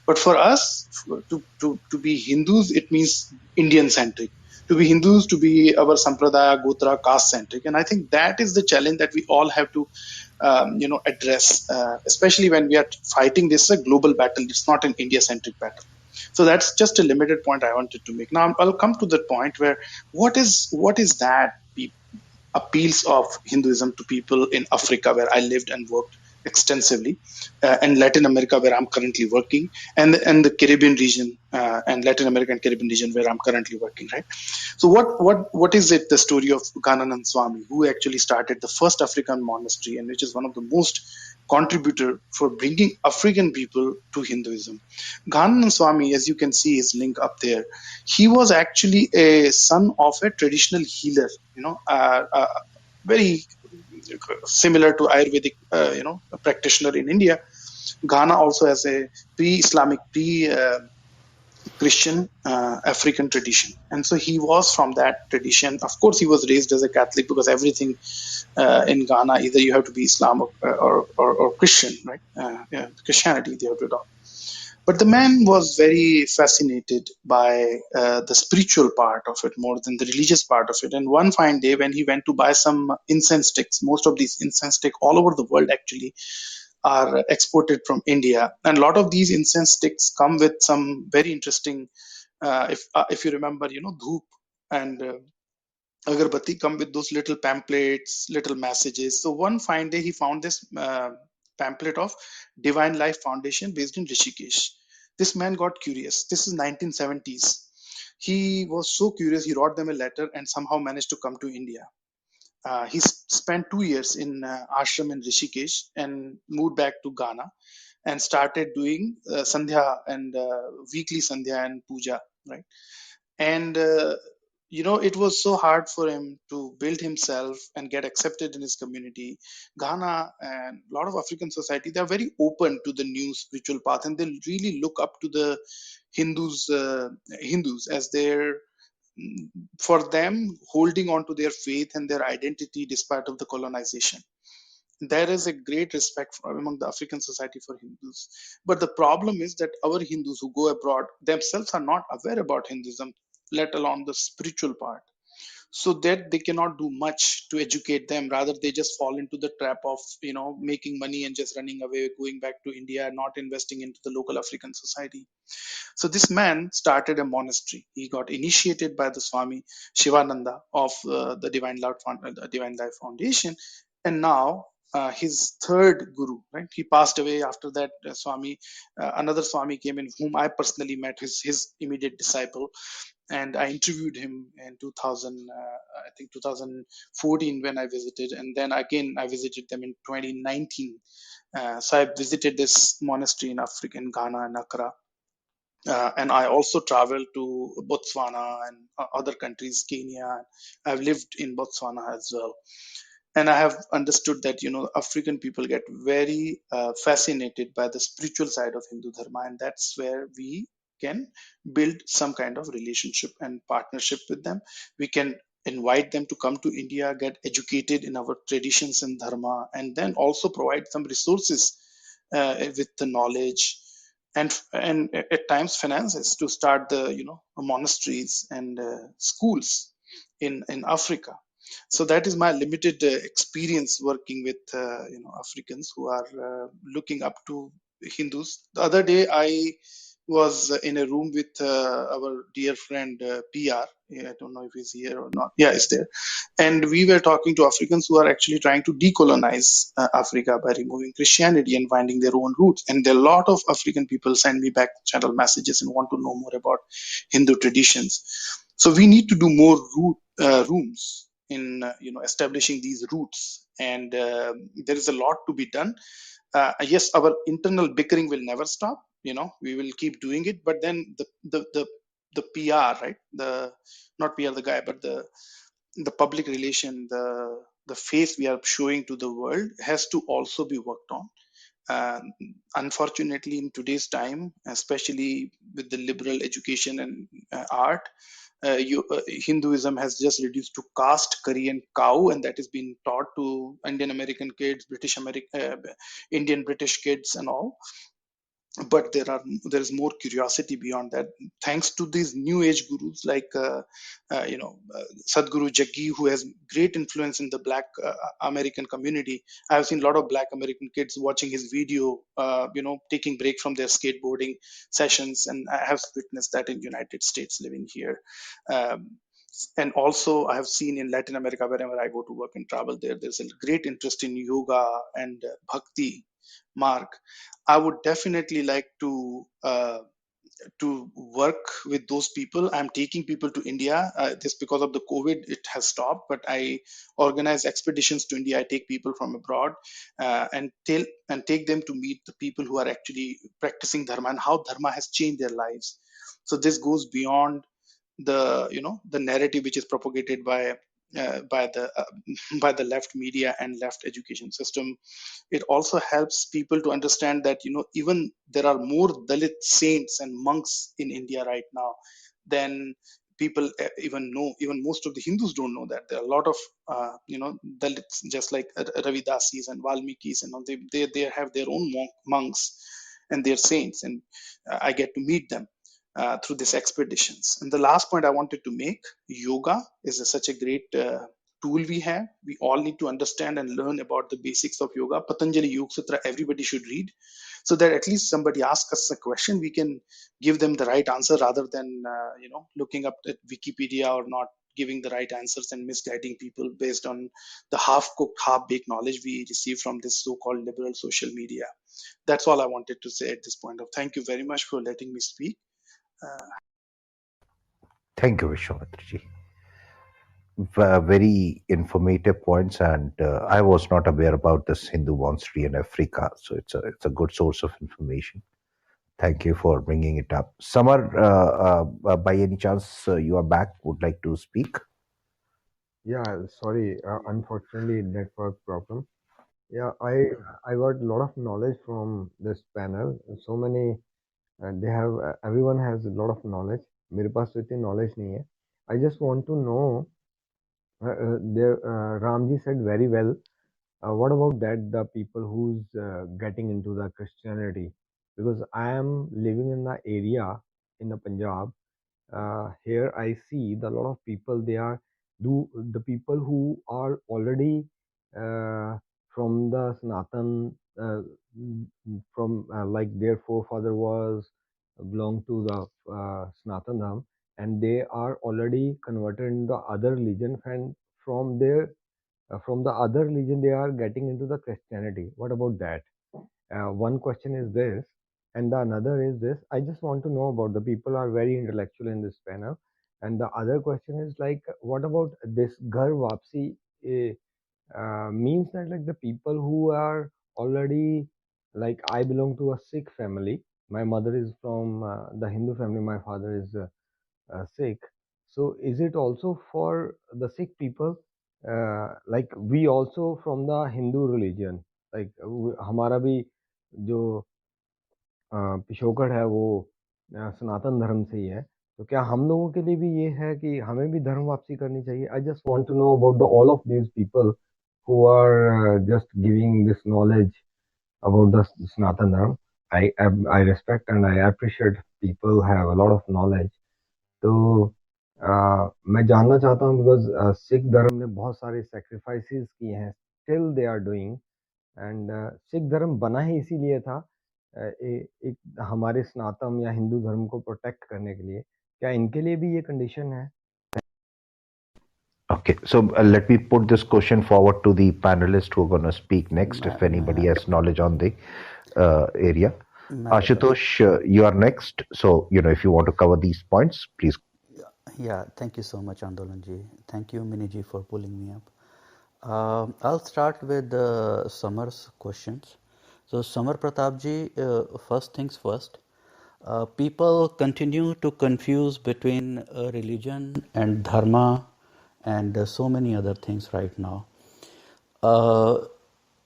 But for us, to be Hindus, it means Indian centric. To be Hindus, to be our Sampradaya, Gotra, caste centric. And I think that is the challenge that we all have to address, especially when we are fighting this a global battle. It's not an India-centric battle. So that's just a limited point I wanted to make. Now I'll come to the point where what is that appeals of Hinduism to people in Africa where I lived and worked extensively, and Latin America, where I'm currently working, and the Caribbean region, and Latin America and Caribbean region, where I'm currently working, right? So what is it? The story of Ghananand Swami, who actually started the first African monastery, and which is one of the most contributor for bringing African people to Hinduism. Ghananand Swami, as you can see his link up there, he was actually a son of a traditional healer, very similar to Ayurvedic, practitioner in India. Ghana also has a pre-Islamic, Christian African tradition, and so he was from that tradition. Of course, he was raised as a Catholic because everything in Ghana, either you have to be Islam or Christian, right? Christianity they have to adopt. But the man was very fascinated by the spiritual part of it more than the religious part of it. And one fine day, when he went to buy some incense sticks, most of these incense sticks all over the world actually are exported from India, and a lot of these incense sticks come with some very interesting. If you remember, dhoop and agarbatti come with those little pamphlets, little messages. So one fine day, he found this pamphlet of Divine Life Foundation based in Rishikesh. This man got curious. This is 1970s. He was so curious, he wrote them a letter and somehow managed to come to India. He spent 2 years in ashram in Rishikesh and moved back to Ghana and started doing sandhya and weekly sandhya and puja, right? And it was so hard for him to build himself and get accepted in his community. Ghana and a lot of African society, they're very open to the new spiritual path, and they really look up to the Hindus as their, for them, holding on to their faith and their identity despite of the colonization. There is a great respect among the African society for Hindus. But the problem is that our Hindus who go abroad themselves are not aware about Hinduism, let alone the spiritual part. So that they cannot do much to educate them. Rather, they just fall into the trap of, making money and just running away, going back to India, not investing into the local African society. So this man started a monastery. He got initiated by the Swami Shivananda of the Divine Life Foundation, and now his third guru, right? He passed away after that. Swami, another Swami came in, whom I personally met, his immediate disciple, and I interviewed him in 2014 when I visited, and then again I visited them in 2019. So I visited this monastery in Africa, in Ghana and Accra. And I also traveled to Botswana and other countries, Kenya. I've lived in Botswana as well. And I have understood that, African people get very fascinated by the spiritual side of Hindu Dharma. And that's where we can build some kind of relationship and partnership with them. We can invite them to come to India, get educated in our traditions and Dharma, and then also provide some resources with the knowledge and at times finances to start the monasteries and schools in Africa. So that is my limited experience working with Africans who are looking up to Hindus. The other day I was in a room with our dear friend PR. I don't know if he's here or not. Yeah, he's there. And we were talking to Africans who are actually trying to decolonize Africa by removing Christianity and finding their own roots. And there are a lot of African people send me back channel messages and want to know more about Hindu traditions. So we need to do more rooms in establishing these roots, and there is a lot to be done. Yes, our internal bickering will never stop. We will keep doing it, but then the PR, right? The not PR the guy, but the public relation, the face we are showing to the world has to also be worked on. Uh, Unfortunately, in today's time, especially with the liberal education and art, Hinduism has just reduced to caste, curry, and cow, and that is being taught to Indian American kids, Indian British kids, and all. But there is more curiosity beyond that, thanks to these new age gurus like Sadhguru Jaggi, who has great influence in the Black American community. I have seen a lot of Black American kids watching his video, taking break from their skateboarding sessions, and I have witnessed that in United States living here. um, and also I have seen in Latin America, wherever I go to work and travel there's a great interest in yoga and bhakti. mark, I would definitely like to work with those people. I'm taking people to India. Just because of the COVID, it has stopped, but I organize expeditions to India. I take people from abroad and take them to meet the people who are actually practicing dharma and how dharma has changed their lives. So this goes beyond the narrative which is propagated by the by the left media and left education system. It also helps people to understand that even there are more Dalit saints and monks in India right now than people even know. Even most of the Hindus don't know that there are a lot of Dalits, just like Ravidasis and Valmikis, and all. They have their own monks and their saints, and I get to meet them through these expeditions. And the last point I wanted to make: yoga is such a great tool we have. We all need to understand and learn about the basics of yoga. Patanjali Yoga Sutra, everybody should read, so that at least somebody asks us a question, we can give them the right answer rather than looking up at Wikipedia or not giving the right answers and misguiding people based on the half-cooked, half-baked knowledge we receive from this so-called liberal social media. That's all I wanted to say at this point. Thank you very much for letting me speak.
Thank you, Vishwamitraji. Very informative points, and I was not aware about this Hindu monastery in Africa, so it's a good source of information. Thank you for bringing it up. Samar, by any chance, you are back? Would like to speak?
Yeah, sorry. Unfortunately, network problem. Yeah, I got a lot of knowledge from this panel. So many, they have everyone has a lot of knowledge. मेरे पास तो इतनी knowledge नहीं है. I just want to know. Ramji said very well. What about that? The people who's getting into the Christianity, because I am living in the area in the Punjab. Here I see the lot of people. They are the people who are already from the Sanatan, from like their forefather was belong to the Sanatan Dham, and they are already converted into the other religion, and from their from the other religion they are getting into the Christianity. What about that? One question is this, and the another is this. I just want to know about the people are very intellectual in this panel, and the other question is like, what about this Ghar Vapsi? Means that like the people who are already, like I belong to a Sikh family. My mother is from the Hindu family. My father is Sikh. So is it also for the Sikh people? Like we also from the Hindu religion, like हमारा भी जो पिछोकड़ है वो सनातन धर्म से ही है, तो क्या हम लोगों के लिए भी ये है कि हमें भी धर्म वापसी करनी चाहिए? I just want to know about the all of these people who are just giving this knowledge about the Sanatan Dharma. I respect and I appreciate people have a lot of knowledge. तो मैं जानना चाहता हूँ because Sikh धर्म ने बहुत सारे sacrifices किए हैं, still they are doing, and Sikh धर्म बना ही इसीलिए था एक हमारे सनातन या हिंदू धर्म को प्रोटेक्ट करने के लिए. क्या इनके लिए भी ये कंडीशन है?
Okay, so let me put this question forward to the panelists who are going to speak next, if anybody has knowledge on the area. Ashutosh, you are next. So, if you want to cover these points, please.
Yeah, thank you so much, Andolanji. Thank you, Miniji, for pulling me up. I'll start with Samar's questions. So, Samar Pratapji, first things first. People continue to confuse between religion and dharma and so many other things right now.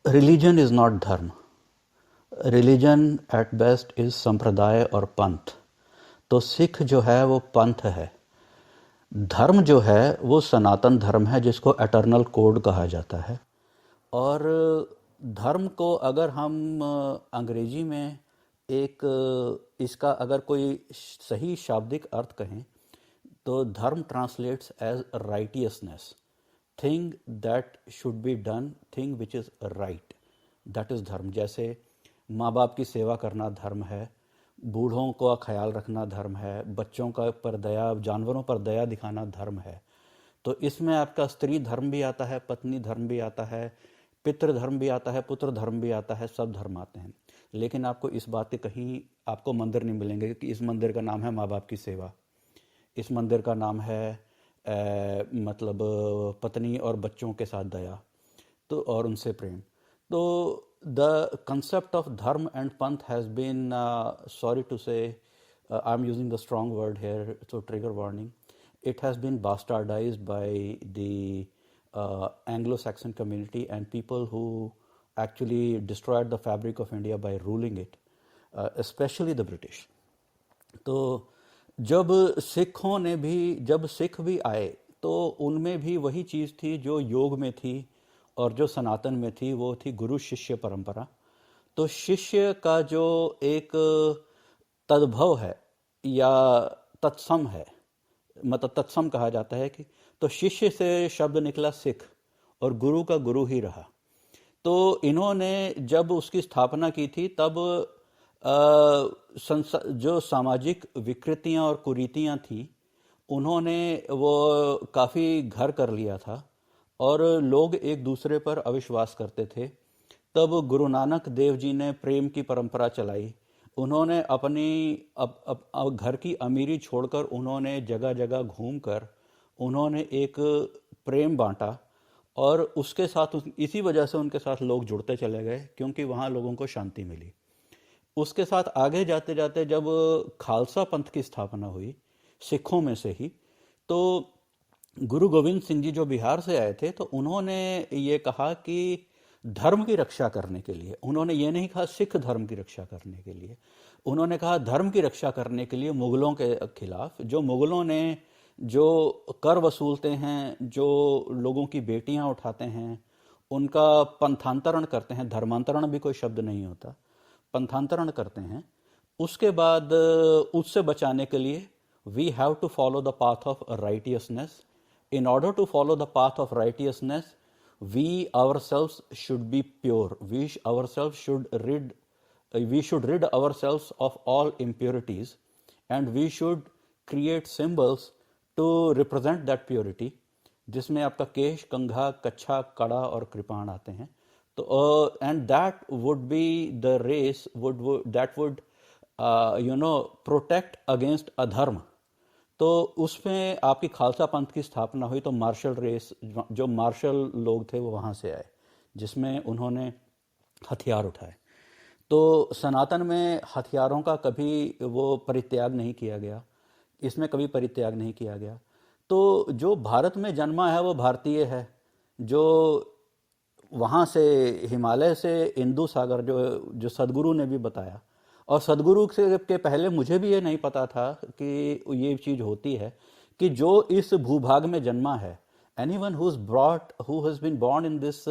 Religion is not dharma. Religion at best is संप्रदाय और पंथ. तो सिख जो है वो पंथ है. धर्म जो है वो सनातन धर्म है जिसको एटर्नल कोड कहा जाता है. और धर्म को अगर हम अंग्रेजी में एक इसका अगर कोई सही शाब्दिक अर्थ कहें तो dharma translates as righteousness, thing that should be done, thing which is right, that is dharma. जैसे माँ बाप की सेवा करना धर्म है, बूढ़ों का ख्याल रखना धर्म है, बच्चों का पर दया, जानवरों पर दया दिखाना धर्म है. तो इसमें आपका स्त्री धर्म भी आता है, पत्नी धर्म भी आता है, पितृधर्म भी आता है, पुत्र धर्म भी आता है, सब धर्म आते हैं, लेकिन आपको इस बात के कहीं आपको मंदिर नहीं मिलेंगे कि इस मंदिर का नाम है माँ बाप की सेवा, इस मंदिर का नाम है मतलब पत्नी और बच्चों के साथ दया, तो और उनसे प्रेम। तो द कंसेप्ट ऑफ धर्म एंड पंथ हैज़ बीन, सॉरी टू से, I am using the strong word hair, so trigger warning, it has been bastardized by the Anglo-Saxon community and people who actually destroyed the fabric of India by ruling it, especially the British. तो जब सिखों ने भी, जब सिख भी आए तो उनमें भी वही चीज़ थी जो योग में थी और जो सनातन में थी, वो थी गुरु शिष्य परंपरा। तो शिष्य का जो एक तद्भव है या तत्सम है, मतलब तत्सम कहा जाता है कि, तो शिष्य से शब्द निकला सिख और गुरु का गुरु ही रहा। तो इन्होंने जब उसकी स्थापना की थी तब जो सामाजिक विकृतियां और कुरीतियां थीं उन्होंने वो काफ़ी घर कर लिया था और लोग एक दूसरे पर अविश्वास करते थे। तब गुरु नानक देव जी ने प्रेम की परंपरा चलाई। उन्होंने अपनी घर की अमीरी छोड़कर उन्होंने जगह जगह घूमकर उन्होंने एक प्रेम बांटा और उसके साथ इसी वजह से उनके साथ लोग जुड़ते चले गए क्योंकि वहाँ लोगों को शांति मिली। उसके साथ आगे जाते जाते जब खालसा पंथ की स्थापना हुई सिखों में से ही, तो गुरु गोविंद सिंह जी जो बिहार से आए थे, तो उन्होंने ये कहा कि धर्म की रक्षा करने के लिए, उन्होंने ये नहीं कहा सिख धर्म की रक्षा करने के लिए, उन्होंने कहा धर्म की रक्षा करने के लिए मुगलों के खिलाफ, जो मुगलों ने जो कर वसूलते हैं, जो लोगों की बेटियां उठाते हैं, उनका पंथांतरण करते हैं, धर्मांतरण भी कोई शब्द नहीं होता, पंथांतरण करते हैं, उसके बाद उससे बचाने के लिए we have to follow the path of righteousness. In order to follow the path of righteousness, we ourselves should be pure. We should rid ourselves of all impurities, and we should create symbols to represent that purity, जिसमें आपका केश, कंघा, कच्छा, कड़ा और कृपाण आते हैं। तो and that would be the race that would protect against अधर्म। तो उसमें आपकी खालसा पंथ की स्थापना हुई, तो मार्शल रेस, जो मार्शल लोग थे वो वहाँ से आए, जिसमें उन्होंने हथियार उठाए। तो सनातन में हथियारों का कभी वो परित्याग नहीं किया गया, इसमें कभी परित्याग नहीं किया गया। तो जो भारत में जन्मा है वो भारतीय है, जो वहाँ से हिमालय से इंदु सागर, जो सदगुरु ने भी बताया, और सदगुरु के पहले मुझे भी ये नहीं पता था कि ये चीज़ होती है कि जो इस भूभाग में जन्मा है, anyone who has been born in this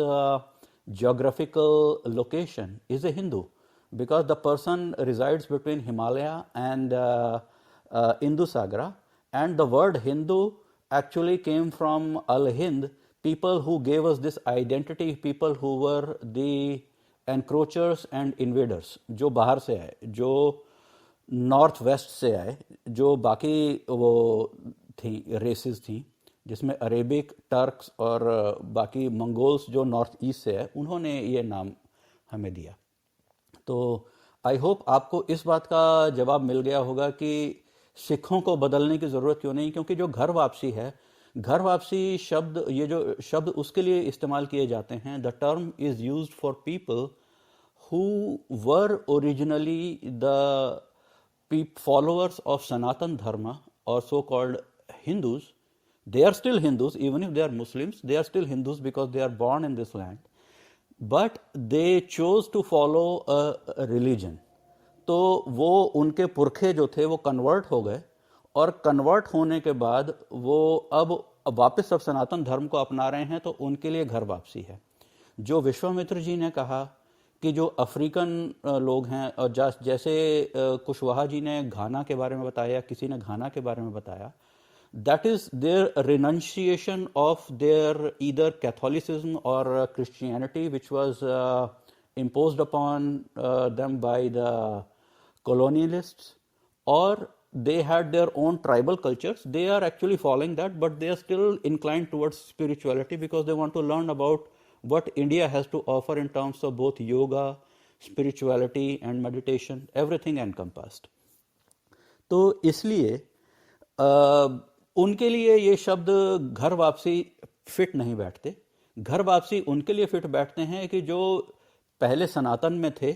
geographical location is a Hindu, because the person resides between Himalaya and Indus Sagra, and the word Hindu actually came from Al-Hind, people who gave us this identity, people who were the encroachers and invaders, जो बाहर से आए, जो north west से आए, जो बाकी वो थी रेसेस थी, जिसमें अरेबिक, टर्क्स और बाकी मंगोल्स जो नॉर्थ ईस्ट से आए, उन्होंने ये नाम हमें दिया। तो आई होप आपको इस बात का जवाब मिल गया होगा कि सिखों को बदलने की ज़रूरत क्यों नहीं, क्योंकि जो घर वापसी है, घर वापसी शब्द, ये जो शब्द उसके लिए इस्तेमाल किए जाते हैं, the term is used for people who were originally the followers of Sanatan Dharma और so called Hindus. They are still Hindus, even if they are Muslims, they are still Hindus because they are born in this land. But they chose to follow a religion. तो वो उनके पुरखे जो थे वो convert हो गए, और कन्वर्ट होने के बाद वो अब वापस सब सनातन धर्म को अपना रहे हैं, तो उनके लिए घर वापसी है। जो विश्वामित्र जी ने कहा कि जो अफ्रीकन लोग हैं, और जैसे कुशवाहा जी ने घाना के बारे में बताया, किसी ने घाना के बारे में बताया, that is their renunciation of their either Catholicism or Christianity, which was imposed upon them by the colonialists, or they had their own tribal cultures. They are actually following that, but they are still inclined towards spirituality because they want to learn about what India has to offer in terms of both yoga, spirituality and meditation, everything encompassed. तो इसलिए उनके लिए ये शब्द घर वापसी fit नहीं बैठते. घर वापसी उनके लिए फिट बैठते हैं कि जो पहले सनातन में थे,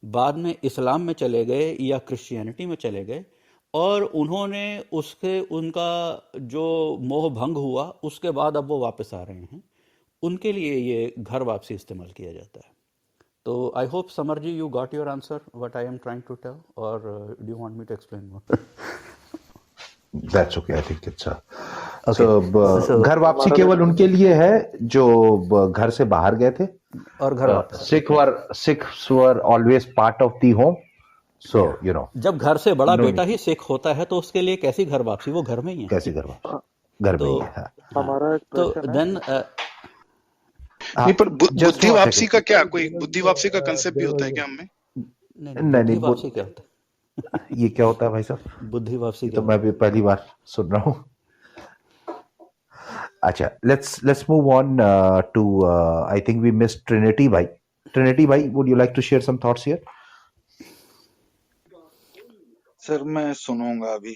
बाद में इस्लाम में चले गए या क्रिश्चियनिटी में चले गए, और उन्होंने उसके उनका जो मोह भंग हुआ उसके बाद अब वो वापस आ रहे हैं. उनके लिए ये घर वापसी इस्तेमाल किया जाता है. तो I hope Samar ji you got your answer what I am trying to tell, और do you want me to explain more?
That's okay. I think it's
Okay. So,
घर वापसी केवल उनके लिए है जो घर से बाहर गए थे,
और घर वापस.
Sikhs were always part of the home. So, you know.
जब घर से बड़ा
No
बेटा
need.
ही सिख होता है तो उसके लिए कैसी घर वापसी, वो घर में ही है.
कैसी घर वापसी? घर में ही है. हाँ.
हमारा एक
तो
प्रश्न है.
देन
नहीं, पर
Just
बुद्धि
one
वापसी
second.
का क्या, कोई बुद्धि वापसी का कंसेप्ट भी होता है क्या हमें?
नहीं, बुद्धि वापसी क्या होता है?
ये क्या होता है भाई साहब?
बुद्धि वापसी
तो मैं भी पहली बार सुन रहा हूँ. अच्छा, let's move on to I think we missed Trinity bhai. Trinity bhai, would you like to share some thoughts here?
Sir मैं सुनूंगा अभी,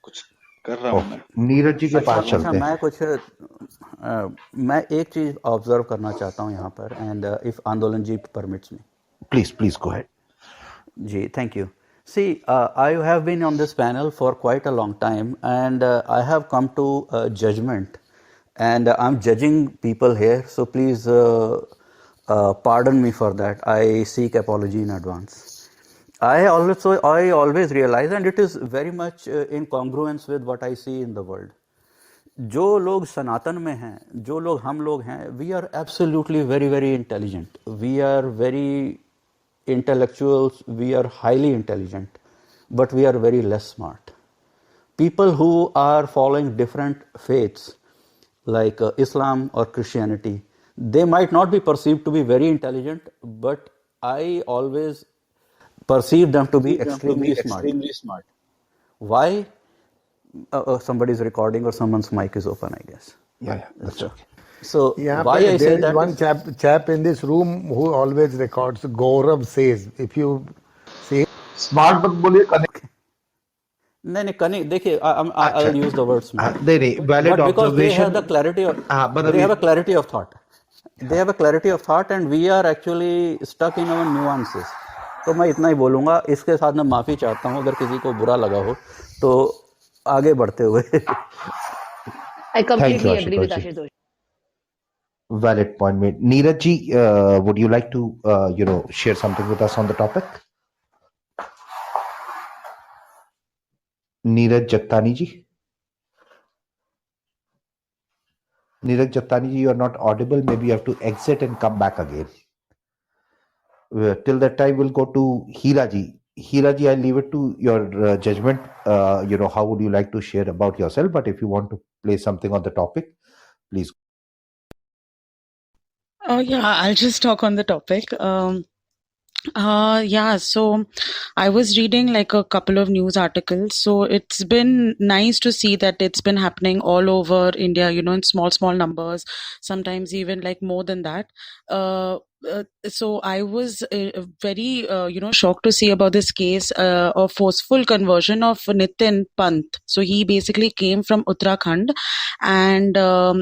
कुछ कर रहा हूँ मैं.
नीरज जी के पास
अच्छा,
चलते
मैं मैं एक चीज ऑब्जर्व करना चाहता हूँ यहाँ पर, and if Andolan ji permits me.
Please go ahead.
Ji, thank you. See, I have been on this panel for quite a long time, and I have come to a judgment, and I'm judging people here, so please pardon me for that. I seek apology in advance. I always realize, and it is very much in congruence with what I see in the world. जो लोग सनातन में हैं, जो लोग हम लोग हैं, we are absolutely very, very intelligent. We are very intellectuals, we are highly intelligent, but we are very less smart. People who are following different faiths like Islam or Christianity, they might not be perceived to be very intelligent, but I always perceive them to be extremely smart. Why? Somebody's recording or someone's mic is open, I guess.
Yeah, that's okay.
So why I say
there is
that
one chap in this room who always records. Gaurav says, if you say
Smart मत बोलिए, connect.
नहीं कहीं देखिए, I'll use the word smart.
नहीं, valid
but because they
observation.
have the clarity of they have a clarity of thought. They have a clarity of thought, and we are actually stuck in our nuances. तो मैं इतना ही बोलूँगा. इसके साथ मैं माफ़ी चाहता हूँ अगर किसी को बुरा लगा हो, तो आगे बढ़ते हुए.
I completely agree with Ashutosh.
Valid point made. Neeraj ji, would you like to share something with us on the topic? Neeraj Jattani ji. Neeraj Jattani ji, you are not audible. Maybe you have to exit and come back again. Till that time, we'll go to Hira ji. Hira ji, I'll leave it to your judgment. How would you like to share about yourself? But if you want to play something on the topic, please.
Oh yeah, I'll just talk on the topic. So I was reading like a couple of news articles. So it's been nice to see that it's been happening all over India, in small numbers, sometimes even like more than that. So I was very, shocked to see about this case of forceful conversion of Nitin Pant. So he basically came from Uttarakhand, and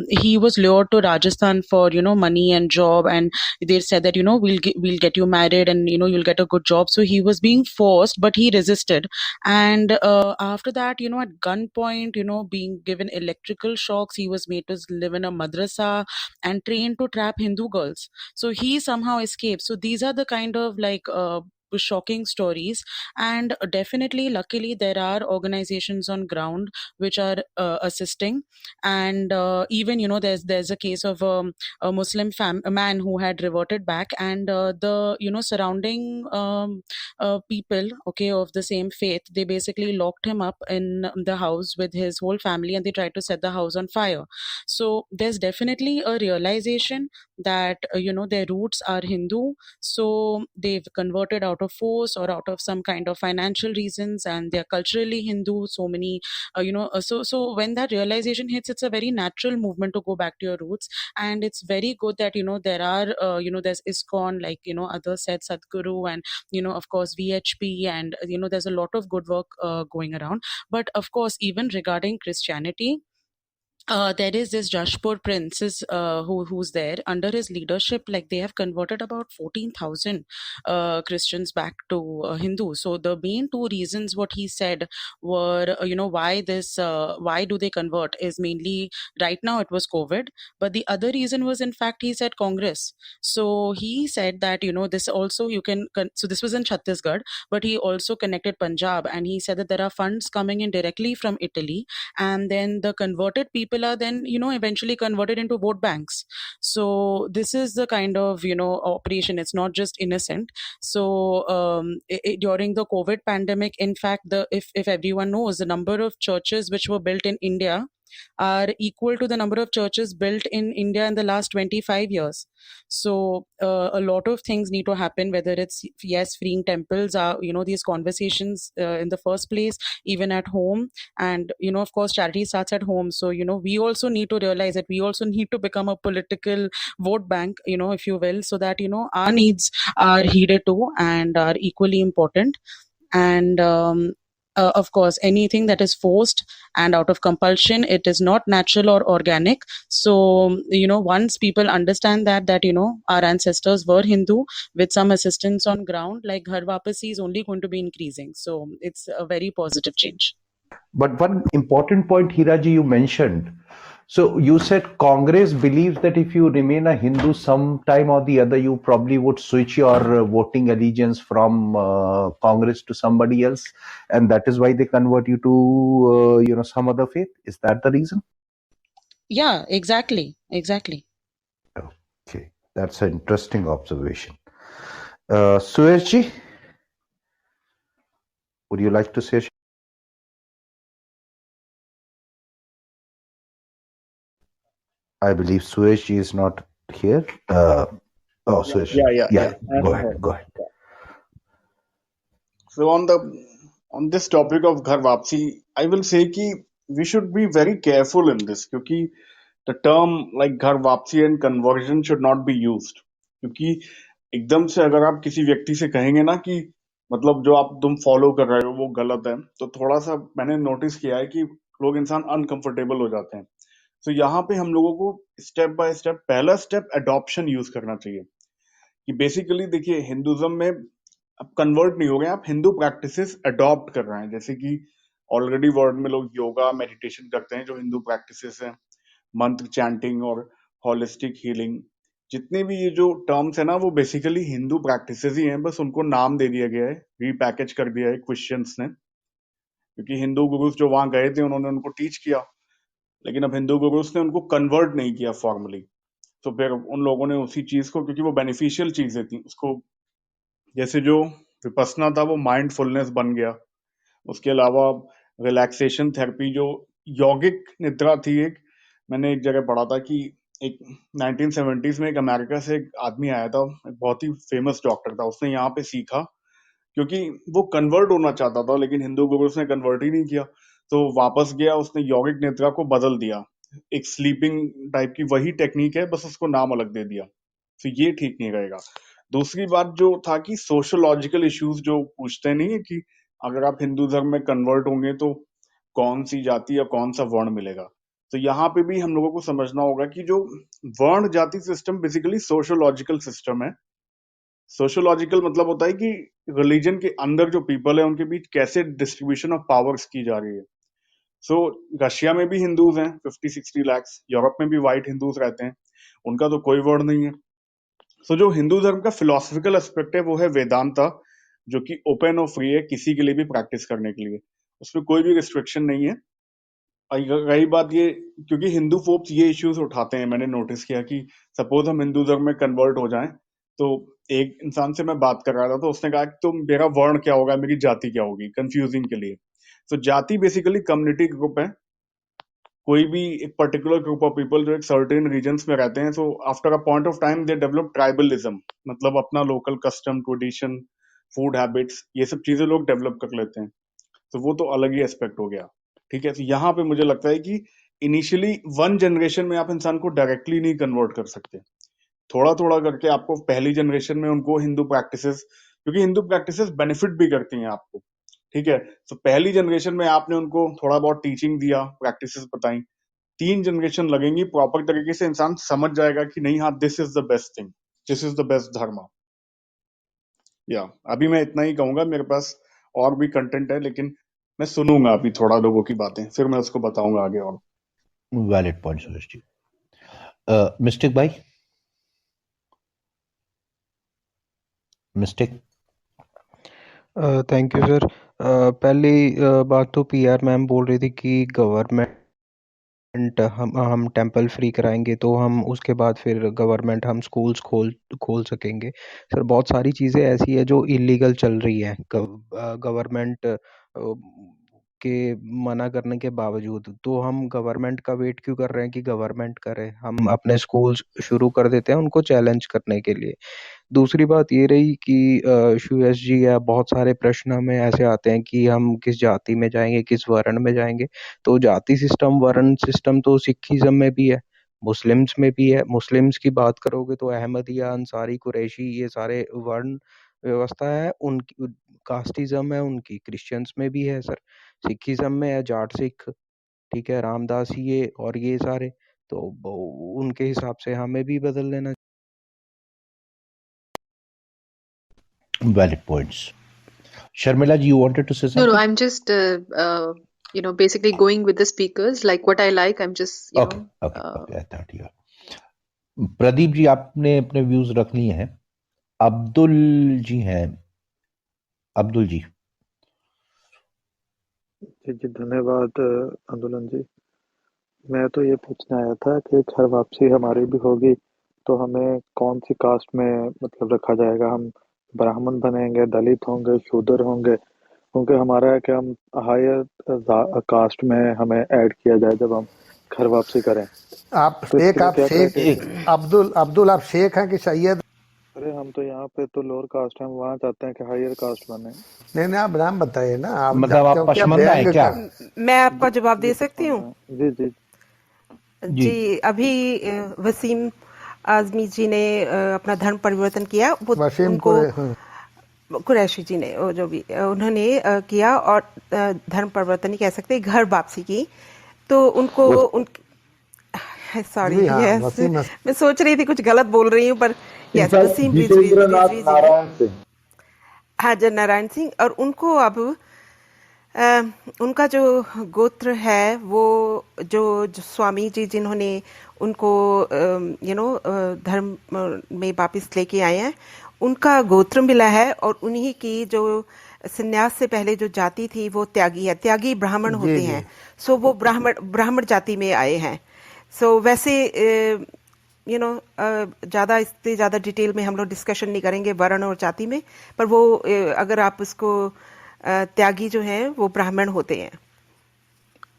he was lured to Rajasthan for, money and job. And they said that, we'll get you married and, you'll get a good job. So he was being forced, but he resisted. And after that, at gunpoint, being given electrical shocks, he was made to live in a madrasa and trained to trap Hindu girls. So he somehow escaped. So these are the kind of shocking stories, and definitely luckily there are organizations on ground which are assisting. And even there's a case of a Muslim a man who had reverted back, and the surrounding people, okay, of the same faith, they basically locked him up in the house with his whole family, and they tried to set the house on fire. So there's definitely a realization that their roots are Hindu, so they've converted out of force or out of some kind of financial reasons, and they're culturally Hindu. So many, so when that realization hits, it's a very natural movement to go back to your roots. And it's very good that there are there's ISKCON, like other said Sadhguru, and of course VHP, and there's a lot of good work going around. But of course, even regarding Christianity, there is this Jashpur prince who's there. Under his leadership, like, they have converted about 14,000 Christians back to Hindu. So the main two reasons what he said were, why do they convert, is mainly, right now it was COVID, but the other reason was, in fact, he said Congress. So he said that this also you can. So this was in Chhattisgarh, but he also connected Punjab, and he said that there are funds coming in directly from Italy, and then the converted people are then eventually converted into vote banks. So this is the kind of operation. It's not just innocent. So during the COVID pandemic, in fact, if everyone knows, the number of churches which were built in India are equal to the number of churches built in India in the last 25 years. So a lot of things need to happen, whether it's, yes, freeing temples, are these conversations in the first place, even at home. And of course, charity starts at home. So we also need to realize that we also need to become a political vote bank, if you will, so that our needs are heeded too and are equally important. And of course, anything that is forced and out of compulsion, it is not natural or organic. So once people understand that our ancestors were Hindu, with some assistance on ground, like Ghar Vapsi is only going to be increasing. So it's a very positive change.
But one important point, Hiraji, you mentioned. So you said Congress believes that if you remain a Hindu, sometime or the other, you probably would switch your voting allegiance from Congress to somebody else, and that is why they convert you to some other faith. Is that the reason?
Yeah, exactly.
Okay, that's an interesting observation. Suyash, would you like to say? I believe Suyash is not here. Suyash.
Yeah.
Go ahead.
So on this topic of Ghar Vapsi, I will say कि we should be very careful in this क्योंकि the term like Ghar Vapsi and conversion should not be used क्योंकि एकदम से अगर आप किसी व्यक्ति से कहेंगे ना कि मतलब जो आप तुम फॉलो कर रहे हो वो गलत है, तो थोड़ा सा मैंने नोटिस किया है कि लोग इंसान अनकंफर्टेबल हो जाते हैं. तो यहाँ पे हम लोगों को स्टेप बाय स्टेप, पहला स्टेप एडॉप्शन यूज करना चाहिए कि बेसिकली देखिए हिंदुज्म में आप कन्वर्ट नहीं हो गए, आप हिंदू प्रैक्टिसेस अडॉप्ट कर रहे हैं. जैसे कि ऑलरेडी वर्ल्ड में लोग योगा मेडिटेशन करते हैं जो हिंदू प्रैक्टिसेस हैं, मंत्र चैंटिंग और होलिस्टिक हीलिंग, जितने भी ये जो टर्म्स है ना वो बेसिकली हिंदू प्रैक्टिसेस ही हैं, बस उनको नाम दे दिया गया है, रीपैकेज कर दिया है क्रिश्चियंस ने, क्योंकि हिंदू गुरुज जो वहां गए थे उन्होंने उनको टीच किया, लेकिन अब हिंदू गुरुज ने उनको कन्वर्ट नहीं किया फॉर्मली. तो फिर उन लोगों ने उसी चीज को, क्योंकि वो बेनिफिशियल चीजें थी, उसको जैसे जो विपसना था वो माइंडफुलनेस बन गया, उसके अलावा रिलैक्सेशन थेरेपी जो यौगिक निद्रा थी, एक मैंने एक जगह पढ़ा था कि एक 1970s में एक अमेरिका से एक आदमी आया था, एक बहुत ही फेमस डॉक्टर था, उसने यहाँ पे सीखा क्योंकि वो कन्वर्ट होना चाहता था लेकिन हिंदू गुरु ने कन्वर्ट ही नहीं किया, तो वापस गया, उसने यौगिक निद्रा को बदल दिया, एक स्लीपिंग टाइप की वही टेक्निक है, बस उसको नाम अलग दे दिया. तो ये ठीक नहीं रहेगा. दूसरी बात जो था कि सोशोलॉजिकल इश्यूज जो पूछते नहीं है कि अगर आप हिंदू धर्म में कन्वर्ट होंगे तो कौन सी जाति या कौन सा वर्ण मिलेगा, तो यहाँ पे भी हम लोगों को समझना होगा कि जो वर्ण जाति सिस्टम बेसिकली सोशोलॉजिकल सिस्टम है. सोशोलॉजिकल मतलब होता है कि रिलीजन के अंदर जो पीपल है उनके बीच कैसे डिस्ट्रीब्यूशन ऑफ पावर्स की जा रही है. सो रशिया में भी हिंदूज हैं 50-60 लाख, यूरोप में भी व्हाइट हिंदूज रहते हैं, उनका तो कोई वर्ण नहीं है. सो जो हिंदू धर्म का फिलोसफिकल एस्पेक्ट है वो है वेदांता, जो कि ओपन और फ्री है किसी के लिए भी प्रैक्टिस करने के लिए, उसमें कोई भी रिस्ट्रिक्शन नहीं है. रही बात ये, क्योंकि हिंदू फोप्स ये इश्यूज उठाते हैं, मैंने नोटिस किया कि सपोज हम हिंदू धर्म में कन्वर्ट हो जाएं, तो एक इंसान से मैं बात कर रहा था तो उसने कहा कि तो मेरा वर्ण क्या होगा, मेरी जाति क्या होगी, कंफ्यूजिंग के लिए. तो जाति बेसिकली कम्युनिटी ग्रुप है, कोई भी एक पर्टिकुलर ग्रुप ऑफ पीपल जो एक सर्टेन रीजन्स में रहते हैं, so after a point of time they develop tribalism, मतलब अपना local custom tradition food habits, ये सब चीजें लोग डेवलप कर लेते हैं, तो वो तो अलग ही एस्पेक्ट हो गया। ठीक है, तो यहाँ पे मुझे लगता है कि इनिशियली वन जनरेशन में आप इंसान को डायरेक्टली नहीं कन्वर्ट कर सकते, थोड़ा थोड़ा करके आपको पहली जनरेशन में उनको हिंदू प्रैक्टिसेस, क्योंकि हिंदू प्रैक्टिसेस बेनिफिट भी करती हैं आपको। ठीक है, तो पहली जनरेशन में आपने उनको थोड़ा बहुत टीचिंग दिया, प्रैक्टिसेस बताई, 3 जनरेशन लगेंगी, प्रॉपर तरीके से इंसान समझ जाएगा कि नहीं, हाँ, this is the best thing, this is the best धर्म। या अभी मैं इतना ही कहूंगा, मेरे पास और भी कंटेंट है, लेकिन मैं सुनूंगा अभी थोड़ा लोगों की बातें, फिर मैं उसको बताऊंगा आगे। और
valid point Suresh ji. Mistake भाई, मिस्टेक।
Thank you sir. पहली बात तो पीआर मैम बोल रही थी कि गवर्नमेंट हम टेंपल फ्री कराएंगे तो हम उसके बाद फिर गवर्नमेंट हम स्कूल्स खोल सकेंगे। सर बहुत सारी चीज़ें ऐसी है जो इलीगल चल रही है गवर्नमेंट के मना करने के बावजूद, तो हम गवर्नमेंट का वेट क्यों कर रहे हैं कि गवर्नमेंट करे? हम अपने स्कूल्स शुरू कर देते हैं उनको चैलेंज करने के लिए। दूसरी बात ये रही कि सुयश जी या बहुत सारे प्रश्न हमें ऐसे आते हैं कि हम किस जाति में जाएंगे, किस वर्ण में जाएंगे। तो जाति सिस्टम, वर्ण सिस्टम तो सिखिज्म में भी है, मुस्लिम्स में भी है। मुस्लिम्स की बात करोगे तो अहमदिया, अंसारी, कुरैशी, ये सारे वर्ण व्यवस्था है उनकी, कास्टिज्म है उनकी, क्रिश्चियंस में भी है सर। सिखिज्म में है जाट सिख, ठीक है, रामदास ये और ये सारे, तो उनके हिसाब से हमें भी बदल लेना।
Valid points. Sharmila ji, you wanted to say
No,
something?
I'm just, basically going with the speakers. Like what I like, I'm just,
Okay. I thought you. Pradeep ji, आपने अपने व्यूज रख लिए हैं। अब्दुल जी हैं, अब्दुल जी।
जी धन्यवाद आंदोलन जी। मैं तो ये पूछने आया था कि घर वापसी हमारी भी होगी तो हमें कौन सी कास्ट में मतलब रखा जाएगा? हम ब्राह्मण बनेंगे, दलित होंगे, शूद्र होंगे? क्योंकि हमारा है कि हम हायर कास्ट में हमें ऐड किया जाए जब हम घर वापसी करें।
आप
तो इसके
एक
लिए
आप
क्या
शेख,
क्राइटेरिया?
अब्दुल आप शेख हैं कि सैयद?
अरे हम तो यहाँ पे तो लोअर कास्ट है, हम वहाँ चाहते हैं कि हायर कास्ट बने।
नहीं, आप नाम बताइए ना आप,
मतलब आप
क्योंकि आप
पशमंदा है
व्यंग
क्या?
मैं आपका जवाब दे सकती हूँ?
जी जी
जी, अभी वसीम आजमी जी ने अपना धर्म परिवर्तन किया, वो
वसीम
उनको कुरैशी जी ने, वो जो भी उन्होंने किया, और धर्म परिवर्तन ही कह सकते हैं, घर वापसी की। तो उनको सॉरी,
जी हाँ,
यस,
वसीम
मैं सोच रही थी कुछ गलत बोल रही हूँ, पर यस, वसीम
जितेंद्र नाथ नारायण सिंह।
हाँ, जन नारायण सिंह। और उनको अब उनका जो गोत्र है, वो जो स्वामी जी जिन्होंने उनको धर्म में वापस लेके आए हैं, उनका गोत्र मिला है, और उन्हीं की जो संन्यास से पहले जो जाति थी वो त्यागी है, त्यागी ब्राह्मण होते हैं। सो वो ब्राह्मण जाति में आए हैं। सो वैसे ज़्यादा इससे ज़्यादा डिटेल में हम लोग डिस्कशन नहीं करेंगे वर्ण और जाति में, पर वो अगर आप उसको त्यागी जो हैं वो ब्राह्मण होते हैं।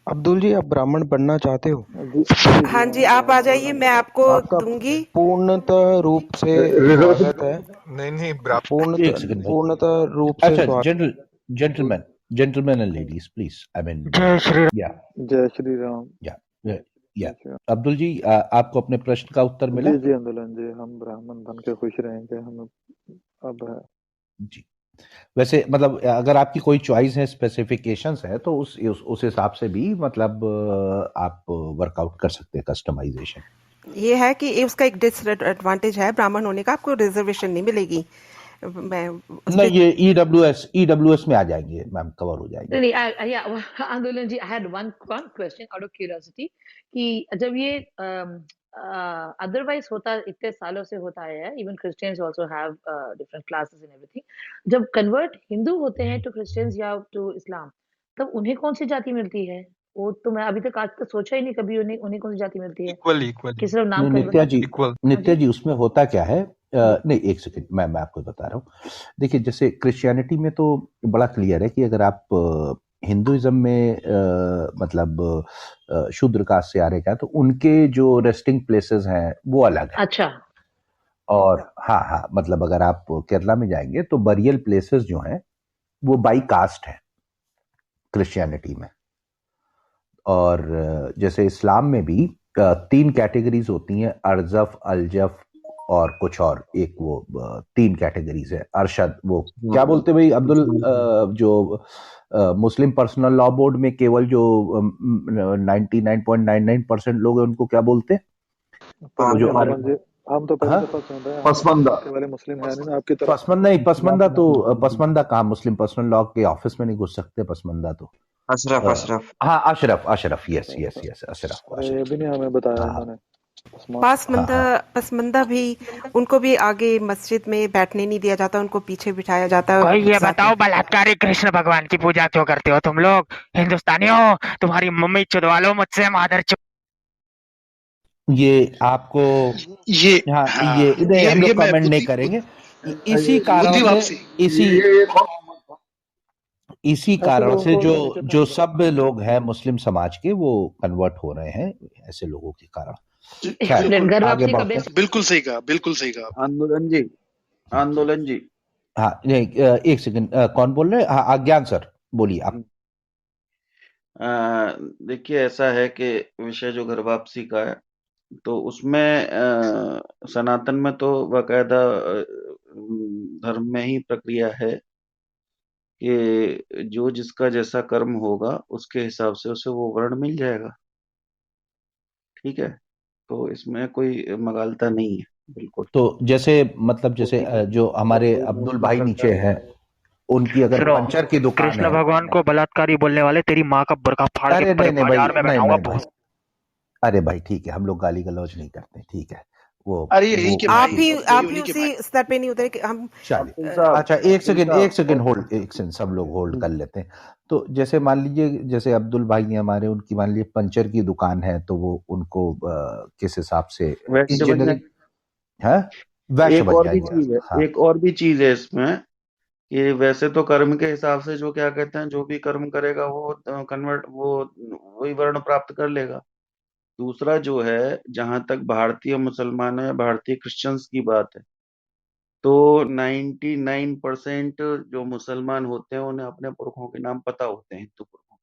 अब्दुल जी, आप ब्राह्मण बनना चाहते हो?
हाँ जी, आप आ जाइए, मैं आपको दूंगी।
पूर्णतः रूप से स्वागत है।
नहीं,
पूर्णतः रूप से स्वागत।
Gentlemen and ladies, please. I mean,
जय श्री राम।
या अब्दुल जी, आपको अपने प्रश्न का उत्तर मिला?
जी आंदोलन जी, हम ब्राह्मण बन के खुश रहेंगे, हम अब है
जी। वैसे मतलब अगर आपकी कोई चॉइस है, स्पेसिफिकेशंस है, तो उस हिसाब से भी मतलब आप वर्कआउट कर सकते हैं कस्टमाइजेशन।
ये है कि उसका एक डिसएडवांटेज है ब्राह्मण होने का, आपको रिजर्वेशन नहीं मिलेगी।
नहीं, ये ईडब्ल्यूएस में आ जाएंगे मैम, कवर हो जाएंगे।
नहीं, Andolan ji, I had one question out of curiosity कि जब ये अदरवाइज होता, इतने सालों से होता है, even Christians also have different classes and everything, जब कन्वर्ट हिंदू होते हैं टू क्रिश्चियंस या टू इस्लाम, तब उन्हें कौन सी जाति मिलती है? वो तो मैं अभी तक आज तक सोचा ही नहीं कभी, उन्हें कौन सी जाति मिलती है?
इक्वली
कि सिर्फ नाम
नित्या जी, उसमें होता क्या है, नहीं एक सेकंड, मैं आपको बता रहा हूँ। देखिए, जैसे क्रिश्चियनिटी में तो बड़ा क्लियर है कि अगर आप हिंदुइज्म में मतलब शूद्र कास्ट से आ रहे का, तो उनके जो रेस्टिंग प्लेसेस हैं वो अलग है।
अच्छा।
और हाँ हाँ, मतलब अगर आप केरला में जाएंगे तो बरियल प्लेसेस जो हैं वो बाई कास्ट है क्रिश्चियनिटी में। और जैसे इस्लाम में भी 3 कैटेगरीज होती हैं, अरजफ, अल्जफ और कुछ और एक वो 3 कैटेगरीज है। अरशद, वो क्या बोलते भाई अब्दुल, जो मुस्लिम पर्सनल लॉ बोर्ड में केवल जो 99.99% लोग हैं उनको क्या बोलते हैं? वो जो
आंदोलन जी, हम तो पहली
हाँ,
दफा सुन रहे हैं, हम
पसमंदा।
आपके वाले मुस्लिम है नहीं ना आपकी तरह।
पसमंदा नहीं, पसमंदा तो पसमंदा कहाँ, मुस्लिम पर्सनल लॉ के ऑफिस में नहीं घुस सकते पसमंदा तो।
अशरफ अशरफ
हाँ, Ashraf, Ashraf, yes yes yes, Ashraf,
अरे ये
अशरफ।
भी नहीं हमें बताया
हाँ
इन्होंने।
हाँ
पसमंदा
हाँ।
पसमंदा भी, उनको भी आगे मस्जिद में बैठने नहीं दिया जाता, उनको पीछे बिठाया जाता है
कोई ये
साथ
बताओ,
में।
बलात्कारी कृष्ण भगवान की पूजा क्यों करते हो तुम लोग हिंदुस्तानियों? तुम्हारी मम्मी चुदवा लो मुझसे, मादर
ये आपको,
ये
हाँ
हाँ
ये नहीं, हम
ये
लोग
मैं
कमेंट नहीं
बुद्धि
करेंगे। इसी कारण
बुद्धि
से,
वापसी।
इसी
ये
इसी
ऐसे
कारण
लोगों
से
को
जो
नीचे
जो
फेंक दो।
सभ्य लोग हैं मुस्लिम समाज के, वो कन्वर्ट हो रहे हैं ऐसे लोगों के कारण।
एक
खैर,
मिनट, घर
आगे
वापसी का
बढ़ते हैं।
बेस्ट
बिल्कुल सही कहा, बिल्कुल सही कहा आपने।
आंदोलन जी, आंदोलन जी।
हाँ नहीं, एक सेकंड, कौन बोल रहे हैं? हाँ, अज्ञान सर, बोलिए आप।
देखिए, ऐसा है कि विषय जो घर वापसी का है, तो उसमें सनातन में तो बाकायदा धर्म में ही प्रक्रिया है कि जो जिसका जैसा कर्म होगा उसके हिसाब से उसे वो वर्ण मिल जाएगा। ठीक है, तो इसमें कोई मगालता नहीं है, बिल्कुल।
तो जैसे मतलब जैसे
कोई
जो हमारे
कोई
अब्दुल
मोस्टली
भाई
करता
नीचे
है।
हैं, उनकी अगर
सुनो,
पंचर की दुकान
कृष्ण
है।
भगवान को बलात्कारी बोलने वाले, तेरी माँ का बुर्का फाड़ के
अरे नहीं नहीं भाई,
बाजार में
नहीं
बैठाऊंगा
नहीं भाई,
भूत।
अरे भाई ठीक है, हम लोग गाली गलौज नहीं करते, ठीक है। वो
अरे यही
वो
के
आप
भाई,
भी
यही
आप भी
उन्हीं के
उसी
भाई।
स्तर पे नहीं उतरे कि हम
चलिए।
अब्दुल साहब,
अच्छा, एक
अब्दुल
सेकंड, एक
साहब
सेकंड
और
होल्ड, एक सेकंड, सब लोग होल्ड कर लेते हैं। तो जैसे मान लीजिए, जैसे अब्दुल भाई ने हमारे, उनकी मान लीजिए पंचर की दुकान है, तो वो उनको किस हिसाब से
वैश्य बन
इंजीनियरिंग
जाए।
है, वैश्य
एक
बन
और भी
जाएंगे।
चीज है,
हाँ
एक और भी चीज है इसमें कि वैसे तो कर्म के हिसाब से जो क्या कहते हैं, जो भी कर्म करेगा वो कन्वर्ट, वो वही वर्ण प्राप्त कर लेगा। दूसरा जो है, जहां तक भारतीय मुसलमानों या भारतीय क्रिश्चियंस की बात है, तो 99% जो मुसलमान होते हैं उन्हें अपने पुरखों के नाम पता होते हैं, हिंदू पुरखों।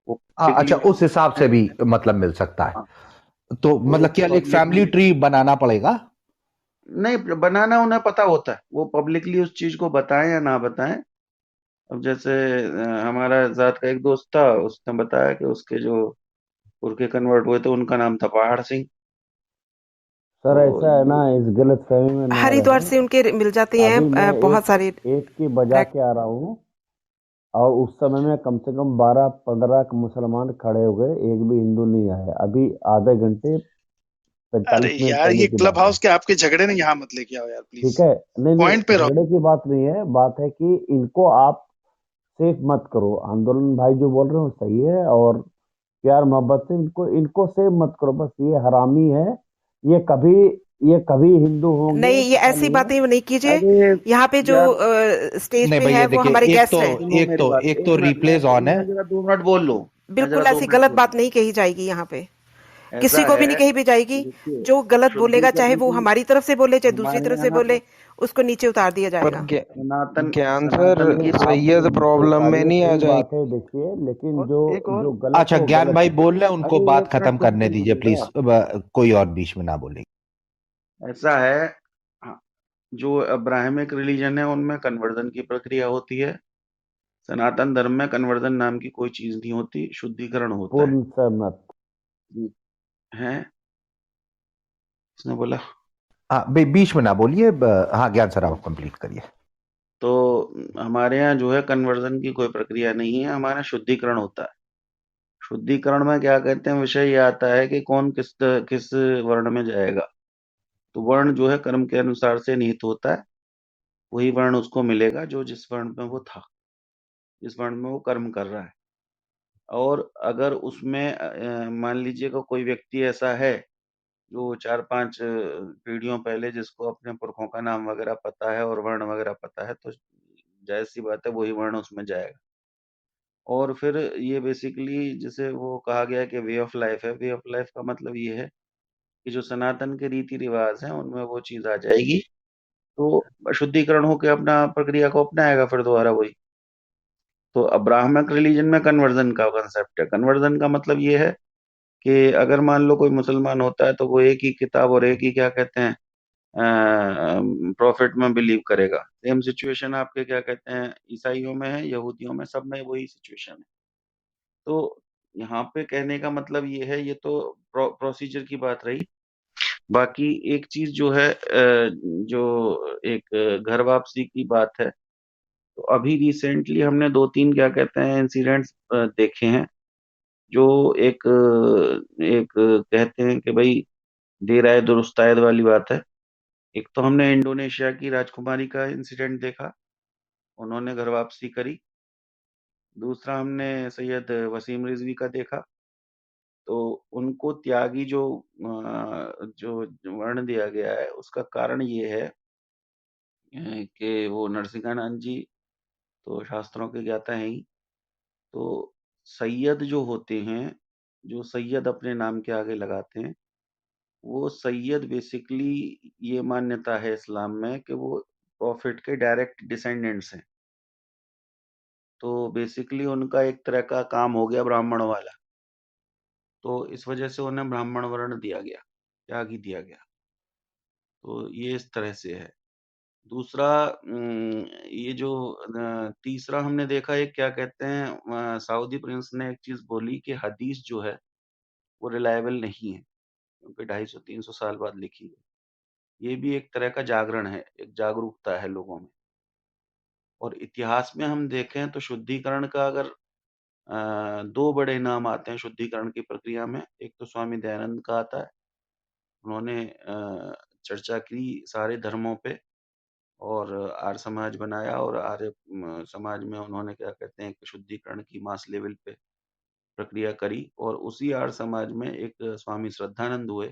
वो
अच्छा,
पब्लिकली
उस हिसाब से भी मतलब मिल सकता है। तो
वो
मतलब क्या एक फैमिली
पब्लिकली
ट्री बनाना पड़ेगा?
नहीं बनाना, उन्हें पता होता है, वो पब्लिकली उस चीज को बताएं या ना बताएं। अब जैसे हमारा जात का एक दोस्त था, उसने बताया कि उसके जो पुरखे कन्वर्ट हुए थे उनका नाम था पहाड़ सिंह।
सर
तो
ऐसा है ना, इस गलत फहमी में ना
हरिद्वार
रहें।
से उनके मिल जाते हैं
अभी मैं
बहुत
एक
सारे
एक की बजा
ट्रैक।
के आ रहा हूँ, और उस समय में कम से कम 12-15 मुसलमान खड़े हो गए, एक भी हिंदू नहीं आया। अभी आधे घंटे
अरे
45 मिनट
यार,
पहले
ये
की
क्लब
बात है।
हाउस के आपके झगड़े ने यहाँ मत लेके आओ यार, प्लीज।
ठीक है, नहीं
पॉइंट पे
नहीं,
रहो।
झगड़े की बात नहीं है, बात है कि इनको आप सेफ मत करो। आंदोलन भाई जो बोल रहे हो सही है, और प्यार मोहब्बत से इनको इनको सेव मत करो, बस ये हरामी है। ये कभी ये कभी हिंदू होंगे
नहीं, ये
पता
ऐसी
नहीं है।
बातें नहीं कीजिए।
अरे
यहाँ पे जो
यार,
स्टेज
नहीं
पे
भैया
है वो
देखिए,
हमारे
एक तो
गेस्ट हैं।
सुनो
एक
मेरी
तो
बात,
एक
एक
तो
मिनट,
रिप्लेस ऑन है।
मैं जरा 2 मिनट बोल लूं। मैं जरा
बिल्कुल
दो
ऐसी
मिनट
गलत
बोल लूं।
बात नहीं कही जाएगी यहाँ पे,
ऐसा
किसी को भी
है,
नहीं कही भी जाएगी।
देखिए,
जो गलत बोलेगा, चाहे
शुद्धिकरण
वो
की
हमारी तरफ से बोले चाहे दूसरी
हमारे
तरफ से
यहाँ
बोले, उसको नीचे उतार दिया
पर
जाएगा।
सनातन
ज्ञान सर,
सनातन की
नहीं, आप
सैयद प्रॉब्लम में
ये
नहीं आ
सही
जाएंगे।
बात है, देखिए, लेकिन
और
जो
एक और,
जो गलत
अच्छा,
है वो
ज्ञान
गलत
भाई
है।
बोल रहे हैं, उनको
अरे
बात
एक मिनट
खत्म
सुन
करने दीजिए
लीजिएगा।
प्लीज, कोई और बीच में ना बोले।
ऐसा है, हाँ, जो अब्राहमिक रिलीजन है उनमें कन्वर्जन की प्रक्रिया होती है। सनातन धर्म में कन्वर्जन नाम की कोई चीज नहीं होती, शुद्धिकरण होता है।
पूर्ण सहमत।
हैं? इसने बोला।
हाँ बीच में ना बोलिए, हाँ ज्ञान सर, आप कंप्लीट करिए।
तो हमारे यहाँ जो है कन्वर्जन की कोई प्रक्रिया नहीं है, हमारे यहाँ शुद्धिकरण होता है। शुद्धिकरण में क्या कहते हैं, विषय ये आता है कि कौन किस किस वर्ण में जाएगा। तो वर्ण जो है कर्म के अनुसार से निहित होता है, वही वर्ण उसको मिलेगा जो जिस वर्ण में वो था, जिस वर्ण में वो कर्म कर रहा है। और अगर उसमें मान लीजिएगा कोई व्यक्ति ऐसा है जो 4-5 पीढ़ियों पहले जिसको अपने पुरखों का नाम वगैरह पता है और वर्ण वगैरह पता है, तो जाहिर सी बात है वही वर्ण उसमें जाएगा। और फिर ये बेसिकली जिसे वो कहा गया है कि वे ऑफ लाइफ है, वे ऑफ लाइफ का मतलब ये है कि जो सनातन के रीति रिवाज हैं उनमें वो चीज आ जाएगी, तो शुद्धिकरण होकर अपना प्रक्रिया को अपनाएगा फिर दोबारा वही। तो अब्राहमिक रिलीजन में कन्वर्जन का कंसेप्ट है। कन्वर्जन का मतलब ये है कि अगर मान लो कोई मुसलमान होता है तो वो एक ही किताब और एक ही क्या कहते हैं प्रॉफिट में बिलीव करेगा। सेम सिचुएशन आपके क्या कहते हैं ईसाइयों में है, यहूदियों में, सब में वही सिचुएशन है। तो यहाँ पे कहने का मतलब ये है, ये तो प्रोसीजर की बात रही। बाकी एक चीज जो है जो एक घर वापसी की बात है, तो अभी रिसेंटली हमने 2-3 क्या कहते हैं इंसिडेंट्स देखे हैं, जो एक कहते हैं कि भाई देर आए दुरुस्त आए वाली बात है। एक तो हमने इंडोनेशिया की राजकुमारी का इंसिडेंट देखा, उन्होंने घर वापसी करी। दूसरा हमने सैयद वसीम रिजवी का देखा, तो उनको त्यागी जो वर्ण दिया गया है उसका कारण ये है कि वो नरसिंहानंद जी तो शास्त्रों के ज्ञाता हैं ही। तो सैयद जो होते हैं, जो सैयद अपने नाम के आगे लगाते हैं, वो सैयद बेसिकली ये मान्यता है इस्लाम में कि वो प्रॉफिट के डायरेक्ट डिसेंडेंट्स हैं। तो बेसिकली उनका एक तरह का काम हो गया ब्राह्मण वाला, तो इस वजह से उन्हें ब्राह्मण वर्ण दिया गया, त्याग ही दिया गया। तो ये इस तरह से है। दूसरा ये जो तीसरा हमने देखा एक क्या कहते हैं सऊदी प्रिंस ने एक चीज बोली कि हदीस जो है वो रिलायबल नहीं है, क्योंकि 250-300 साल बाद लिखी गई। ये भी एक तरह का जागरण है, एक जागरूकता है लोगों में। और इतिहास में हम देखें तो शुद्धिकरण का अगर दो बड़े नाम आते हैं शुद्धिकरण की प्रक्रिया में, एक तो स्वामी दयानंद का आता है, उन्होंने चर्चा की सारे धर्मों पे और आर्य समाज बनाया, और आर्य समाज में उन्होंने क्या कहते हैं एक शुद्धिकरण की मास लेवल पे प्रक्रिया करी। और उसी आर्य समाज में एक स्वामी श्रद्धानंद हुए,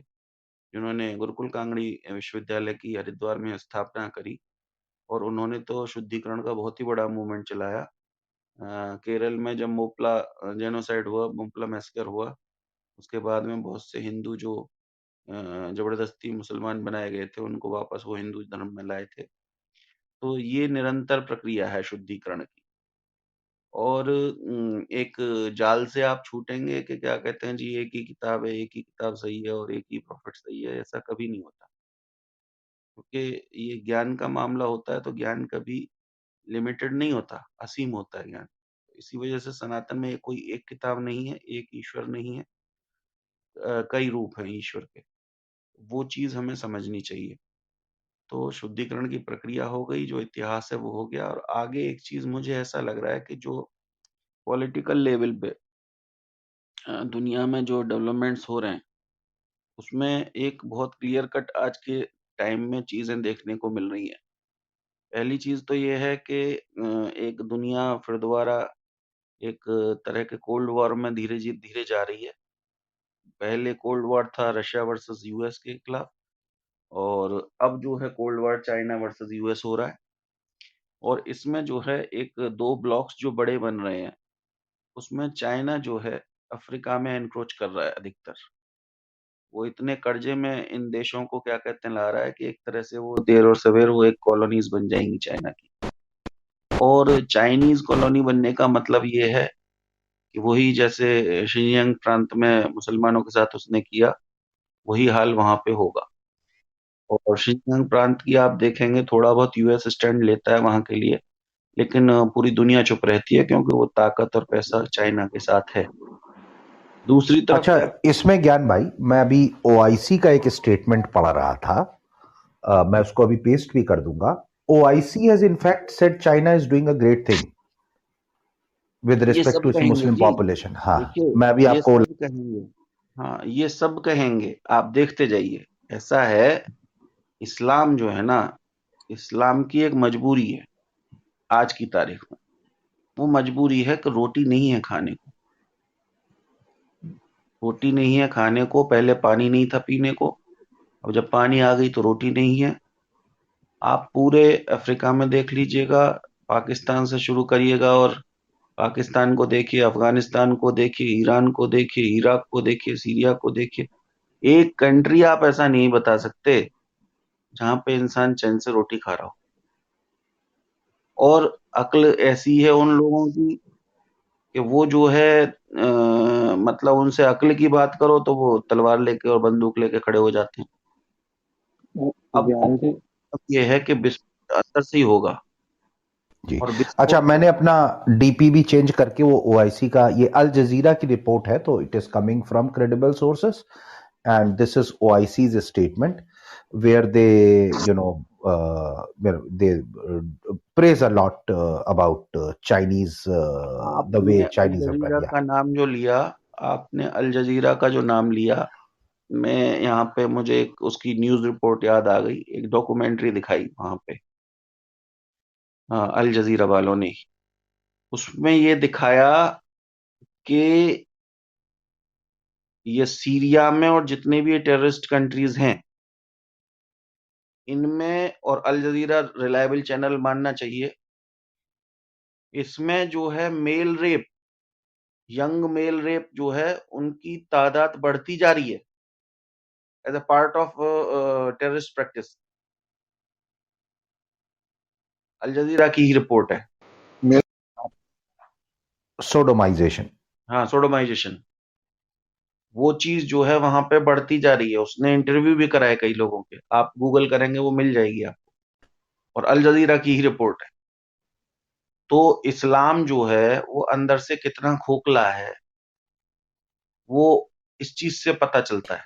जिन्होंने गुरुकुल कांगड़ी विश्वविद्यालय की हरिद्वार में स्थापना करी, और उन्होंने तो शुद्धिकरण का बहुत ही बड़ा मूवमेंट चलाया। केरल में जब मोपला जेनोसाइड हुआ, मोपला मैसेकर हुआ, उसके बाद में बहुत से हिंदू जो जबरदस्ती मुसलमान बनाए गए थे, उनको वापस वो हिंदू धर्म में लाए थे। तो ये निरंतर प्रक्रिया है शुद्धिकरण की। और एक जाल से आप छूटेंगे कि क्या कहते हैं जी एक ही किताब है, एक ही किताब सही है और एक ही प्रॉफिट सही है, ऐसा कभी नहीं होता। क्योंकि ये ज्ञान का मामला होता है तो ज्ञान कभी लिमिटेड नहीं होता, असीम होता है ज्ञान। इसी वजह से सनातन में कोई एक किताब नहीं है, एक ईश्वर नहीं है, कई रूप हैं ईश्वर के। वो चीज हमें समझनी चाहिए। तो शुद्धिकरण की प्रक्रिया हो गई, जो इतिहास है वो हो गया। और आगे एक चीज मुझे ऐसा लग रहा है कि जो पॉलिटिकल लेवल पे दुनिया में जो डेवलपमेंट्स हो रहे हैं, उसमें एक बहुत क्लियर कट आज के टाइम में चीजें देखने को मिल रही हैं। पहली चीज तो ये है कि एक दुनिया फिर दोबारा एक तरह के कोल्ड वॉर में धीरे धीरे जा रही है। पहले कोल्ड वॉर था रशिया वर्सेस यूएस के खिलाफ, और अब जो है cold war China versus US हो रहा है। और इसमें जो है एक दो ब्लॉक्स जो बड़े बन रहे हैं, उसमें चाइना जो है अफ्रीका में एनक्रोच कर रहा है अधिकतर। वो इतने कर्जे में इन देशों को क्या कहते हैं ला रहा है कि एक तरह से वो देर और सवेर वो एक कॉलोनीज बन जाएंगी चाइना की। और चाइनीज कॉलोनी बनने का मतलब ये है कि वही जैसे शिनजियांग प्रांत में मुसलमानों के साथ उसने किया, वही हाल वहां पे होगा। और शिनजियांग प्रांत की आप देखेंगे थोड़ा बहुत यूएस स्टैंड लेता है वहां के लिए, लेकिन पूरी दुनिया चुप रहती है क्योंकि वो ताकत और पैसा चाइना के साथ है। दूसरी तरफ
अच्छा, इसमें ज्ञान भाई, मैं अभी ओआईसी का एक स्टेटमेंट पढ़ रहा था, मैं उसको अभी पेस्ट भी कर दूंगा। OIC has in fact said China is doing a great thing with
ये
रिस्पेक्ट
सब
टू इट्स
कहेंगे
मुस्लिम
जी,
पॉपुलेशन। हाँ,
देखिए
मैं अभी
ये
आपको
सब कहेंगे। हाँ, ये सब कहेंगे, आप देखते जाइए। ऐसा है, इस्लाम जो है ना, इस्लाम की एक मजबूरी है आज की तारीख में। वो मजबूरी है कि रोटी नहीं है खाने को, रोटी नहीं है खाने को। पहले पानी नहीं था पीने को, अब जब पानी आ गई तो रोटी नहीं है। आप पूरे अफ्रीका में देख लीजिएगा, पाकिस्तान से शुरू करिएगा और पाकिस्तान को देखिए, अफगानिस्तान को देखिए, ईरान को देखिए, इराक को देखिए, सीरिया को देखिए, एक कंट्री आप ऐसा नहीं बता सकते जहां पे इंसान चैन से रोटी खा रहा हो, और अक्ल ऐसी है उन लोगों की कि वो जो है मतलब उनसे अक्ल की बात करो तो वो तलवार लेके और बंदूक लेके खड़े हो जाते हैं। अब
ज्ञान जी,
अब ये है कि विस्फोट अंदर से ही होगा,
जी।
और
अच्छा,
विस्फोट
मैंने अपना डीपी भी चेंज करके वो ओआईसी का, ये अल जजीरा की रिपोर्ट है, तो it is coming from credible sources and this is OIC's statement where they they praise a lot about Chinese, the way
आपने अल
Chinese have done.
Jazeera
Yeah.
का नाम जो लिया, आपने अल जजीरा का जो नाम लिया, मैं यहाँ पे मुझे एक उसकी न्यूज रिपोर्ट याद आ गई, एक डॉक्यूमेंट्री दिखाई वहां पे, हाँ, अल जजीरा वालों ने, उसमें ये दिखाया कि ये सीरिया में और जितने भी टेररिस्ट कंट्रीज हैं इनमें, और अल जजीरा रिलायबल चैनल मानना चाहिए, इसमें जो है male rape, young male rape जो है उनकी तादाद बढ़ती जा रही है as a part of terrorist practice. Al Jazeera की ही रिपोर्ट है।
Sodomization.
हाँ, सोडोमाइजेशन, वो चीज जो है वहां पे बढ़ती जा रही है। उसने इंटरव्यू भी कराए कई लोगों के, आप गूगल करेंगे वो मिल जाएगी आपको, और अल जजीरा की ही रिपोर्ट है। तो इस्लाम जो है वो अंदर से कितना खोखला है वो इस चीज से पता चलता है।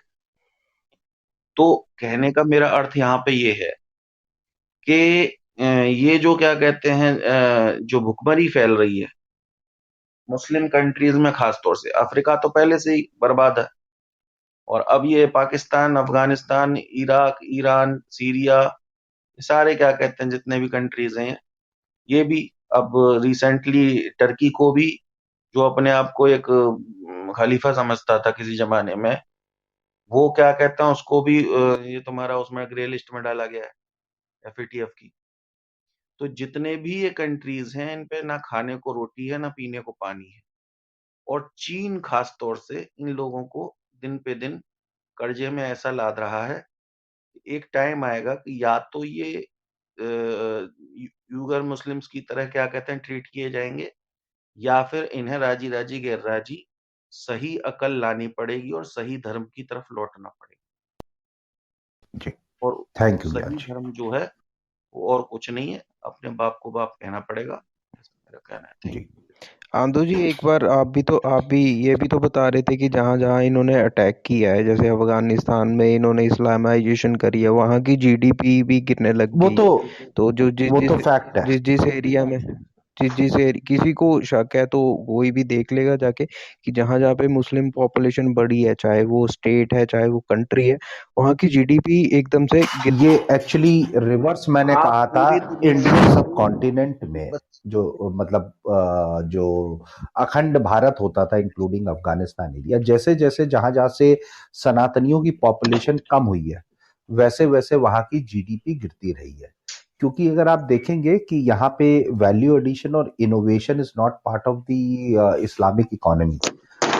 तो कहने का मेरा अर्थ यहाँ पे ये है कि ये जो क्या कहते हैं जो भुखमरी फैल रही है मुस्लिम कंट्रीज में, खास तौर से अफ्रीका तो पहले से ही बर्बाद है, और अब ये Pakistan, Afghanistan, Iraq, Iran, Syria, ये सारे क्या कहते हैं जितने भी कंट्रीज हैं, ये भी अब रिसेंटली टर्की को भी, जो अपने आप को एक खलीफा समझता था किसी जमाने में, वो क्या कहते हैं उसको भी ये तुम्हारा उसमें ग्रे लिस्ट में डाला गया है एफएटीएफ की। तो जितने भी ये कंट्रीज हैं इन पे ना खाने को रोटी है ना पीने को पानी है, और चीन खास तौर से इन लोगों को दिन पे दिन कर्जे में ऐसा लाद रहा है। एक टाइम आएगा कि या तो ये यूगर मुस्लिम्स की तरह क्या कहते हैं ट्रीट किए जाएंगे, या फिर इन्हें राजी राजी गैर राजी सही अकल लानी पड़ेगी और सही धर्म की तरफ लौटना पड़ेगा।
जी,
और
थैंक यू ज्ञान
सही
जी।
धर्म जो है वो और कुछ नहीं है, अपने बाप को बाप कहना पड़ेगा, ऐसा मेरा कहना है। थैंक
जी,
यू।
आंदो जी, एक बार आप भी ये भी तो बता रहे थे कि जहाँ जहाँ इन्होंने अटैक किया है, जैसे अफगानिस्तान में इन्होंने इस्लामाइजेशन करी है, वहाँ की जीडीपी भी गिरने लग
वो
गई।
तो
तो जो जिस
वो
जिस
तो फैक्ट है।
जिस जिस एरिया में किसी को शक है तो कोई भी देख लेगा जाके कि जहाँ जहाँ पे मुस्लिम पॉपुलेशन बड़ी है, चाहे वो स्टेट है चाहे वो कंट्री है, वहाँ की जीडीपी एकदम से गिर।
ये एक्चुअली रिवर्स मैंने
आप
कहा था।
पूरी दुनिया
इंडियन
में
सब कॉन्टिनेंट में
बस
जो मतलब जो अखंड भारत होता था इंक्लूडिंग अफगानिस्तान एरिया, जैसे जैसे जहां जहां से सनातनियों की पॉपुलेशन कम हुई है वैसे वैसे वहां की जीडीपी गिरती रही है। क्योंकि अगर आप देखेंगे कि यहाँ पे वैल्यू एडिशन और innovation is not part of the Islamic economy,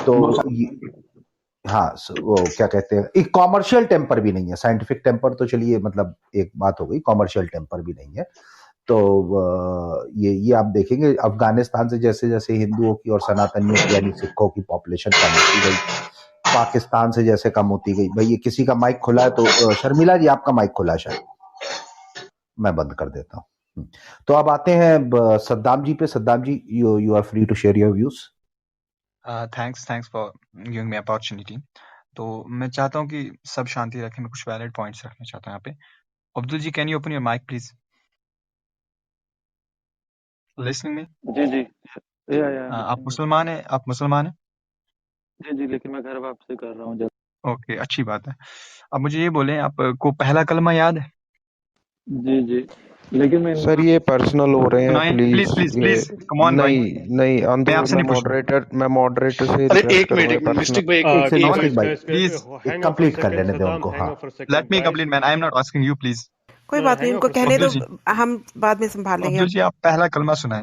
तो हाँ, वो क्या कहते हैं, एक कॉमर्शियल टेम्पर भी नहीं है। साइंटिफिक टेम्पर तो चलिए मतलब एक बात हो गई, कॉमर्शियल टेम्पर भी नहीं है। तो ये आप देखेंगे अफगानिस्तान से जैसे जैसे हिंदुओं की और सनातनियों की यानी सिखों की पॉपुलेशन कम होती गई, पाकिस्तान से जैसे कम होती गई। भाई ये किसी का माइक खुला है तो शर्मिला जी आपका माइक खुला है शायद, मैं बंद कर देता हूँ। तो अब आते हैं सद्दाम जी पे। Saddam ji, you are free to share your views.
Thanks for giving me opportunity. तो मैं चाहता हूँ कि सब शांति रखें, मैं कुछ वैलिड पॉइंट्स रखना चाहता हूँ यहाँ पे। Abdul ji, can you open your mic please? Listening में
जी जी, या
आप मुसलमान हैं? आप मुसलमान हैं?
जी जी, लेकिन मैं घर वापसी कर रहा हूँ जब।
ओके, अच्छी बात है। अब मुझे ये बोलें, आपको पहला कलमा याद है?
जी जी, लेकिन मैं
सर ये पर्सनल हो रहे हैं,
सुनाएं प्लीज
प्लीज।
प्लीज
ये
प्लीज, कम ऑन भाई,
नहीं नहीं
मैं
आंदो,
आपसे नहीं पूछ रहा।
मैं मॉडरेटर से
अरे
रिक्वेस्ट
एक मिनट,
करूंगा
एक मिनट,
पर्सनल।
मिस्टेक भाई,
एक से
एक
मिस्टिक
मिनट।
भाई,
प्लीज
एक कंप्लीट कर लेने दें उनको। हाँ,
let me complete man, I am not asking you please.
कोई बात नहीं, इनको कहने
अब्दुल
दो,
जी,
हम बाद में संभाल लेंगे।
अब्दुल जी आप पहला कलमा सुनाएं।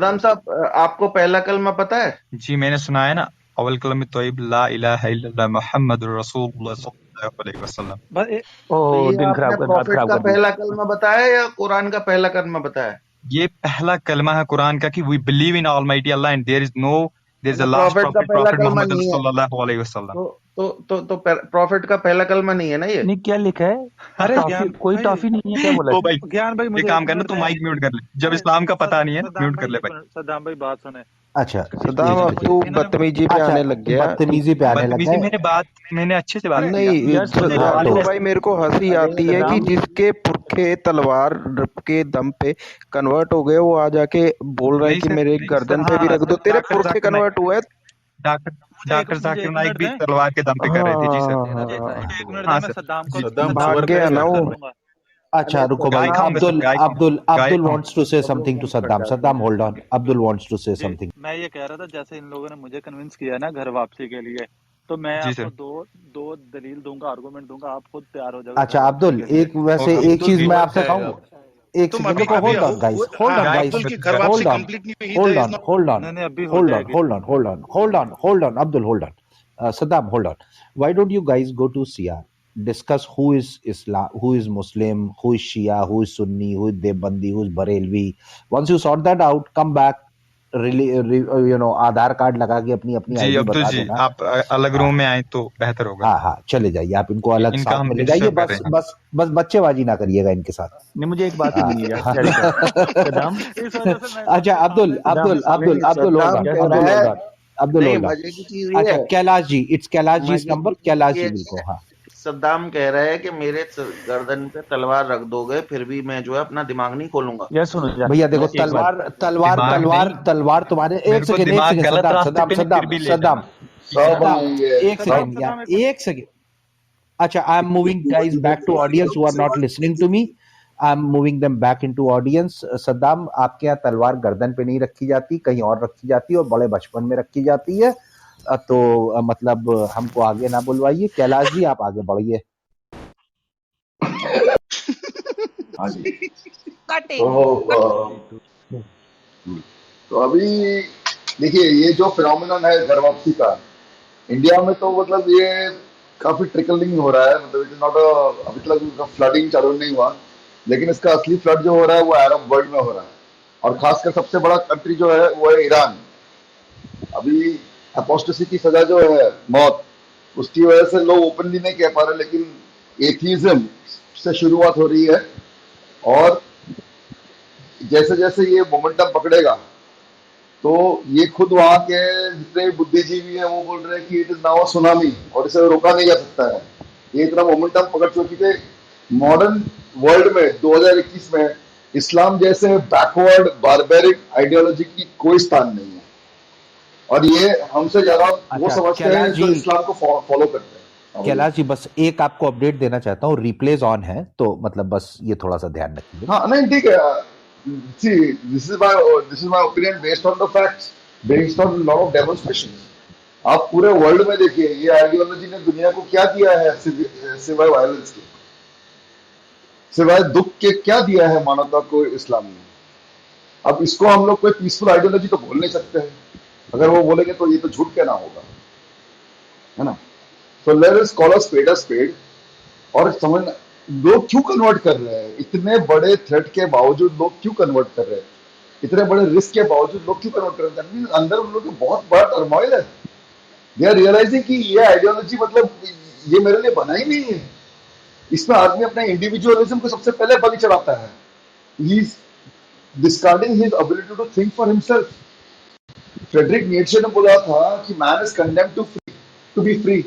नदाम साहब आपको पहला कलमा पता है?
जी मैंने सुना है ना, अवल कलम तोयब ला इलाहा इल्लल्लाह मुहम्मदुर रसूलुल्लाह सल्लल्लाहु अलैहि वसल्लम।
तो ये
दिन
आपने
खराब कर, रात
प्रॉफिट
खराब
का
कर दी।
पहला कलमा बताया या कुरान का पहला कलमा बताया?
ये पहला कलमा है कुरान का कि we believe in almighty Allah and there is no there's
ना
a last
प्रॉफिट का
prophet,
पहला
Prophet
कलमा
Muhammad
नहीं है।
sallallahu alaihi wasallam.
तो प्रॉफिट का पहला कलमा नहीं है ना ये।
नहीं क्या लिखा है?
अरे
टॉफी
ज्ञान
कोई
भाई,
टॉफी नहीं है क्या बोला
ओ
इसने?
भाई
ज्ञान भाई
ये
मुझे
काम
एक
करना,
मिनट
तू
दें।
माइक म्यूट कर ले, जब
अरे
इस्लाम का पता नहीं है
सद्दाम
म्यूट
भाई,
कर ले
एक
भाई।
मिनट, सद्दाम भाई बात सुने।
अच्छा
सदाम
एक
अब
सेकंड।
तू
इन्होंने
बदतमीजी पे
अच्छा
आने लग गया।
बदतमीजी पे आने लगा
बदतमीजी
है।
मैंने अच्छे से बात
अरे
किया।
नहीं
यार
मुझे एक
हाँ
बात
बंटू
तो
बताओ।
भाई, मेरे को हंसी
अरे
आती है कि
सदाम
जिसके पुरखे तलवार के दम पे कन्वर्ट हो गए वो आ जाके बोल रहा है
नहीं
कि
सर,
मेरे
सर
गर्दन पे भी
हाँ
रख दो।
सर,
तेरे
जाकिर
पुरखे
जाकिर नाइक,
कन्वर्ट हुए।
डॉक्टर डॉक्टर
मुझे
जाकिर
एक
नाइक
मिनट
भी
दें।
तलवार के दम पे कर रहे थे। जी सर।
मुझे एक मिनट दें,
हाँ
मैं
सर।
सद्दाम को
जी
सद्दाम
भाग
को
गया
क्लियर
ना वो।
कर दूंगा।
अच्छा रुको
गाय
भाई।
खाऊंगा सर,
अब्दुल
गाय खाऊंगा,
अब्दुल
गाय
अब्दुल
खाऊंगा।
Wants to say something to Saddam. Saddam hold on. Abdul wants to say
जी,
समथिंग।
मैं ये कह रहा था, जैसे इन लोगों ने मुझे कन्विंस किया ना घर वापसी के लिए, तो मैं
जी
आपको
सर।
दो दो दलील दूंगा, आर्गुमेंट दूंगा, आप खुद तैयार हो जाओगे घर
अच्छा
वापसी
अब्दुल
के लिए।
एक वैसे
ओके।
एक चीज मैं
रुक
आपसे
जाएगा।
कहूँ। एक
तुम
सेकंड
अभी
रुको।
अभी
होल्ड ऑन गाइस। होल्ड
हाँ
ऑन
हाँ,
गाय
गाइस।
अब्दुल
खाऊंगा
की
सर,
घर
गाय।
वापसी
होल्ड ऑन
कंप्लीट नहीं हुई,
hold
there is
on
no.
Hold on
नहीं नहीं, अभी हो
होल्ड ऑन
जाएगी।
Hold on hold on hold on hold on Abdul, hold on. Saddam, hold on. Why don't you guys go to CR, discuss who is Islam, who is Muslim, who is Shia, who is Sunni, who is Deobandi, who is Barelvi. Once you sort that out, come back, really, Aadhaar card लगा के अपनी अपनी
जी
ID
Abdul
बता
जी,
देना।
आप अलग
हाँ
room में आए तो बेहतर होगा।
हाँ हाँ चले जाइए आप। इनको अलग
इनका
साथ
हम
में ले जाइए।
डिस्टर्ब कर
बस
रहे हैं।
बस बस बच्चेबाजी ना करिएगा इनके साथ।
नहीं मुझे एक बात
हाँ,
सुनिए यार,
हाँ।
क्या सदाम
इस वजह से मैं
अच्छा
सबके
अब्दुल
सामने
सदाम
अब्दुल
सामने
नहीं
अब्दुल
नहीं,
अब्दुल होल्ड
सद्दाम
ऑन।
क्या
कह
अब्दुल
रहा
सदाम
है।
Hold on. अब्दुल
नहीं,
होल्ड ऑन।
मजे की चीज ये
अच्छा
है,
कैलाश जी, इट्स कैलाश जी
मजे
नंबर।
की
कैलाश
चीज
जी
ये
बिल्कुल
है,
हाँ।
सद्दाम कह रहा है कि मेरे गर्दन पे तलवार रख दोगे फिर भी मैं जो है अपना दिमाग नहीं खोलूंगा।
यार सुनो यार,
भैया देखो
मैं एक बात
तलवार तलवार
दिमाग
तलवार
नहीं,
तलवार तुम्हारे।
मेरे को
एक
दिमाग
सेकंड
गलत
सद्दाम
रास्ते
सद्दाम
पे नहीं फिर
सद्दाम
भी ले
सद्दाम
जाएगा। ठीक है
सब
ना।
सद्दाम
लेंगे
एक
सब।
सेकंड यार एक सेकंड। अच्छा I am moving guys back to audience who are not listening to me. I am moving them back into audience. Saddam आपके यहाँ तलवार गर्दन पे नहीं रखी जाती, कहीं और रखी जाती है और बड़े बचपन में रखी जाती है। तो मतलब हमको आगे ना बुलवाइए। कैलाश जी आप आगे बढ़िए।
हाँ जी।
कटिंग।
तो तो अभी देखिए ये जो फिनोमिनन है घर वापसी का, इंडिया में तो मतलब ये काफी ट्रिकलिंग हो रहा है। मतलब इट इज नॉट अ, अभी तक फ्लडिंग चालू नहीं हुआ, लेकिन इसका असली फ्लड जो हो रहा है वो अरब वर्ल्ड में हो रहा है। और खासकर सबसे बड़ा कंट्री जो है वो है ईरान। अभी अपोस्टेसी की सजा जो है मौत, उसकी वजह से लोग ओपनली नहीं कह पा रहे, लेकिन एथीज्म से शुरुआत हो रही है। और जैसे जैसे ये मोमेंटम पकड़ेगा तो ये खुद वहां के जितने बुद्धिजीवी हैं वो बोल रहे हैं कि इट इज नाउ सुनामी और इसे रोका नहीं जा सकता है। ये इतना मोमेंटम पकड़ चुकी है। मॉडर्न वर्ल्ड में 2021 में इस्लाम जैसे बैकवर्ड बारबेरिक आइडियोलॉजी की कोई स्थान नहीं है। और ये हमसे ज्यादा वो
अच्छा
समझते
कैलाश
हैं जो
जी,
इस्लाम को फॉलो करते हैं। हाँ बोलिए।
कैलाश जी बस एक आपको अपडेट देना चाहता हूँ। रिप्लेस ऑन है तो मतलब बस ये थोड़ा सा ध्यान रखिए।
हाँ नहीं ठीक है। See this is my opinion based on the facts, based on lot of demonstration. आप पूरे वर्ल्ड में देखिए ये आइडियोलॉजी ने दुनिया को क्या दिया है सिवाय वायलेंस के, सिवाय दुख के क्या दिया है मानवता को इस्लाम ने। अब इसको हम लोग कोई पीसफुल आइडियोलॉजी तो बोल नहीं सकते हैं। अगर वो बोलेंगे तो ये तो झूठ कहना होगा, है ना। So let us call a spade. और समझ, लोग क्यों कन्वर्ट कर रहे हैं? इतने बड़े थ्रेट के बावजूद लोग क्यों कन्वर्ट कर रहे हैं? इतने बड़े रिस्क के बावजूद लोग क्यों कन्वर्ट कर रहे हैं? That means अंदर उन लोगों के बहुत बड़ा टर्मोइल है। दे आर रियलाइजिंग कि ये आइडियोलॉजी मतलब ये मेरे लिए बना ही नहीं है। इसमें आदमी अपने इंडिविजुअलिज्म को सबसे पहले बलि चढ़ाता है। He is discarding his ability to think for himself. Friedrich Nietzsche ने बोला था कि man is condemned to be free.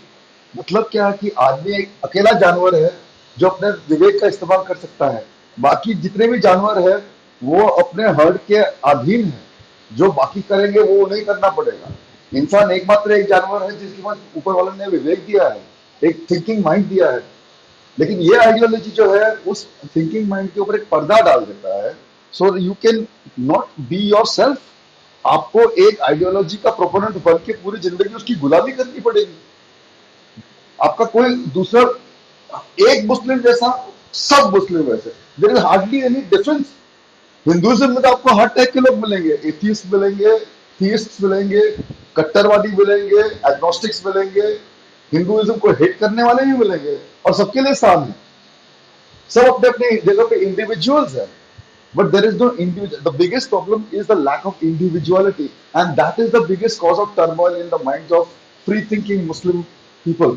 मतलब क्या है कि आदमी एक अकेला जानवर है जो अपने विवेक का इस्तेमाल कर सकता है। बाकी जितने भी जानवर है वो अपने हर्ड के अधीन है। जो बाकी करेंगे वो नहीं करना पड़ेगा। इंसान एकमात्र एक जानवर है जिसके पास ऊपर वाले ने विवेक दिया है, एक थिंकिंग माइंड दिया है। लेकिन ये आइडियोलॉजी जो है उस थिंकिंग माइंड के ऊपर एक पर्दा डाल देता है। So you can not be your self. आपको एक आइडियोलॉजी का प्रोपोनेंट बन के पूरी जिंदगी उसकी गुलामी करनी पड़ेगी। आपका कोई दूसरा, एक मुस्लिम जैसा सब मुस्लिम वैसे, there is hardly any difference. Hinduism में तो आपको हर टाइप के लोग मिलेंगे, एथियस्ट मिलेंगे, थीइस्ट मिलेंगे, कट्टरवादी मिलेंगे, एग्नोस्टिक्स मिलेंगे, हिंदुइज्म को हेट करने वाले भी मिलेंगे, और सबके लिए साथ है। सब अपने अपने जगह पे इंडिविजुअल्स हैं। but there is no individual. The biggest problem is the lack of individuality, and that is the biggest cause of turmoil in the minds of free thinking Muslim people.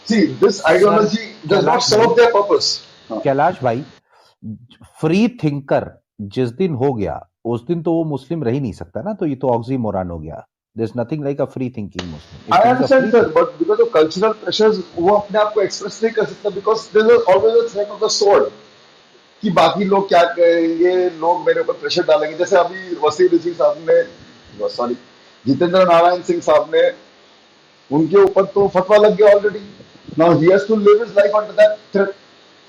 See, this
sir
ideology does not
Kailash भाई
serve their purpose.
Kailash भाई free thinker जिस दिन हो गया उस दिन तो वो मुस्लिम रह ही नहीं सकता ना, तो ये तो ऑक्सीमोरन हो गया. There is nothing like a free thinking Muslim
I
if he is a
understand,
free
sir,
thinker.
but because of cultural pressures, वो अपने आप को express नहीं कर सकता, because there is always a threat of the sword. कि बाकी लोग क्या कहेंगे, लोग मेरे ऊपर प्रेशर डालेंगे. जैसे अभी वसीम रिजवी साहब ने, सॉरी, जितेंद्र नारायण सिंह साहब ने, उनके ऊपर तो फतवा लग गया already. Now he has to live his life under that threat,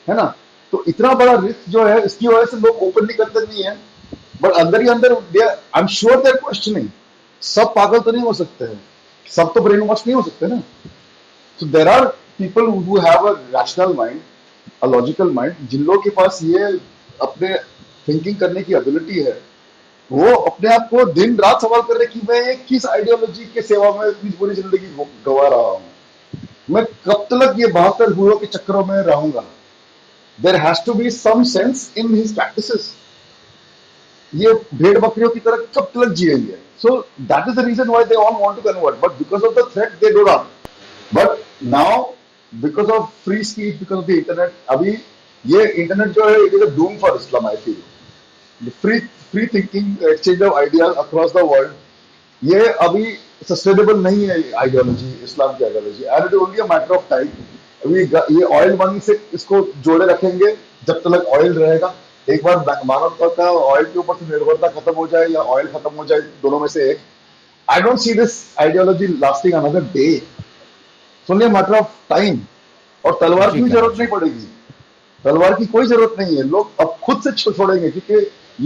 है ना? तो इतना बड़ा रिस्क जो है, इसकी वजह से लोग ओपनली करते नहीं है, बट अंदर ही अंदर I am sure they are questioning. सब पागल तो नहीं हो सकते हैं, सब तो ब्रेन वॉश नहीं हो सकते ना. So there are people who have a rational mind, a logical mind, जिन लोगों के पास ये अपने थिंकिंग करने की एबिलिटी है, वो अपने आप को दिन रात सवाल कर रहे कि मैं ये किस आइडियोलॉजी के सेवा में अपनी पूरी जिंदगी गवा रहा हूँ, मैं कब तक ये 72 हुओं के चक्करों में रहूंगा. There has to be some sense in his practices. ये भेड़ बकरियों की तरह कब तक जिएंगे? So that is the reason why they all want to convert, but because of the threat they do not. But now because of free speech, because of the internet, अभी ये इंटरनेट जो है, it is a doom for Islam. I feel free free thinking, exchange of ideas across the world, ये अभी sustainable नहीं है ideology, इस्लाम की ideology, and it only a matter of time. अभी ये ऑयल मनी से इसको जोड़े रखेंगे जब तक ऑयल रहेगा. एक बार मानवता का ऑयल के ऊपर से निर्भरता खत्म हो जाए या ऑयल खत्म हो जाए, दोनों में से एक, I don't see this ideology lasting another day. Only matter of time. और तलवार
जी
की भी जरूरत
कैलाश
नहीं
जी.
पड़ेगी, तलवार की कोई जरूरत नहीं है. लोग अब खुद से छोड़ेंगे, क्योंकि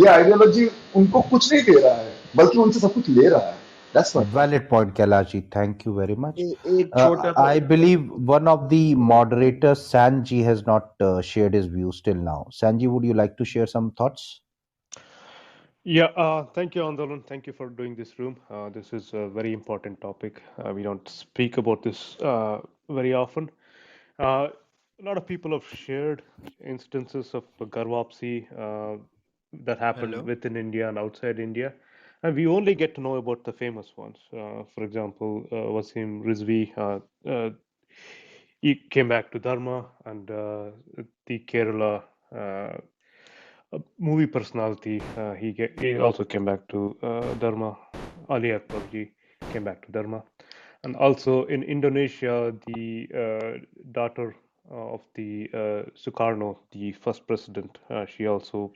ये आइडियोलॉजी उनको कुछ नहीं दे रहा है, बल्कि उनसे सब कुछ ले रहा है. That's my point.
Valid point, Kailash. Thank you very much.
एक छोटा सा
I believe one of the moderators, Sanji, has not shared his views till now. Sanji, would you like to share some thoughts?
Yeah, thank you, Andolan. Thank you for doing this room. This is a very important topic. We don't speak about this very often. A lot of people have shared instances of Ghar Vapsi that happened
Hello.
within India and outside India, and we only get to know about the famous ones. For example, Wasim Rizvi, he came back to Dharma, and the Kerala movie personality, he also came back to Dharma. Ali Akbar ji came back to Dharma. And also in Indonesia, the daughter of the Sukarno, the first president, she also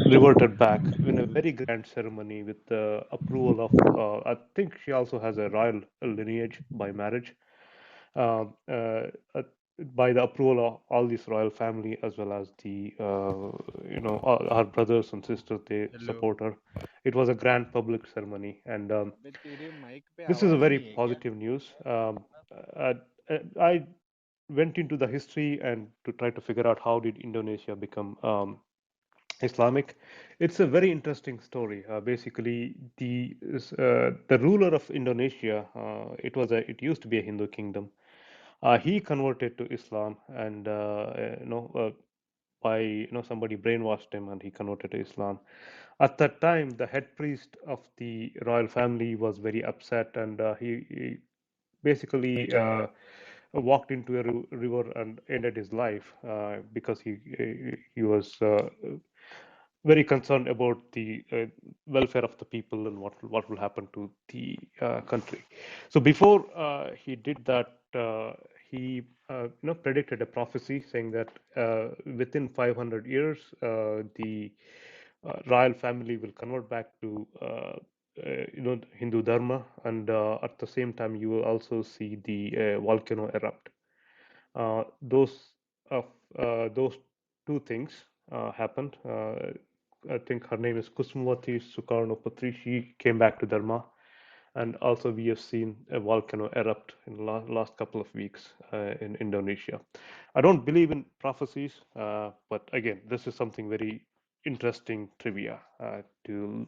reverted back in a very grand ceremony with the approval of, I think she also has a royal lineage by marriage, uh, uh, uh, by the approval of all this royal family, as well as the, her brothers and sisters, they
Hello.
support her. It was a grand public ceremony, and
बे तेरे mic पे
this is a
आवाज
very
नहीं है क्या?
positive news. Uh, I went into the history and to try to figure out how did Indonesia become Islamic. It's a very interesting story. Basically, the ruler of Indonesia, it used to be a Hindu kingdom. He converted to Islam, and by somebody brainwashed him, and he converted to Islam. At that time, the head priest of the royal family was very upset, and he basically walked into a river and ended his life because he was very concerned about the welfare of the people and what will happen to the country. So before he did that, he predicted a prophecy saying that within 500 years the royal family will convert back to Hindu Dharma, and at the same time you will also see the volcano erupt. Those of those two things happened. I think her name is Kusumavati Sukarnopatri. She came back to Dharma, and also we have seen a volcano erupt in the last couple of weeks in Indonesia. I don't believe in prophecies, but again, this is something very interesting trivia to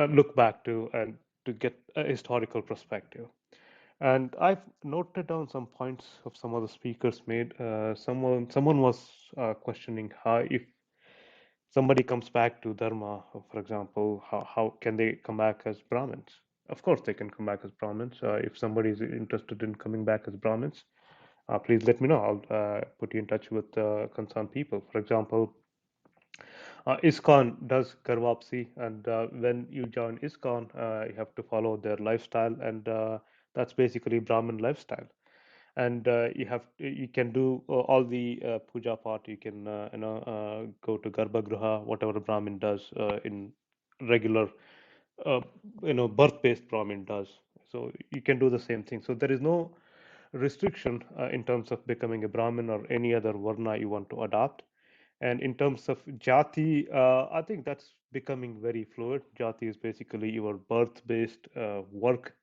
look back to and to get a historical perspective. And I've noted down some points of some of the speakers made. Someone was questioning how if somebody comes back to Dharma, for example, how can they come back as Brahmins? Of course, they can come back as Brahmins. If somebody is interested in coming back as Brahmins, please let me know. I'll put you in touch with concerned people. For example, ISKCON does Ghar Vapsi, and when you join ISKCON, you have to follow their lifestyle, and that's basically Brahmin lifestyle. And you can do all the puja part. You can go to Garbhagriha, whatever a Brahmin does in regular birth-based Brahmin does. So you can do the same thing. So there is no restriction in terms of becoming a Brahmin or any other varna you want to adopt. And in terms of jati, I think that's becoming very fluid. Jati is basically your birth-based work,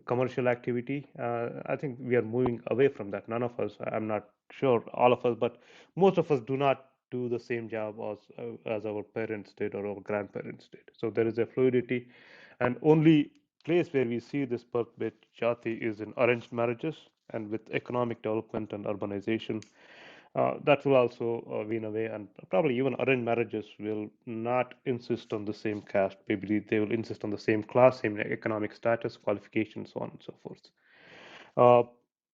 commercial activity. I think we are moving away from that. None of us, I'm not sure all of us, but most of us do not do the same job as our parents did or our grandparents did. So there is a fluidity, and only place where we see this birth-based jati is in arranged marriages, and with economic development and urbanization, that will also wean away, and probably even arranged marriages will not insist on the same caste. Maybe they will insist on the same class, same economic status, qualifications, so on and so forth.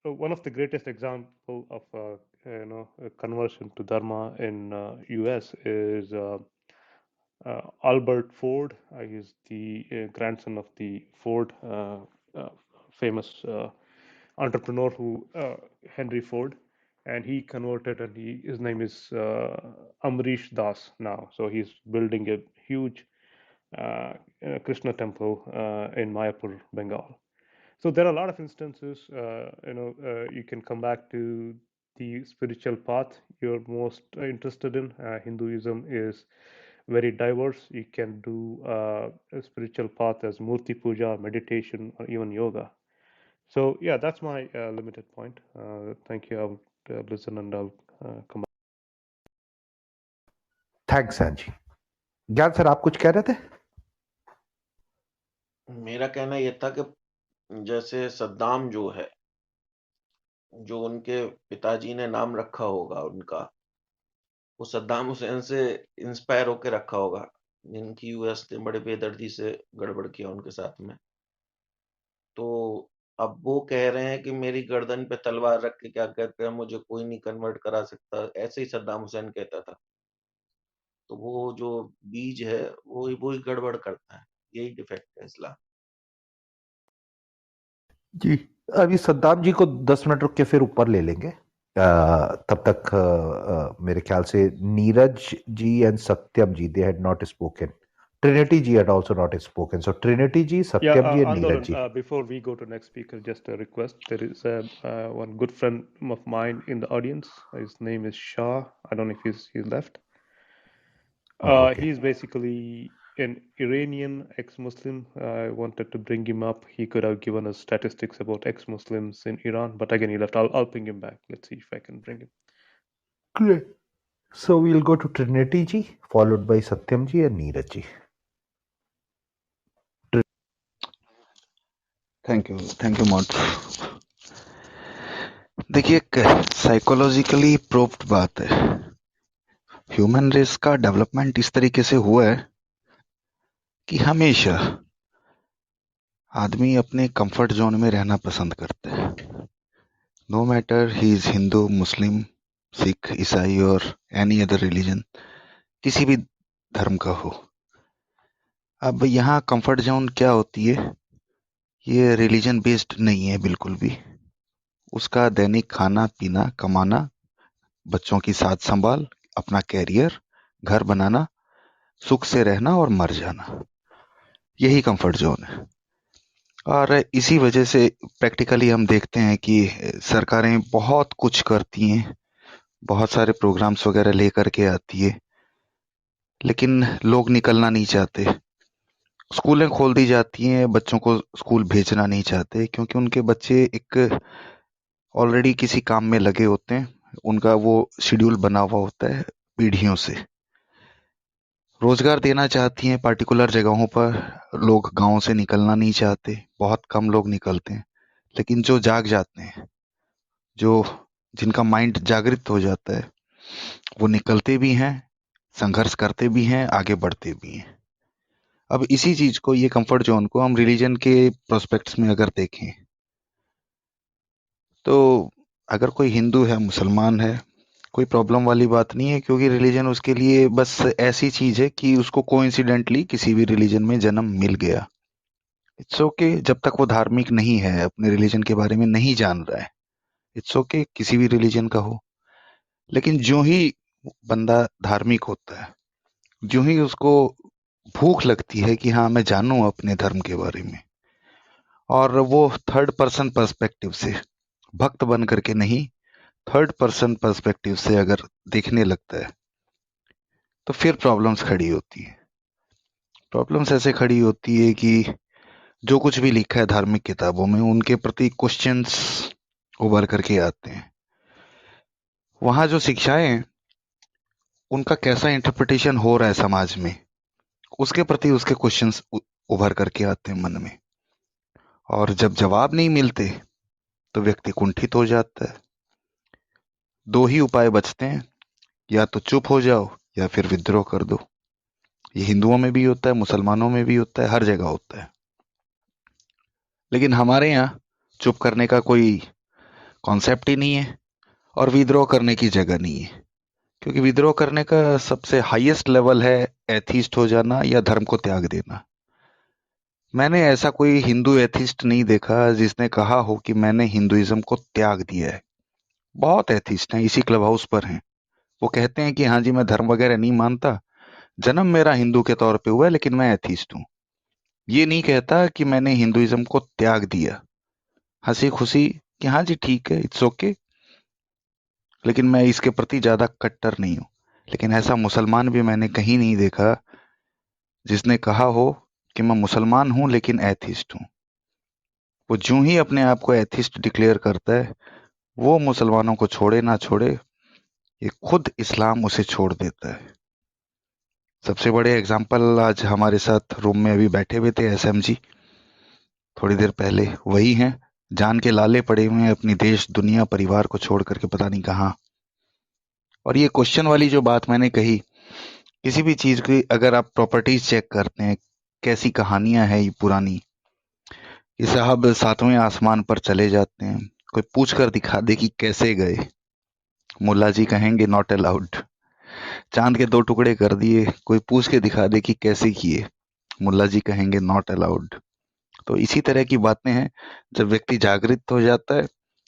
One of the greatest example of a conversion to Dharma in U.S. is Albert Ford. He's the grandson of the Ford, famous entrepreneur Henry Ford, and he converted, and his name is Amrish Das now. So he's building a huge Krishna temple in Mayapur, Bengal. So there are a lot of instances. You can come back to the spiritual path you're most interested in. Hinduism is very diverse. You can do a spiritual path as murti puja, meditation, or even yoga. So yeah, that's my limited point. Thank you. I'll listen and I'll come back.
Thanks जी। Gyan sir, आप कुछ कह रहे थे?
मेरा कहना ये था कि जैसे सद्दाम जो है, जो उनके पिताजी ने नाम रखा होगा उनका, वो सद्दाम हुसैन से इंस्पायर होकर रखा होगा, जिनकी यूएस ने बड़े बेदर्दी से गड़बड़ किया उनके साथ में। तो अब वो कह रहे हैं कि मेरी गर्दन पे तलवार रख के क्या कहते हैं, मुझे कोई नहीं कन्वर्ट करा सकता, ऐसे ही सद्दाम हुसैन कहता था। तो वो जो बीज है वो ही गड़बड़ करता है, यही डिफेक्ट है इस्लाम।
जी, अभी सद्दाम जी को 10 मिनट रुक के फिर ऊपर ले लेंगे। तब तक मेरे ख्याल से Neeraj ji and Satyam ji, they had not spoken. Trinity ji had also not spoken. So Trinity ji, Satyam ji, and
Andolan,
Neeraj ji.
before we go to next speaker, just a request. There is one good friend of mine in the audience. His name is Shah. I don't know if he's left.
Okay.
He's basically an Iranian ex-Muslim. I wanted to bring him up. He could have given us statistics about ex-Muslims in Iran, but again he left. I'll ping him back. Let's see if I can bring him.
Great. So we'll go to Trinity ji, followed by Satyam ji and Neeraj ji.
Thank you mod. देखिए, एक psychologically proved बात है, human race का development इस तरीके से हुआ है कि हमेशा आदमी अपने कंफर्ट जोन में रहना पसंद करता है, no matter he is Hindu, Muslim, Sikh, ईसाई और एनी अदर रिलीजन, किसी भी धर्म का हो। अब यहाँ कंफर्ट जोन क्या होती है, ये रिलीजन बेस्ड नहीं है बिल्कुल भी। उसका दैनिक खाना पीना, कमाना, बच्चों की साथ संभाल, अपना कैरियर, घर बनाना, सुख से रहना और मर जाना, यही कंफर्ट जोन है। और इसी वजह से प्रैक्टिकली हम देखते हैं कि सरकारें बहुत कुछ करती हैं, बहुत सारे प्रोग्राम्स वगैरह लेकर के आती है, लेकिन लोग निकलना नहीं चाहते। स्कूलें खोल दी जाती हैं, बच्चों को स्कूल भेजना नहीं चाहते, क्योंकि उनके बच्चे एक ऑलरेडी किसी काम में लगे होते हैं, उनका वो शेड्यूल बना हुआ होता है पीढ़ियों से। रोजगार देना चाहती हैं पार्टिकुलर जगहों पर, लोग गांव से निकलना नहीं चाहते, बहुत कम लोग निकलते हैं, लेकिन जो जाग जाते हैं, जो जिनका माइंड जागृत हो जाता है, वो निकलते भी हैं, संघर्ष करते भी हैं, आगे बढ़ते भी हैं। अब इसी चीज को, ये कंफर्ट जोन को हम रिलीजन के प्रोस्पेक्ट्स में अगर देखें, तो अगर कोई हिंदू है, मुसलमान है, कोई प्रॉब्लम वाली बात नहीं है, क्योंकि रिलीजन उसके लिए बस ऐसी चीज है कि उसको कोइंसिडेंटली किसी भी रिलीजन में जन्म मिल गया। इट्स ओके, जब तक वो धार्मिक नहीं है, अपने रिलीजन के बारे में नहीं जान रहा है, इट्स ओके, किसी भी रिलीजन का हो। लेकिन जो ही बंदा धार्मिक होता है, जो ही उसको भूख लगती है कि हाँ मैं जानूं अपने धर्म के बारे में, और वो थर्ड पर्सन पर्सपेक्टिव से, भक्त बन करके नहीं, थर्ड पर्सन पर्सपेक्टिव से अगर देखने लगता है, तो फिर प्रॉब्लम्स खड़ी होती है। प्रॉब्लम्स ऐसे खड़ी होती है कि जो कुछ भी लिखा है धार्मिक किताबों में, उनके प्रति क्वेश्चंस उभर करके आते हैं। वहां जो शिक्षाएं हैं, उनका कैसा इंटरप्रिटेशन हो रहा है समाज में, उसके प्रति उसके क्वेश्चंस उभर करके आते हैं मन में। और जब जवाब नहीं मिलते तो व्यक्ति कुंठित हो जाता है। दो ही उपाय बचते हैं, या तो चुप हो जाओ या फिर विद्रोह कर दो। ये हिंदुओं में भी होता है, मुसलमानों में भी होता है, हर जगह होता है। लेकिन हमारे यहाँ चुप करने का कोई कॉन्सेप्ट ही नहीं है, और विद्रोह करने की जगह नहीं है। क्योंकि विद्रोह करने का सबसे हाईएस्ट लेवल है एथीस्ट हो जाना या धर्म को त्याग देना। मैंने ऐसा कोई हिंदू एथिस्ट नहीं देखा जिसने कहा हो कि मैंने हिंदुइज्म को त्याग दिया है। बहुत एथिस्ट हैं, इसी क्लब हाउस पर हैं। वो कहते हैं कि हाँ जी मैं धर्म वगैरह नहीं मानता, जन्म मेरा हिंदू के तौर पे हुआ है, लेकिन मैं एथिस्ट हूँ। ये नहीं कहता कि मैंने हिंदुइज्म को त्याग दिया, हंसी खुशी कि हाँ जी ठीक है, इट्स ओके, लेकिन मैं इसके प्रति ज्यादा कट्टर नहीं हूँ। लेकिन ऐसा मुसलमान भी मैंने कहीं नहीं देखा जिसने कहा हो कि मैं मुसलमान हूं लेकिन एथिस्ट हूं। वो जो ही अपने आप को एथिस्ट डिक्लेयर करता है, वो मुसलमानों को छोड़े ना छोड़े, ये खुद इस्लाम उसे छोड़ देता है। सबसे बड़े एग्जाम्पल आज हमारे साथ रूम में अभी बैठे हुए थे एसएमजी, थोड़ी देर पहले वही हैं, जान के लाले पड़े हुए हैं, अपनी देश दुनिया परिवार को छोड़ करके पता नहीं कहाँ। और ये क्वेश्चन वाली जो बात मैंने कही, किसी भी चीज की अगर आप प्रॉपर्टीज चेक करते हैं, कैसी कहानियां हैं ये पुरानी। ये साहब सातवें आसमान पर चले जाते हैं, कोई पूछ कर दिखा दे कि कैसे गए, मुल्ला जी कहेंगे नॉट अलाउड। चांद के 2 टुकड़े कर दिए, कोई पूछ के दिखा दे कि कैसे किए, मुल्ला जी कहेंगे नॉट अलाउड। तो इसी तरह की बातें हैं। जब व्यक्ति जागृत हो जाता है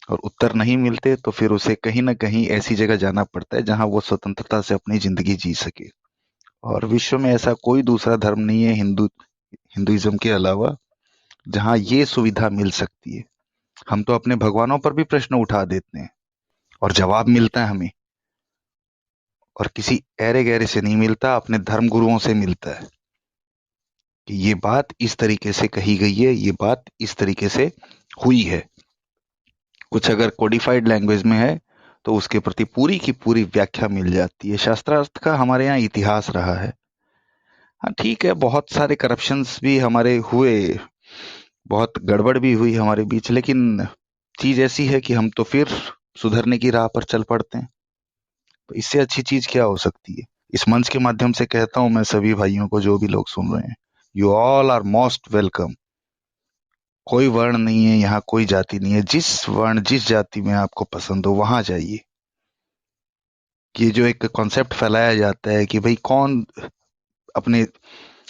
और उत्तर नहीं मिलते, तो फिर उसे कहीं ना कहीं ऐसी जगह जाना पड़ता है जहां वो स्वतंत्रता से अपनी जिंदगी जी सके। और विश्व में ऐसा कोई दूसरा धर्म नहीं है हिंदुइज्म के अलावा जहां ये सुविधा मिल सकती है। हम तो अपने भगवानों पर भी प्रश्न उठा देते हैं और जवाब मिलता है हमें, और किसी ऐरे गहरे से नहीं मिलता, अपने धर्म गुरुओं से मिलता है कि ये बात इस तरीके से कही गई है, ये बात इस तरीके से हुई है। कुछ अगर कोडिफाइड लैंग्वेज में है तो उसके प्रति पूरी की पूरी व्याख्या मिल जाती है। शास्त्रार्थ का हमारे यहाँ इतिहास रहा है। हाँ ठीक है, बहुत सारे करप्शंस भी हमारे हुए, बहुत गड़बड़ भी हुई हमारे बीच, लेकिन चीज ऐसी है कि हम तो फिर सुधरने की राह पर चल पड़ते हैं। तो इससे अच्छी चीज क्या हो सकती है। इस मंच के माध्यम से कहता हूं मैं सभी भाइयों को, जो भी लोग सुन रहे हैं, you all are most welcome. कोई वर्ण नहीं है यहाँ, कोई जाति नहीं है। जिस वर्ण जिस जाति में आपको पसंद हो वहां जाइए। ये जो एक कॉन्सेप्ट फैलाया जाता है कि भाई कौन अपने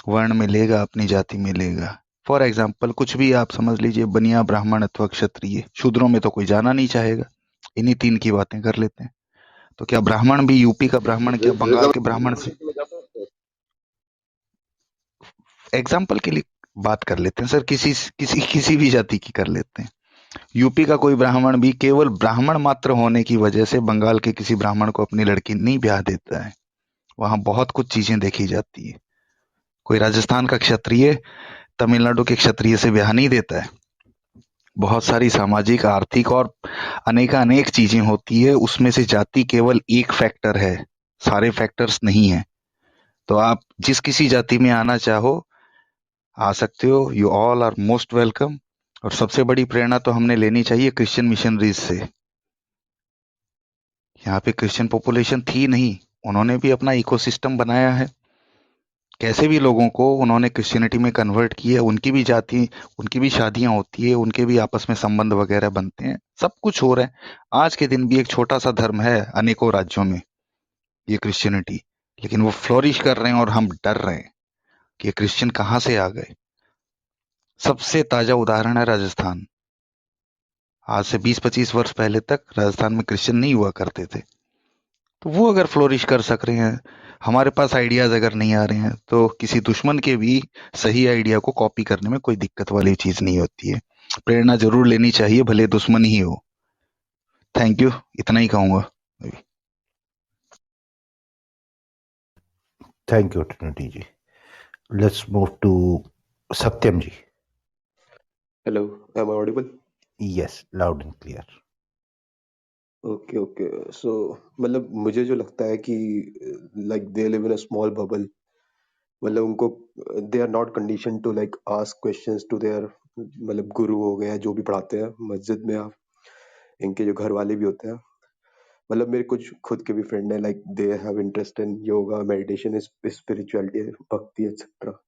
वर्ण में लेगा, अपनी जाति में लेगा। फॉर एग्जाम्पल कुछ भी आप समझ लीजिए, बनिया, ब्राह्मण अथवा क्षत्रिय, शूद्रों में तो कोई जाना नहीं चाहेगा। इन्हीं 3 की बातें कर लेते हैं। तो क्या ब्राह्मण भी यूपी का ब्राह्मण, क्या बंगाल के ब्राह्मण से, एग्जाम्पल के लिए बात कर लेते हैं सर, किसी भी जाति की कर लेते हैं। यूपी का कोई ब्राह्मण भी केवल ब्राह्मण मात्र होने की वजह से बंगाल के किसी ब्राह्मण को अपनी लड़की नहीं ब्याह देता है। वहां बहुत कुछ चीजें देखी जाती है। कोई राजस्थान का क्षत्रिय तमिलनाडु के क्षत्रिय से ब्याह नहीं देता है। बहुत सारी सामाजिक, आर्थिक और अनेक चीजें होती है। उसमें से जाति केवल एक फैक्टर है, सारे फैक्टर्स नहीं है। तो आप जिस किसी जाति में आना चाहो आ सकते हो। You all are most welcome. और सबसे बड़ी प्रेरणा तो हमने लेनी चाहिए क्रिश्चियन मिशनरीज से। यहाँ पे क्रिश्चियन पॉपुलेशन थी नहीं, उन्होंने भी अपना इकोसिस्टम बनाया है। कैसे भी लोगों को उन्होंने क्रिश्चियनिटी में कन्वर्ट किया, उनकी भी जाति, उनकी भी शादियां होती है, उनके भी आपस में संबंध वगैरह बनते हैं, सब कुछ हो रहा है। आज के दिन भी एक छोटा सा धर्म है अनेकों राज्यों में, ये क्रिश्चियनिटी, लेकिन वो फ्लोरिश कर रहे हैं और हम डर रहे हैं कि ये क्रिश्चियन कहाँ से आ गए। सबसे ताजा उदाहरण है राजस्थान। आज से 20-25 वर्ष पहले तक राजस्थान में क्रिश्चियन नहीं हुआ करते थे। तो वो अगर फ्लोरिश कर सक रहे हैं, हमारे पास आइडियाज अगर नहीं आ रहे हैं, तो किसी दुश्मन के भी सही आइडिया को कॉपी करने में कोई दिक्कत वाली चीज नहीं होती है। प्रेरणा जरूर लेनी चाहिए, भले दुश्मन ही हो। थैंक यू, इतना ही कहूंगा।
Thank you Trinity ji. Let's move to Satyam ji.
Hello, am I audible?
Yes, loud and clear.
Okay okay. So मतलब मुझे जो लगता है कि like they live in a small bubble, मतलब उनको they are not condition to like ask questions to their मतलब गुरु हो गया जो भी पढ़ाते हैं मस्जिद में, आप इनके जो घर वाले भी होते हैं। मतलब मेरे कुछ खुद के भी फ्रेंड है, like they have interest in yoga, meditation, spirituality, भक्ति एक्सेट्रा।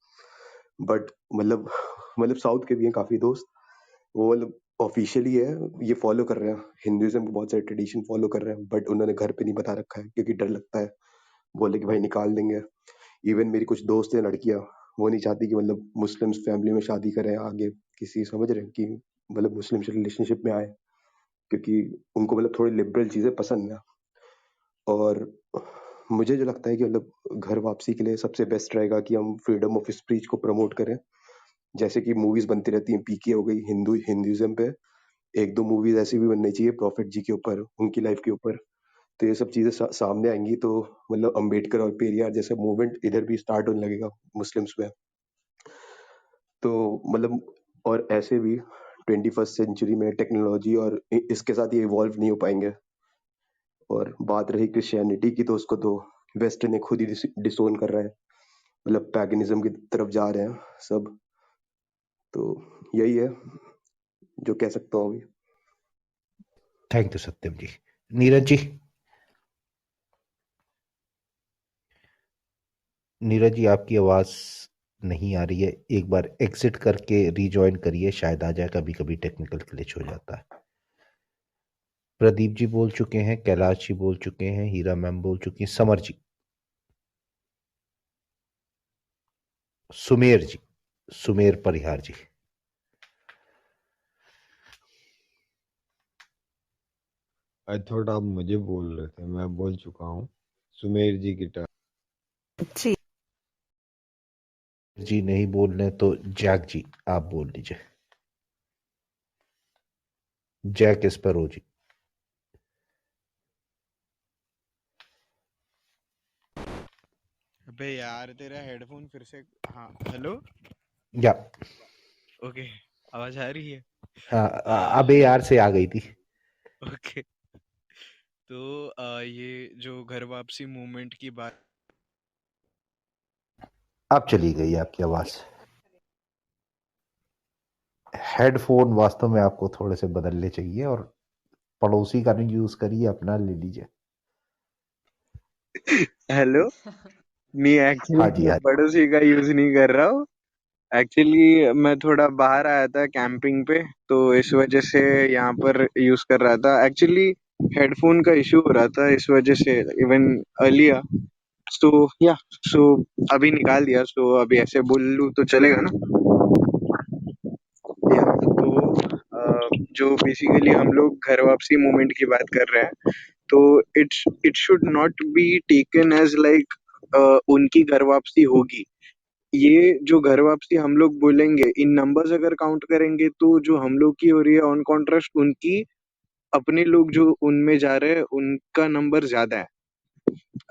बट मतलब साउथ के भी हैं काफी दोस्त, वो मतलब ऑफिशियली है, ये फॉलो कर रहे हैं हिंदुइज्म के बहुत सारे ट्रेडिशन फॉलो कर रहे हैं, बट उन्होंने घर पे नहीं बता रखा है क्योंकि डर लगता है, बोले कि भाई निकाल देंगे। इवन मेरी कुछ दोस्त हैं लड़कियां, वो नहीं चाहती कि मतलब मुस्लिम्स फैमिली में शादी करें आगे, किसी समझ रहे हैं कि मतलब मुस्लिम से रिलेशनशिप में आए, क्योंकि उनको मतलब थोड़ी लिबरल चीजें पसंद है। और मुझे जो लगता है कि मतलब घर वापसी के लिए सबसे बेस्ट रहेगा कि हम फ्रीडम ऑफ स्पीच को प्रमोट करें। जैसे कि मूवीज बनती रहती हैं, पीके हो गई हिंदुइज्म पे, एक दो मूवीज ऐसी भी बननी चाहिए प्रॉफिट जी के ऊपर, उनकी लाइफ के ऊपर। तो ये सब चीजें सामने आएंगी तो मतलब अम्बेडकर और पेरियार जैसे मूवमेंट इधर भी स्टार्ट होने लगेगा मुस्लिम्स में। तो मतलब और ऐसे भी 21st सेंचुरी में टेक्नोलॉजी और इसके साथ ये इवॉल्व नहीं हो पाएंगे। और बात रही क्रिश्चियनिटी की, तो उसको तो वेस्ट ने खुद ही डिसोन कर रहा है, मतलब पैगनिज्म की तरफ जा रहे हैं सब। तो यही है जो कह सकता हूँ अभी।
थैंक यू सत्यम जी। नीरज जी। नीरज जी, आपकी आवाज नहीं आ रही है, एक बार एग्जिट करके रीजॉइन करिए, शायद आ जाए। कभी कभी टेक्निकल ग्लिच हो जाता है। प्रदीप जी बोल चुके हैं, कैलाश जी बोल चुके हैं, हीरा मैम बोल चुकी हैं, समर जी, सुमेर जी, सुमेर परिहार जी।
आई थॉट आप मुझे बोल रहे थे, मैं बोल चुका हूँ। सुमेर जी की टर्न।
जी
जी नहीं बोल रहे तो जैक जी आप बोल लीजिए। जैक स्पैरो जी।
अबे यार तेरा हेडफोन फिर से। हाँ हेलो।
या
ओके, आवाज आ रही है।
हाँ, अबे यार से आ गई थी।
ओके, तो ये जो घर वापसी मूवमेंट की बात,
अब चली गई आपकी आवाज। हेडफोन वास्तव में आपको थोड़े से बदलने चाहिए, और पड़ोसी का नहीं यूज करिए, अपना ले लीजिए।
हेलो। नहीं
हाँ
एक्चुअली
जी,
मैं
हाँ जी।
पड़ोसी का यूज नहीं कर रहा हूँ। एक्चुअली मैं थोड़ा बाहर आया था कैंपिंग पे, तो इस वजह से यहाँ पर यूज कर रहा था। एक्चुअली हेडफोन का इशू हो रहा था, इस वजह से इवन अर्लियर। सो या सो अभी निकाल दिया, सो अभी ऐसे बोल लूँ तो चलेगा ना? या तो जो बेसिकली हम लोग घर वापसी मूवमेंट की बात कर रहे हैं, तो it should not be taken as like उनकी घर वापसी होगी। ये जो घर वापसी हम लोग बोलेंगे, इन नंबर्स अगर काउंट करेंगे, तो जो हम लोग की हो रही है ऑन कॉन्ट्रास्ट, उनकी अपने लोग जो उनमें जा रहे हैं उनका नंबर ज्यादा है।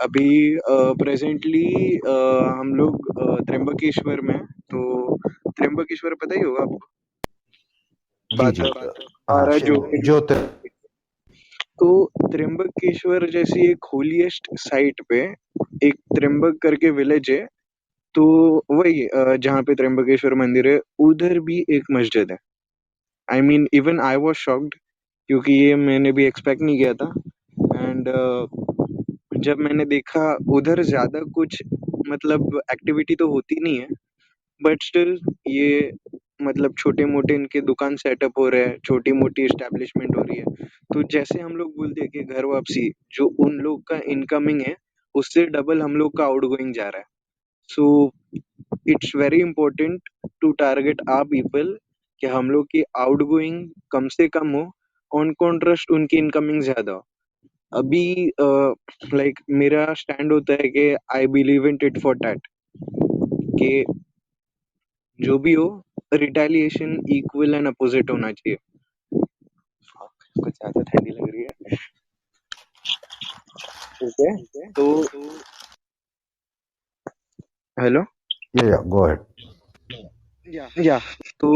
अभी प्रेजेंटली हम लोग त्र्यंबकेश्वर में हैं, तो त्र्यंबकेश्वर पता ही होगा आपको।
जी जी। हाँ,
12 ज्योतिर्लिंग।
ज्योतिर।
तो त्र्यंबकेश्वर जैसी एक होलीएस्ट साइट पे एक त्र्यंबक करके विलेज है, तो वही जहाँ पे त्र्यंबकेश्वर मंदिर है, उधर भी एक मस्जिद है। I mean even I was shocked, क्योंकि ये मैंने भी एक्सपेक्ट नहीं किया था। एंड जब मैंने देखा उधर ज्यादा कुछ मतलब एक्टिविटी तो होती नहीं है, बट स्टिल ये मतलब छोटे मोटे इनके दुकान सेटअप हो रहे हैं, छोटी मोटी इस्टेब्लिशमेंट हो रही है। तो जैसे हम लोग बोलते हैं कि घर वापसी, जो उन लोग का इनकमिंग है उससे डबल हम लोग का आउटगोइंग जा रहा है। So it's very important to target our people कि हम लोग की आउटगोइंग कम से कम हो, ऑन कॉन्ट्रास्ट उनकी इनकमिंग ज्यादा हो। अभी लाइक मेरा स्टैंड होता है कि I believe in tit for tat, कि जो भी हो रिटेलिएशन इक्वल एंड अपोजिट होना चाहिए। कुछ ज्यादा ठंडी लग रही है। ओके, तो हेलो,
Yeah, go ahead.
या तो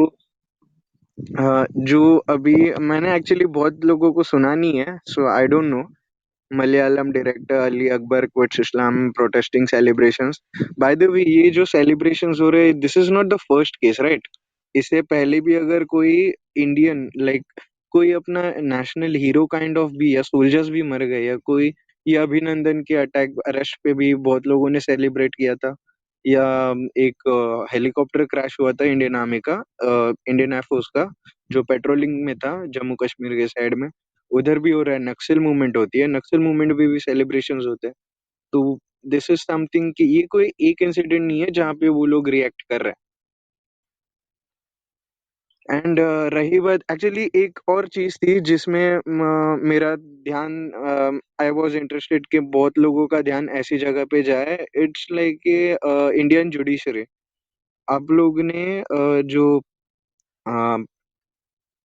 जो अभी मैंने एक्चुअली बहुत लोगों को सुना नहीं है, so I don't know. Malayalam director Ali Akbar quits Islam protesting celebrations. By the way, ये जो सेलिब्रेशंस हो रहे हैं, this is not the first case, right? इससे पहले भी अगर कोई इंडियन कोई अपना नेशनल हीरो काइंड ऑफ भी या सोल्जर्स भी मर गए, या कोई ये अभिनंदन के अटैक अरेस्ट पे भी बहुत लोगों ने सेलिब्रेट किया था, या एक हेलीकॉप्टर क्रैश हुआ था इंडियन आर्मी का, इंडियन एयरफोर्स का, जो पेट्रोलिंग में था जम्मू कश्मीर के साइड में, उधर भी हो रहा है। नक्सल मूवमेंट होती है, नक्सल मूवमेंट में भी सेलिब्रेशंस होते हैं। तो दिस इज समथिंग कि ये कोई एक इंसिडेंट नहीं है जहाँ पे वो लोग रिएक्ट कर रहे हैं। एंड रही बात, एक्चुअली एक और चीज थी जिसमें मेरा ध्यान, आई वाज इंटरेस्टेड कि बहुत लोगों का ध्यान ऐसी जगह पे जाए। It's like Indian judiciary. आप लोग ने जो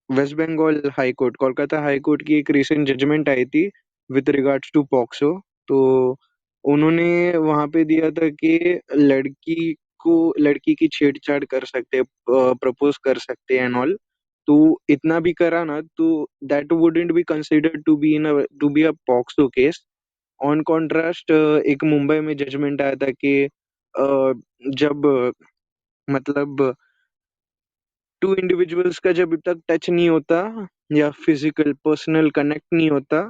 West Bengal high court, Kolkata high court की एक रिसेंट जजमेंट आई थी विद रिगार्ड्स टू पॉक्सो। तो उन्होंने वहां पे दिया था कि लड़की को लड़की की छेड़छाड़ कर सकते, प्रपोज कर सकते एंड ऑल। तो इतना भी करा ना, तो that wouldn't be considered to be a POCSO case. On contrast एक मुंबई में जजमेंट आया था कि जब मतलब टू इंडिविजुअल्स का जब तक टच नहीं होता या फिजिकल पर्सनल कनेक्ट नहीं होता,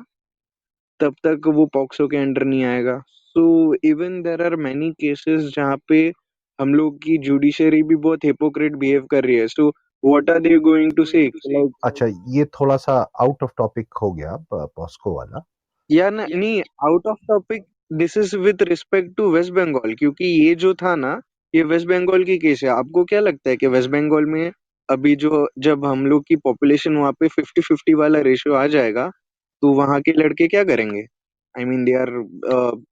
तब तक वो पॉक्सो के अंडर नहीं आएगा। So even there are many cases जहाँ पे हम लोग की जुडिशरी भी बहुत हिपोक्रेट बिहेव कर रही है। So what are they going to say, like
अच्छा, ये थोड़ा सा आउट ऑफ टॉपिक हो गया पॉस्को वाला।
या नहीं, out of topic. This is with respect to West Bengal, क्योंकि ये जो था ना, ये वेस्ट बंगाल की केस है। आपको क्या लगता है कि वेस्ट बंगाल में अभी जो जब हम लोग की पॉपुलेशन वहाँ पे 50-50 वाला रेशियो आ जाएगा, तो वहाँ के लड़के क्या करेंगे? आई मीन दे आर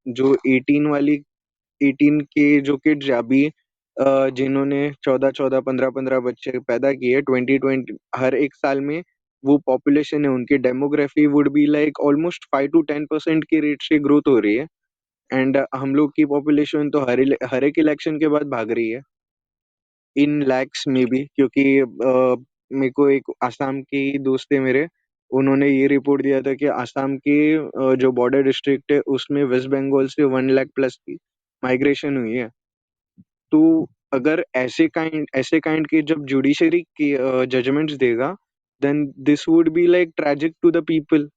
जो 18 के जो किड्स अभी जिन्होंने 14-14, 15-15 बच्चे पैदा किए 2020 हर एक साल में, वो पॉपुलेशन है, उनकी demography would be like almost 5 to 10% की रेट से ग्रोथ हो रही है। एंड हम लोग की पॉपुलेशन तो हर एक इलेक्शन के बाद भाग रही है इन लैक्स में भी। क्योंकि मेरे को एक आसाम के ही दोस्त है मेरे, उन्होंने ये रिपोर्ट दिया था कि आसाम के जो बॉर्डर डिस्ट्रिक्ट है उसमें वेस्ट बंगाल से 1 लाख प्लस की माइग्रेशन हुई है। तो अगर ऐसे काइंड के जब जुडिशरी की जजमेंट्स देगा, then this would be like tragic to the people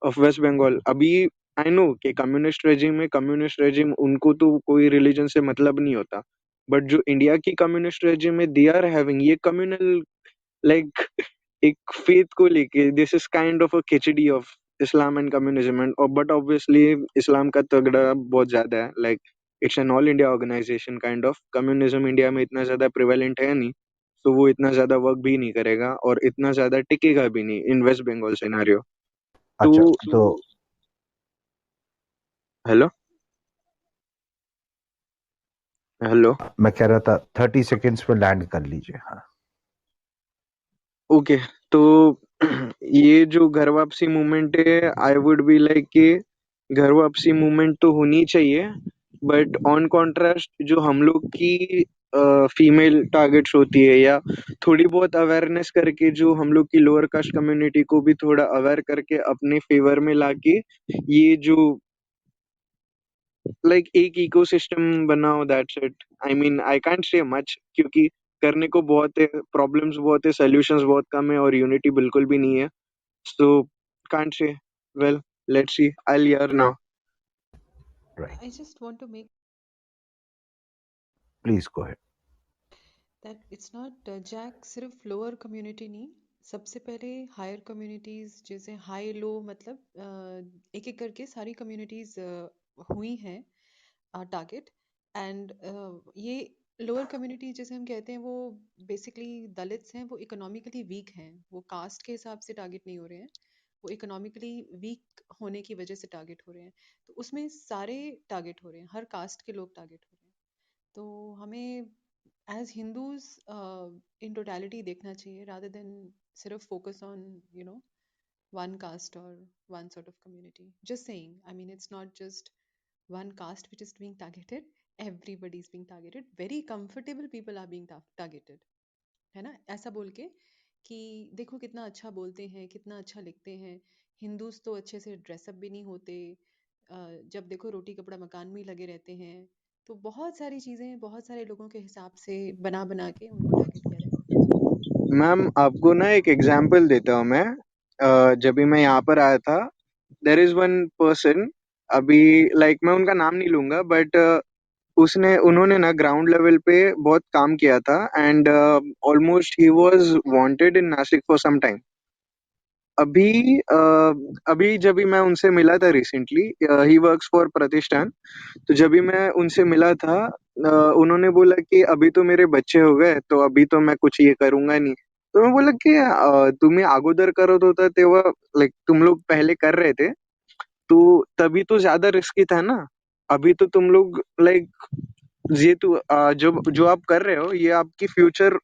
of West Bengal. अभी आई नो कि कम्युनिस्ट रेजिम उनको तो कोई रिलीजन से मतलब नहीं होता, बट जो इंडिया की कम्युनिस्ट रेजिम है, दे आर हैविंग ये कम्युनल लाइक एक फेथ को लेके, this is kind of a khichdi of Islam and communism and, but obviously Islam का तगड़ा बहुत ज्यादा है। Like it's an all India organisation kind of. Communism India में इतना ज्यादा प्रिवेलेंट है नहीं, तो वो इतना ज्यादा वर्क भी नहीं करेगा और इतना ज्यादा टिकेगा भी नहीं इन वेस्ट बंगाल सिनेरियो। तो
अच्छा, तो
हेलो हेलो
मैं कह रहा था 30 सेकेंड्स में लैंड कर लीजिए। हाँ,
ओके, तो ये जो घर वापसी मूवमेंट है, आई वुड बी लाइक कि घर वापसी मूवमेंट तो होनी चाहिए, बट ऑन कॉन्ट्रास्ट जो हम लोग की फीमेल टारगेट्स होती है, या थोड़ी बहुत अवेयरनेस करके जो हम लोग की लोअर कास्ट कम्युनिटी को भी थोड़ा अवेयर करके अपने फेवर में लाके, ये जो लाइक एक इकोसिस्टम बनाओ, that's it. I mean I can't say much, क्योंकि करने को बहुत है, प्रॉब्लम्स बहुत है, सॉल्यूशंस बहुत कम है, और यूनिटी बिल्कुल भी नहीं है। So can't say, well let's see, I hear now.
Right.
I just want to make
Please go ahead.
that it's not जैक सिर्फ लोअर कम्युनिटी नहीं, सबसे पहले हायर कम्युनिटीज जैसे हाई लो मतलब एक एक करके सारी कम्युनिटीज हुई हैं टारगेट एंड ये लोअर कम्युनिटी जैसे हम कहते हैं वो बेसिकली दलित्स हैं, वो इकोनॉमिकली वीक हैं, वो कास्ट के हिसाब से टारगेट नहीं हो रहे हैं, वो इकोनॉमिकली वीक होने की वजह से टारगेट हो रहे हैं। तो उसमें सारे टारगेट हो रहे हैं, हर कास्ट के लोग टारगेट हो रहे हैं। तो हमें एज हिंदूज इन टोटलिटी देखना चाहिए रादर देन सिर्फ focus on you know one caste or one sort of community. Just saying, I mean, it's not just one caste which is being targeted, everybody is being targeted. Very comfortable people are being targeted. है ना, ऐसा बोल के कि देखो कितना अच्छा बोलते हैं, कितना अच्छा लिखते हैं, हिंदूज तो अच्छे से ड्रेसअप भी नहीं होते, जब देखो रोटी कपड़ा मकान में ही लगे रहते हैं। तो बहुत सारी चीज़ें बहुत सारे लोगों के हिसाब से बना बना के उनको टारगेट किया जाता है।
मैम आपको ना एक एग्जांपल देता हूँ मैं। जब भी मैं यहाँ पर आया था, देयर इज वन पर्सन, अभी लाइक मैं उनका नाम नहीं लूंगा, बट उसने उन्होंने ना ग्राउंड लेवल पे बहुत काम किया था and almost he was wanted in Nashik for some time. अभी जब भी मैं उनसे मिला था रिसेंटली, ही वर्क्स फॉर प्रतिष्ठान। तो जब भी मैं उनसे मिला था, उन्होंने बोला कि अभी तो मेरे बच्चे हो गए, तो अभी तो मैं कुछ ये करूंगा नहीं। तो मैं बोला कि तुम्ही अगोदर करत होता तेव्हा लाइक तुम लोग पहले कर रहे थे, तो तभी तो ज्यादा रिस्की था ना। अभी तो तुम लोग लाइक ये तो जो जो आप कर रहे हो, ये आपकी फ्यूचर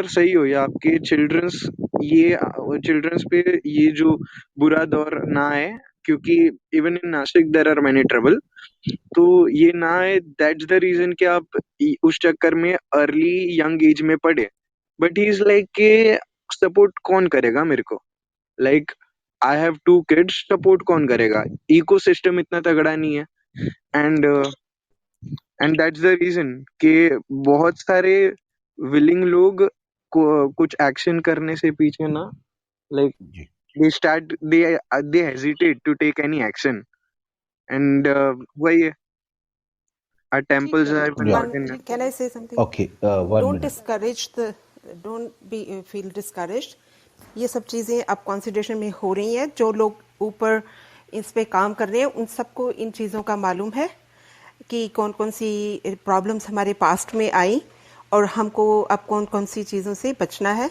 सही हो, या आपके चिल्ड्रंस पे ये जो बुरा दौर ना आए, क्योंकि even in Nashik there are many trouble. तो ये ना आए, दैट्स द रीजन कि आप उस चक्कर में अर्ली यंग एज में पड़े। बट ही इज लाइक के सपोर्ट कौन करेगा मेरे को, like I have 2 kids, support कौन करेगा, इकोसिस्टम इतना तगड़ा नहीं है। And and that's the reason कि बहुत सारे विलिंग लोग कुछ एक्शन करने से पीछे ना, लाइक
जी
they hesitate to take any action, and वही है, our
ठीक
temples
है,
are even
yeah
not in.
Can I say something?
okay 1
Don't
minute
discourage the, don't be feel discouraged. ये सब चीज़ें अब कंसिडरेशन में हो रही हैं। जो लोग ऊपर इस पे काम कर रहे हैं उन सबको इन चीज़ों का मालूम है कि कौन कौन सी प्रॉब्लम्स हमारे पास्ट में आई और हमको अब कौन कौन सी चीज़ों से बचना है।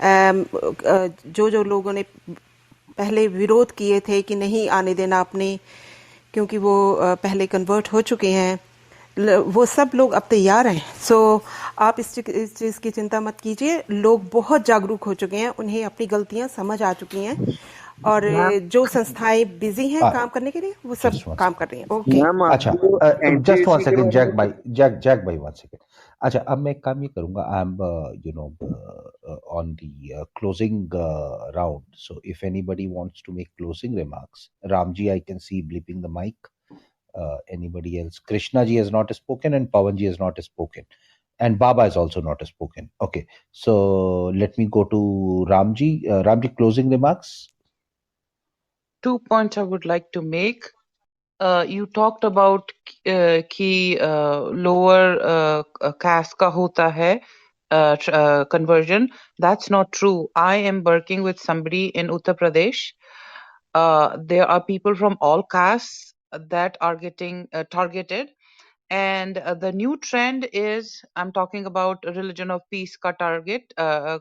जो जो लोगों ने पहले विरोध किए थे कि नहीं आने देना अपने, क्योंकि वो पहले कन्वर्ट हो चुके हैं, वो सब लोग अब तैयार हैं। सो आप इस चीज़ की चिंता मत कीजिए। लोग बहुत जागरूक हो चुके हैं, उन्हें अपनी गलतियां समझ आ चुकी हैं और जो संस्थाएं बिजी हैं
uh,
काम करने के लिए वो सब
just 1
काम कर
second
रही हैं। ओके
मैम
अच्छा
आपको
जस्ट 1
एनटीएससी के
सेकंड
बारे
जैक
में
भाई, जैक भाई 1 सेकंड। अच्छा अब मैं एक काम ये करूंगा, I am you know on the closing round, so if anybody wants to make closing remarks, Ram ji I can see blipping the mic, anybody else, Krishna ji has not spoken and Pawan ji has not spoken and Baba has also not spoken. Okay, so let me go to Ramji. Ramji, closing remarks.
2 points I would like to make. You talked about कि lower caste का होता है conversion. That's not true. I am working with somebody in Uttar Pradesh. There are people from all castes that are getting targeted. And the new trend is, I'm talking about religion of peace ka target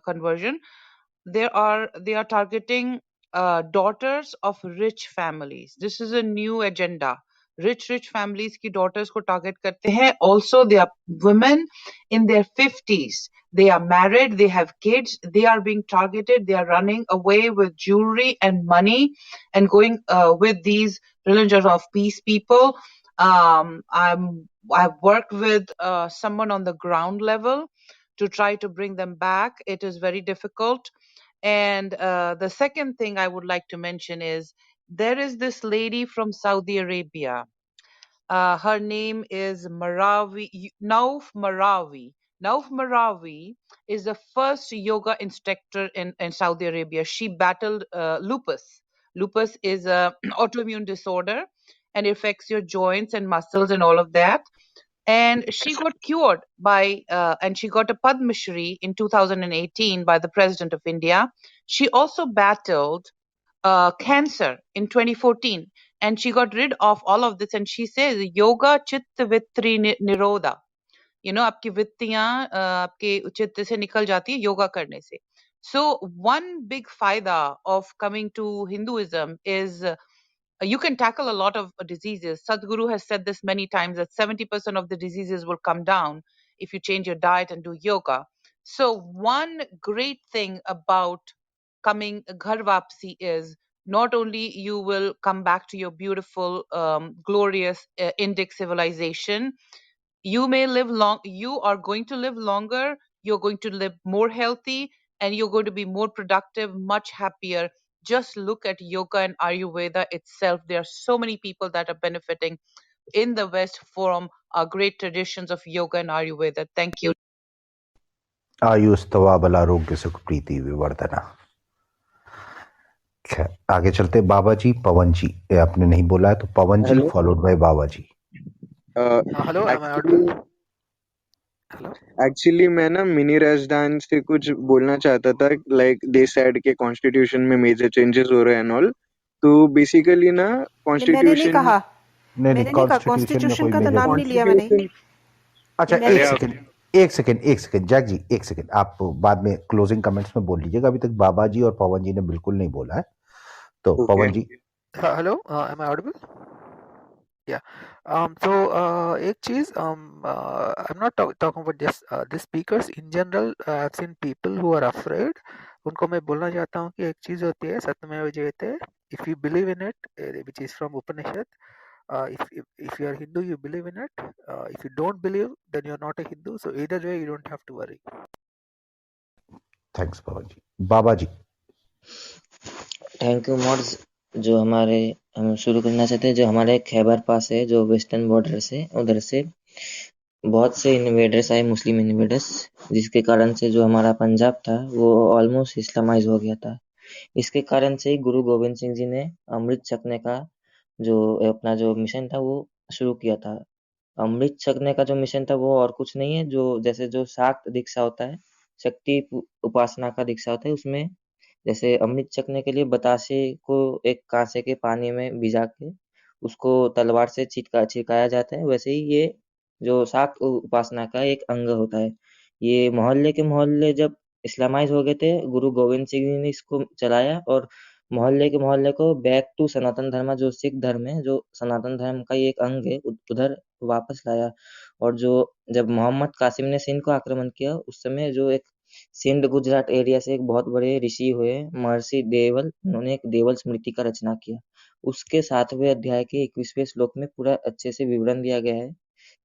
conversion. They are targeting daughters of rich families. This is a new agenda. Rich families की daughters को target करते हैं. Also, they are women in their 50s. They are married. They have kids. They are being targeted. They are running away with jewelry and money and going with these religions of peace people. I've worked with someone on the ground level to try to bring them back. It is very difficult. And the second thing I would like to mention is there is this lady from Saudi Arabia. Her name is Nauf Marawi. Nauf Marawi is the first yoga instructor in Saudi Arabia. She battled lupus. Lupus is an autoimmune disorder, and it affects your joints and muscles and all of that. And she got cured by, and she got a Padma Shri in 2018 by the President of India. She also battled cancer in 2014, and she got rid of all of this. And she says, Yoga Chitta Vitri Nirodha. आपकी वृत्तियां आपके चित्त से निकल जाती है योगा करने से. So one big faida of coming to Hinduism is you can tackle a lot of diseases. Sadhguru has said this many times that 70% of the diseases will come down if you change your diet and do yoga. So, one great thing about coming Ghar Vapsi is not only you will come back to your beautiful, glorious Indic civilization, you may live long, you are going to live longer, you're going to live more healthy, and you're going to be more productive, much happier. Just look at yoga and Ayurveda itself. There are so many people that are benefiting in the West from our great traditions of yoga and Ayurveda. Thank you.
आयुस्तवा बलारोग्य सुख प्रीति विवर्धना. खैर, आगे चलते. बाबा जी, पवन जी, ये आपने नहीं बोला है तो Pavan ji
hello
followed by Baba ji.
Hello, am I
actually
audible? Hello.
Actually मैं ना मिनी राजदान से कुछ बोलना चाहता था. लाइक दे सेड के कॉन्स्टिट्यूशन में मेजर चेंजेस हो रहे हैं एंड ऑल. तो बेसिकली ना
मैंने नहीं
कॉन्स्टिट्यूशन
कहा
नहीं
मैंने
नहीं,
नहीं कहा
कॉन्स्टिट्यूशन में
कॉन्स्टिट्यूशन
कोई
का तो
मेजर
नाम नहीं
चेंज.
लिया मैंने.
कॉन्स्टिट्यूशन
अच्छा,
ये मैंने
एक
अरे
सेकंड, एक सेकंड जैक जी, एक सेकंड. आप बाद में क्लोजिंग कमेंट्स में बोल लीजिएगा. अभी तक बाबा जी और पवन जी ने बिल्कुल नहीं बोला है. तो
okay
Pawan ji.
Hello, am I audible? Yeah. So एक चीज, I'm not talking about just the speakers in general. I've seen people who are afraid. उनको मैं बोलना चाहता हूँ कि एक चीज होती है सत्यमेव जयते. If you believe in it, which is from Upanishad, if you are Hindu, you believe in it. If you don't believe, then you're not a Hindu. So either way, you don't have to worry.
Thanks Pawan ji. Baba ji.
Thank you mods. जो हमारे हम शुरू करना चाहते हैं, जो हमारे खैबर पास है, जो वेस्टर्न बॉर्डर से, उधर से बहुत से इन्वेडर्स आए, मुस्लिम इन्वेडर्स, जिसके कारण से जो हमारा पंजाब था वो ऑलमोस्ट इस्लामाइज हो गया था. इसके कारण से ही गुरु गोविंद सिंह जी ने अमृत छकने का जो अपना जो मिशन था वो शुरू किया था. अमृत छकने का जो मिशन था वो और कुछ नहीं है, जो जैसे जो शाक्त दीक्षा होता है, शक्ति उपासना का दीक्षा होता है, उसमें जैसे अमृत छकने के लिए बतासे को एक कांसे के पानी में भिजा के उसको तलवार से छिड़काया जाता है, वैसे ही ये जो शाक्त उपासना का एक अंग होता है. ये मोहल्ले के मोहल्ले जब इस्लामाइज हो गए थे, गुरु गोविंद सिंह जी ने इसको चलाया और मोहल्ले के मोहल्ले को बैक टू सनातन धर्म, जो सिख धर्म है, जो सनातन धर्म का ही एक अंग है, उधर वापस लाया. और जो जब मोहम्मद कासिम ने सिंध को आक्रमण किया, उस समय जो एक सिंध गुजरात एरिया से एक बहुत बड़े ऋषि हुए महर्षि देवल, उन्होंने एक देवल स्मृति का रचना किया. उसके 7वें अध्याय के 21वें श्लोक में पूरा अच्छे से विवरण दिया गया है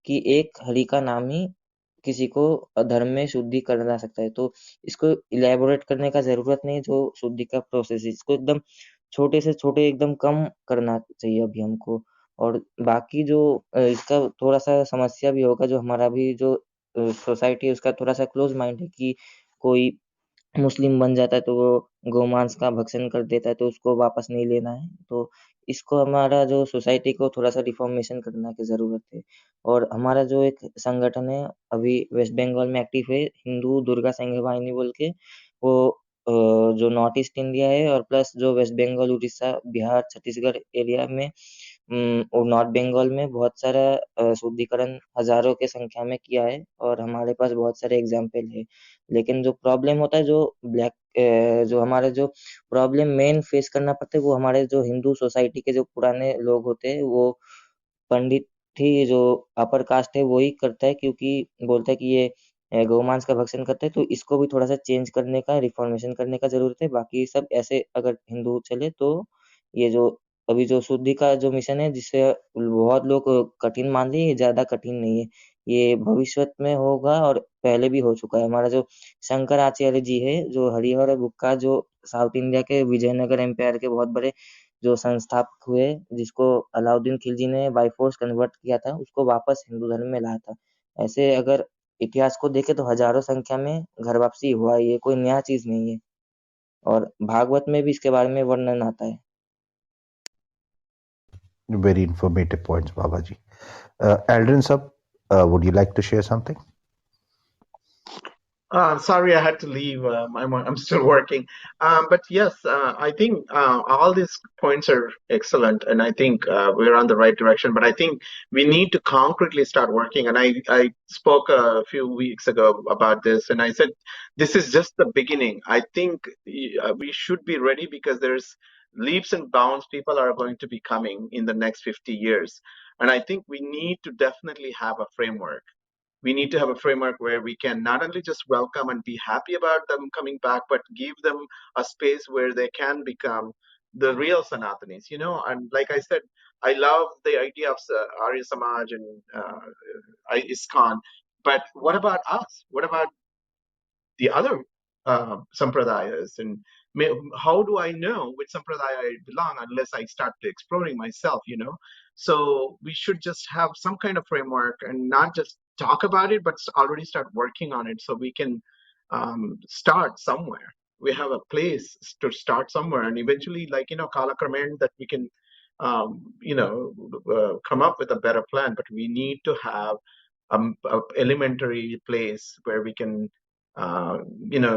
कि एक हरि का नाम ही किसी को धर्म में शुद्धि करना सकता है. तो इसको इलेबोरेट करने का जरूरत नहीं है. जो शुद्धि का प्रोसेस है, इसको एकदम छोटे से छोटे एकदम कम करना चाहिए अभी हमको. और बाकी जो इसका थोड़ा सा समस्या भी होगा, जो हमारा भी जो सोसाइटी है उसका थोड़ा सा क्लोज माइंड है कि कोई मुस्लिम बन जाता है तो वो गोमांस का भक्षण कर देता है, तो उसको वापस नहीं लेना है. तो इसको हमारा जो सोसाइटी को थोड़ा सा रिफॉर्मेशन करने की जरूरत है. और हमारा जो एक संगठन है अभी वेस्ट बंगाल में एक्टिव है, हिंदू दुर्गा संघ वाहिनी बोल के, वो जो नॉर्थ ईस्ट इंडिया है और प्लस जो वेस्ट बंगाल, उड़ीसा, बिहार, छत्तीसगढ़ एरिया में और नॉर्थ बंगाल में बहुत सारा शुद्धिकरण हजारों के संख्या में किया है और हमारे पास बहुत सारे एग्जाम्पल है. लेकिन जो प्रॉब्लम होता है, जो जो हमारे जो प्रॉब्लम मेन फेस करना पड़ता है, वो हमारे जो हिंदू सोसाइटी के जो पुराने लोग होते हैं, वो पंडित ही जो अपर कास्ट है वो ही करता है, क्योंकि बोलता है कि ये गौमांस का भक्षण करता है. तो इसको भी थोड़ा सा चेंज करने का, रिफॉर्मेशन करने का जरूरत है. बाकी सब ऐसे अगर हिंदू चले तो ये जो अभी जो शुद्धि का जो मिशन है, जिससे बहुत लोग कठिन मान रहे हैं, ये ज्यादा कठिन नहीं है. ये भविष्य में होगा और पहले भी हो चुका है. हमारा जो शंकराचार्य जी है, जो हरिहर बुक का जो साउथ इंडिया के विजयनगर एम्पायर के बहुत बड़े जो संस्थापक हुए, जिसको अलाउद्दीन खिलजी ने बाय फोर्स कन्वर्ट किया था, उसको वापस हिंदू धर्म में लाया था. ऐसे अगर इतिहास को देखे तो हजारों संख्या में घर वापसी हुआ है, ये कोई नया चीज नहीं है. और भागवत में भी इसके बारे में वर्णन आता है.
Very informative points, Babaji. Aldrin sir, would you like to share something?
Sorry, I had to leave. I'm still working. But yes, I think all these points are excellent, and I think we're on the right direction. But I think we need to concretely start working. And I spoke a few weeks ago about this, and I said this is just the beginning. I think we should be ready because there's leaps and bounds. People are going to be coming in the next 50 years, and I think we need to definitely have a framework. We need to have a framework where we can not only just welcome and be happy about them coming back, but give them a space where they can become the real Sanatanis, And like I said, I love the idea of Arya Samaj and ISKCON, but what about us? What about the other sampradayas? And how do I know which sampradaya I belong unless I start exploring myself? So we should just have some kind of framework and not just talk about it, but already start working on it so we can start somewhere. We have a place to start somewhere, and eventually, Kala Kramen, that we can, come up with a better plan. But we need to have a elementary place where we can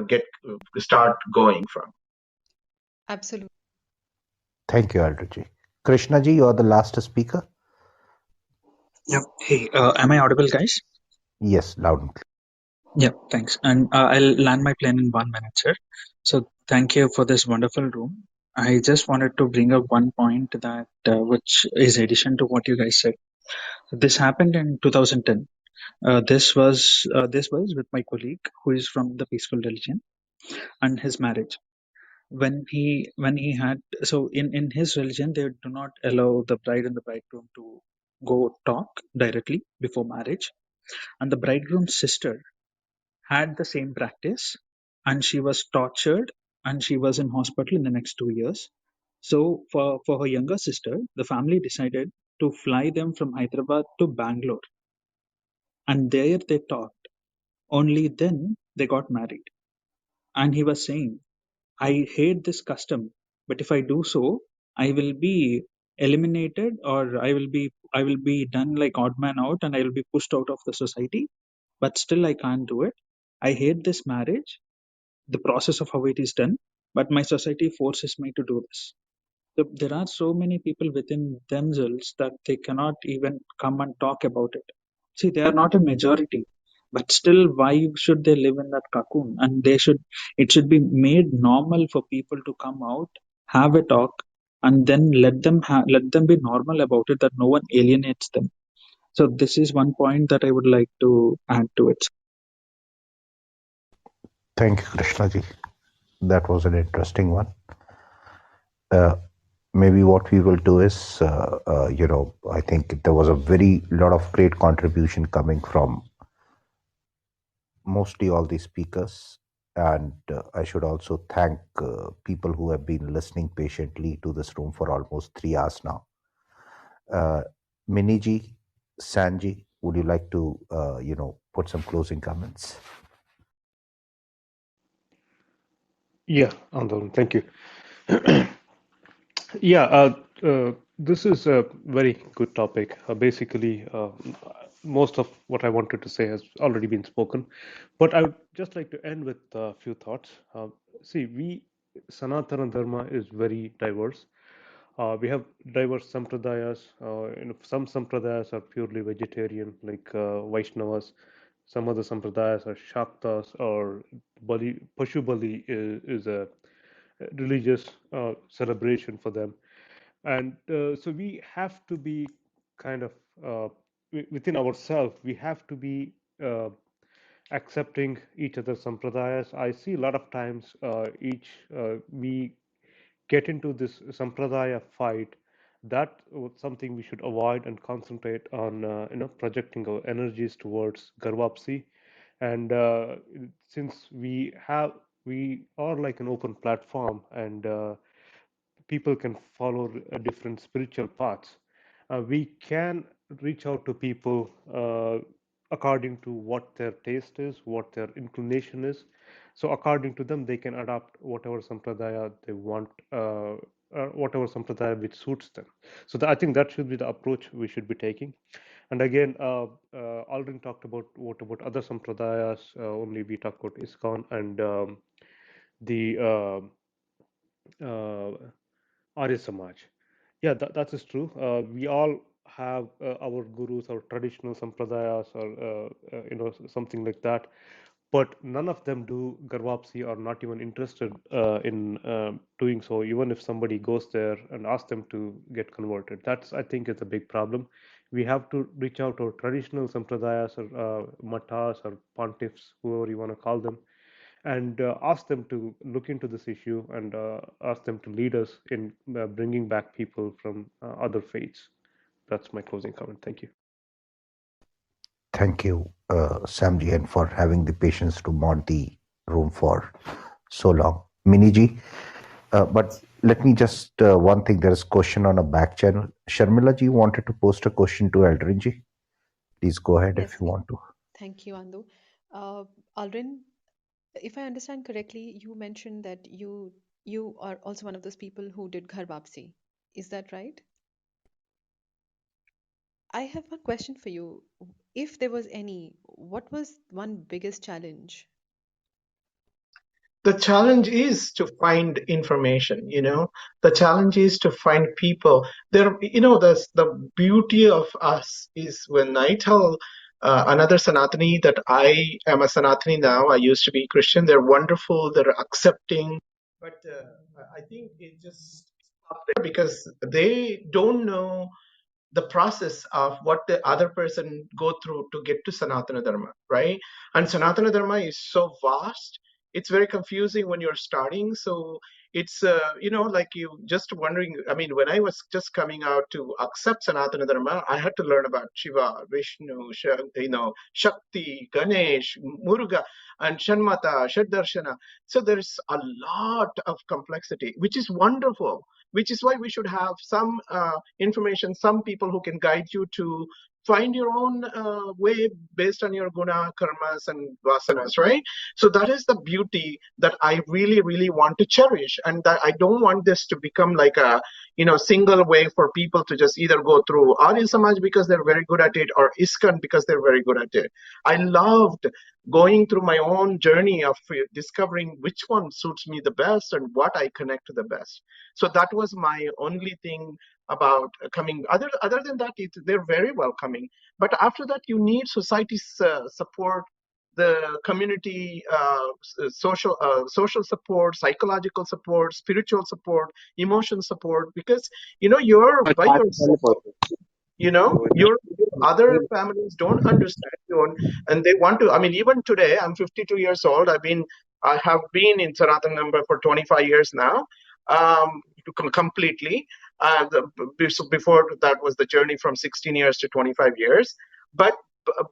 get start going from.
Absolutely.
Thank you, Aldrin. Krishna ji, you are the last speaker.
Yep. Hey, am I audible, guys?
Yes, loud and clear.
Yep, thanks. And I'll land my plane in 1 minute, sir. So thank you for this wonderful room. I just wanted to bring up one point that which is addition to what you guys said. This happened in 2010. This was with my colleague who is from the peaceful religion and his marriage. When he had, so in his religion they do not allow the bride and the bridegroom to go talk directly before marriage, and the bridegroom's sister had the same practice, and she was tortured, and she was in hospital in the next 2 years. So for her younger sister, the family decided to fly them from Hyderabad to Bangalore, and there they talked. Only then they got married. And he was saying, I hate this custom, but if I do so, I will be eliminated, or I will be done like odd man out, and I will be pushed out of the society. But still I can't do it. I hate this marriage, the process of how it is done, but my society forces me to do this. So there are so many people within themselves that they cannot even come and talk about it. See, they are not a majority, but still, why should they live in that cocoon? And it should be made normal for people to come out, have a talk, and then let them be normal about it. That no one alienates them. So this is one point that I would like to add to it.
Thank you, Krishna ji. That was an interesting one. Maybe what we will do is, I think there was a very lot of great contribution coming from mostly all the speakers. And I should also thank people who have been listening patiently to this room for almost 3 hours now. Miniji, Sanji, would you like to, put some closing comments?
Yeah, Andolan, thank you. Yeah, this is a very good topic. Basically, most of what I wanted to say has already been spoken, but I would just like to end with a few thoughts. See, Sanatana Dharma is very diverse. We have diverse sampradayas. Some sampradayas are purely vegetarian, like Vaishnavas. Some other sampradayas are Shaktas, or Pashu Bali is a religious celebration for them. And so we have to be kind of within ourselves, we have to be accepting each other's sampradayas. I see a lot of times we get into this sampradaya fight. That was something we should avoid and concentrate on, projecting our energies towards Ghar Vapsi. And since we are like an open platform, and people can follow different spiritual paths. We can reach out to people according to what their taste is, what their inclination is. So according to them, they can adopt whatever sampradaya they want whatever sampradaya which suits them. So I think that should be the approach we should be taking. And again, Aldrin talked about what about other sampradayas. Only we talked about ISKCON and the uh, Arya Samaj. Yeah, that is true. We all have our gurus, our traditional sampradayas, or something like that. But none of them do Garvapsi, or not even interested in doing so. Even if somebody goes there and asks them to get converted, that's, I think, is a big problem. We have to reach out to our traditional sampradayas, or matas, or pontiffs, whoever you want to call them, and ask them to look into this issue, and ask them to lead us in bringing back people from other faiths. That's my closing comment. Thank you.
Thank you, Samji, and for having the patience to mod the room for so long. Miniji, but let me just, one thing, there is a question on a back channel. Sharmila ji wanted to post a question to Aldrin ji. Please go ahead if
Yes,
you want to.
thank you, Andu. Aldrin, if I understand correctly, you mentioned that you are also one of those people who did Ghar Vapsi. Is that right? I have one question for you. If there was any, what was one biggest challenge?
The challenge is to find information, the challenge is to find people there. The beauty of us is when I tell another Sanatani that I am a Sanatani now, I used to be Christian, they're wonderful, they're accepting, but I think it just stops there because they don't know the process of what the other person go through to get to Sanatana Dharma, right? And Sanatana Dharma is so vast. It's very confusing when you're starting. So it's, like you just wondering. I mean, when I was just coming out to accept Sanatana Dharma, I had to learn about Shiva, Vishnu, Shakti, Ganesh, Muruga, and Shanmata, Shaddarshana. So there's a lot of complexity, which is wonderful, which is why we should have some information, some people who can guide you to find your own way based on your guna, karmas, and vasanas, right? So that is the beauty that I really, really want to cherish, and that I don't want this to become like a single way for people to just either go through Arya Samaj because they're very good at it, or ISKCON because they're very good at it. I loved going through my own journey of discovering which one suits me the best and what I connect to the best. So that was my only thing about coming. Other than that, they're very welcoming. But after that, you need society's support, the community, social support, psychological support, spiritual support, emotion support, because you're by yourself. Your other families don't understand you, and they want to. I mean, even today, I'm 52 years old. I have been in Sanatan number for 25 years now, completely. So before that was the journey from 16 years to 25 years. But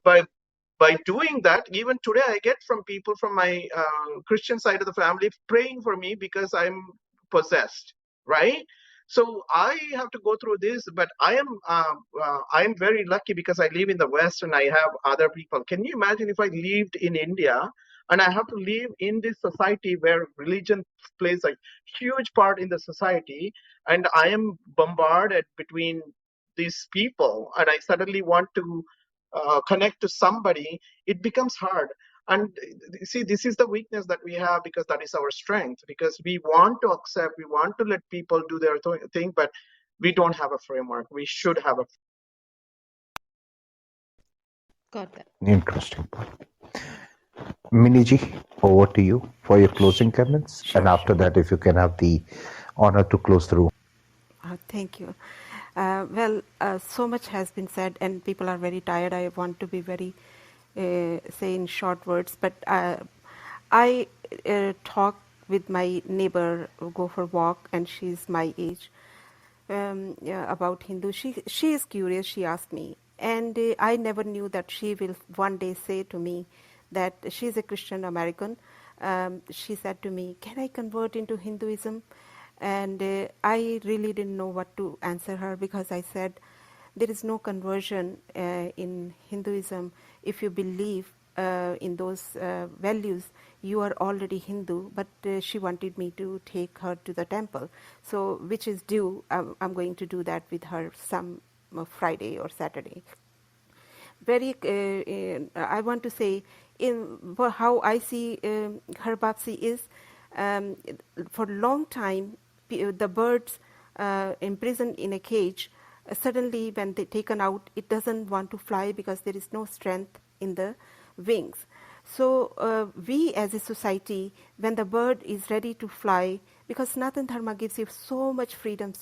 by doing that, even today, I get from people from my Christian side of the family praying for me because I'm possessed, right? So I have to go through this, but I am very lucky because I live in the West and I have other people. Can you imagine if I lived in India and I have to live in this society where religion plays a huge part in the society, and I am bombarded between these people, and I suddenly want to connect to somebody, it becomes hard. And see, this is the weakness that we have, because that is our strength, because we want to accept, we want to let people do their thing, but we don't have a framework. We should have a.
Got that.
Interesting point. Miniji, over to you for your closing comments.
Sure,
And after that, if you can have the honor to close the room.
Thank you. So much has been said, and people are very tired. I want to be very, say in short words, but I talk with my neighbor, go for walk, and she's my age. Yeah, about Hindu. She is curious. She asked me, and I never knew that she will one day say to me that she's a Christian American. She said to me, "Can I convert into Hinduism?" And I really didn't know what to answer her, because I said there is no conversion in Hinduism if you believe in those values, you are already Hindu, but she wanted me to take her to the temple. So which is due, I'm going to do that with her some Friday or Saturday. I want to say, how I see Ghar Vapsi is, for a long time, the birds imprisoned in a cage, suddenly when they're taken out, it doesn't want to fly because there is no strength in the wings. So we as a society, when the bird is ready to fly, because Sanatana Dharma gives you so much freedom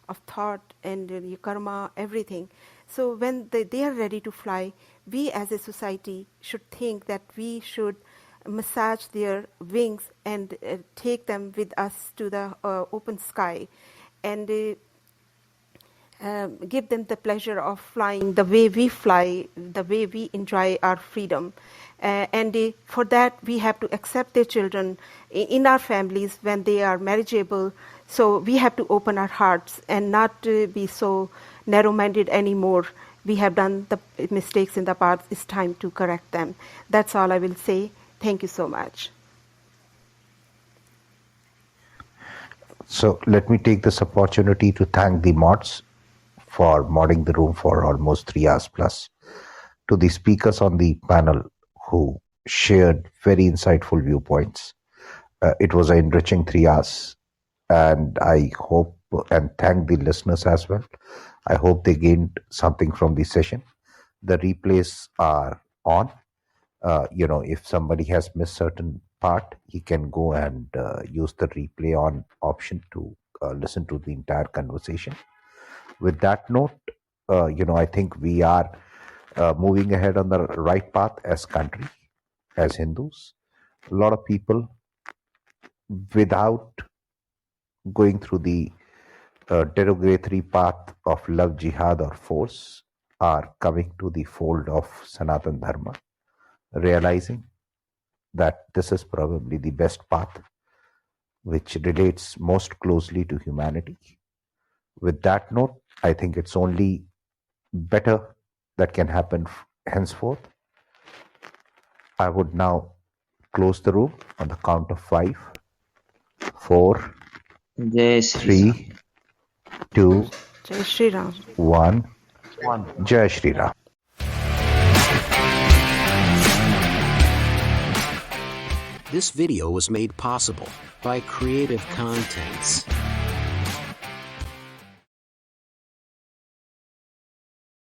of thought and your karma, everything. So when they are ready to fly, we as a society should think that we should massage their wings and take them with us to the open sky, and give them the pleasure of flying the way we fly, the way we enjoy our freedom. And for that, we have to accept their children in our families when they are marriageable. So we have to open our hearts and not be so narrow-minded anymore. We have done the mistakes in the past. It's time to correct them. That's all I will say. Thank you so much.
So let me take this opportunity to thank the mods for modding the room for almost 3 hours plus, to the speakers on the panel who shared very insightful viewpoints. It was an enriching 3 hours, and I hope and thank the listeners as well. I hope they gained something from the session. The replays are on. If somebody has missed certain part, he can go and use the replay on option to listen to the entire conversation. With that note, I think we are moving ahead on the right path as country, as Hindus. A lot of people, without going through the derogatory path of love, jihad, or force, are coming to the fold of Sanatana Dharma, realizing that this is probably the best path which relates most closely to humanity. With that note, I think it's only better that can happen henceforth. I would now close the room on the count of 5, 4,
Jai Shri Ram.
3, 2,
Jai Shri Ram.
1. Jai Shri Ram.
This video was made possible by Creative Contents.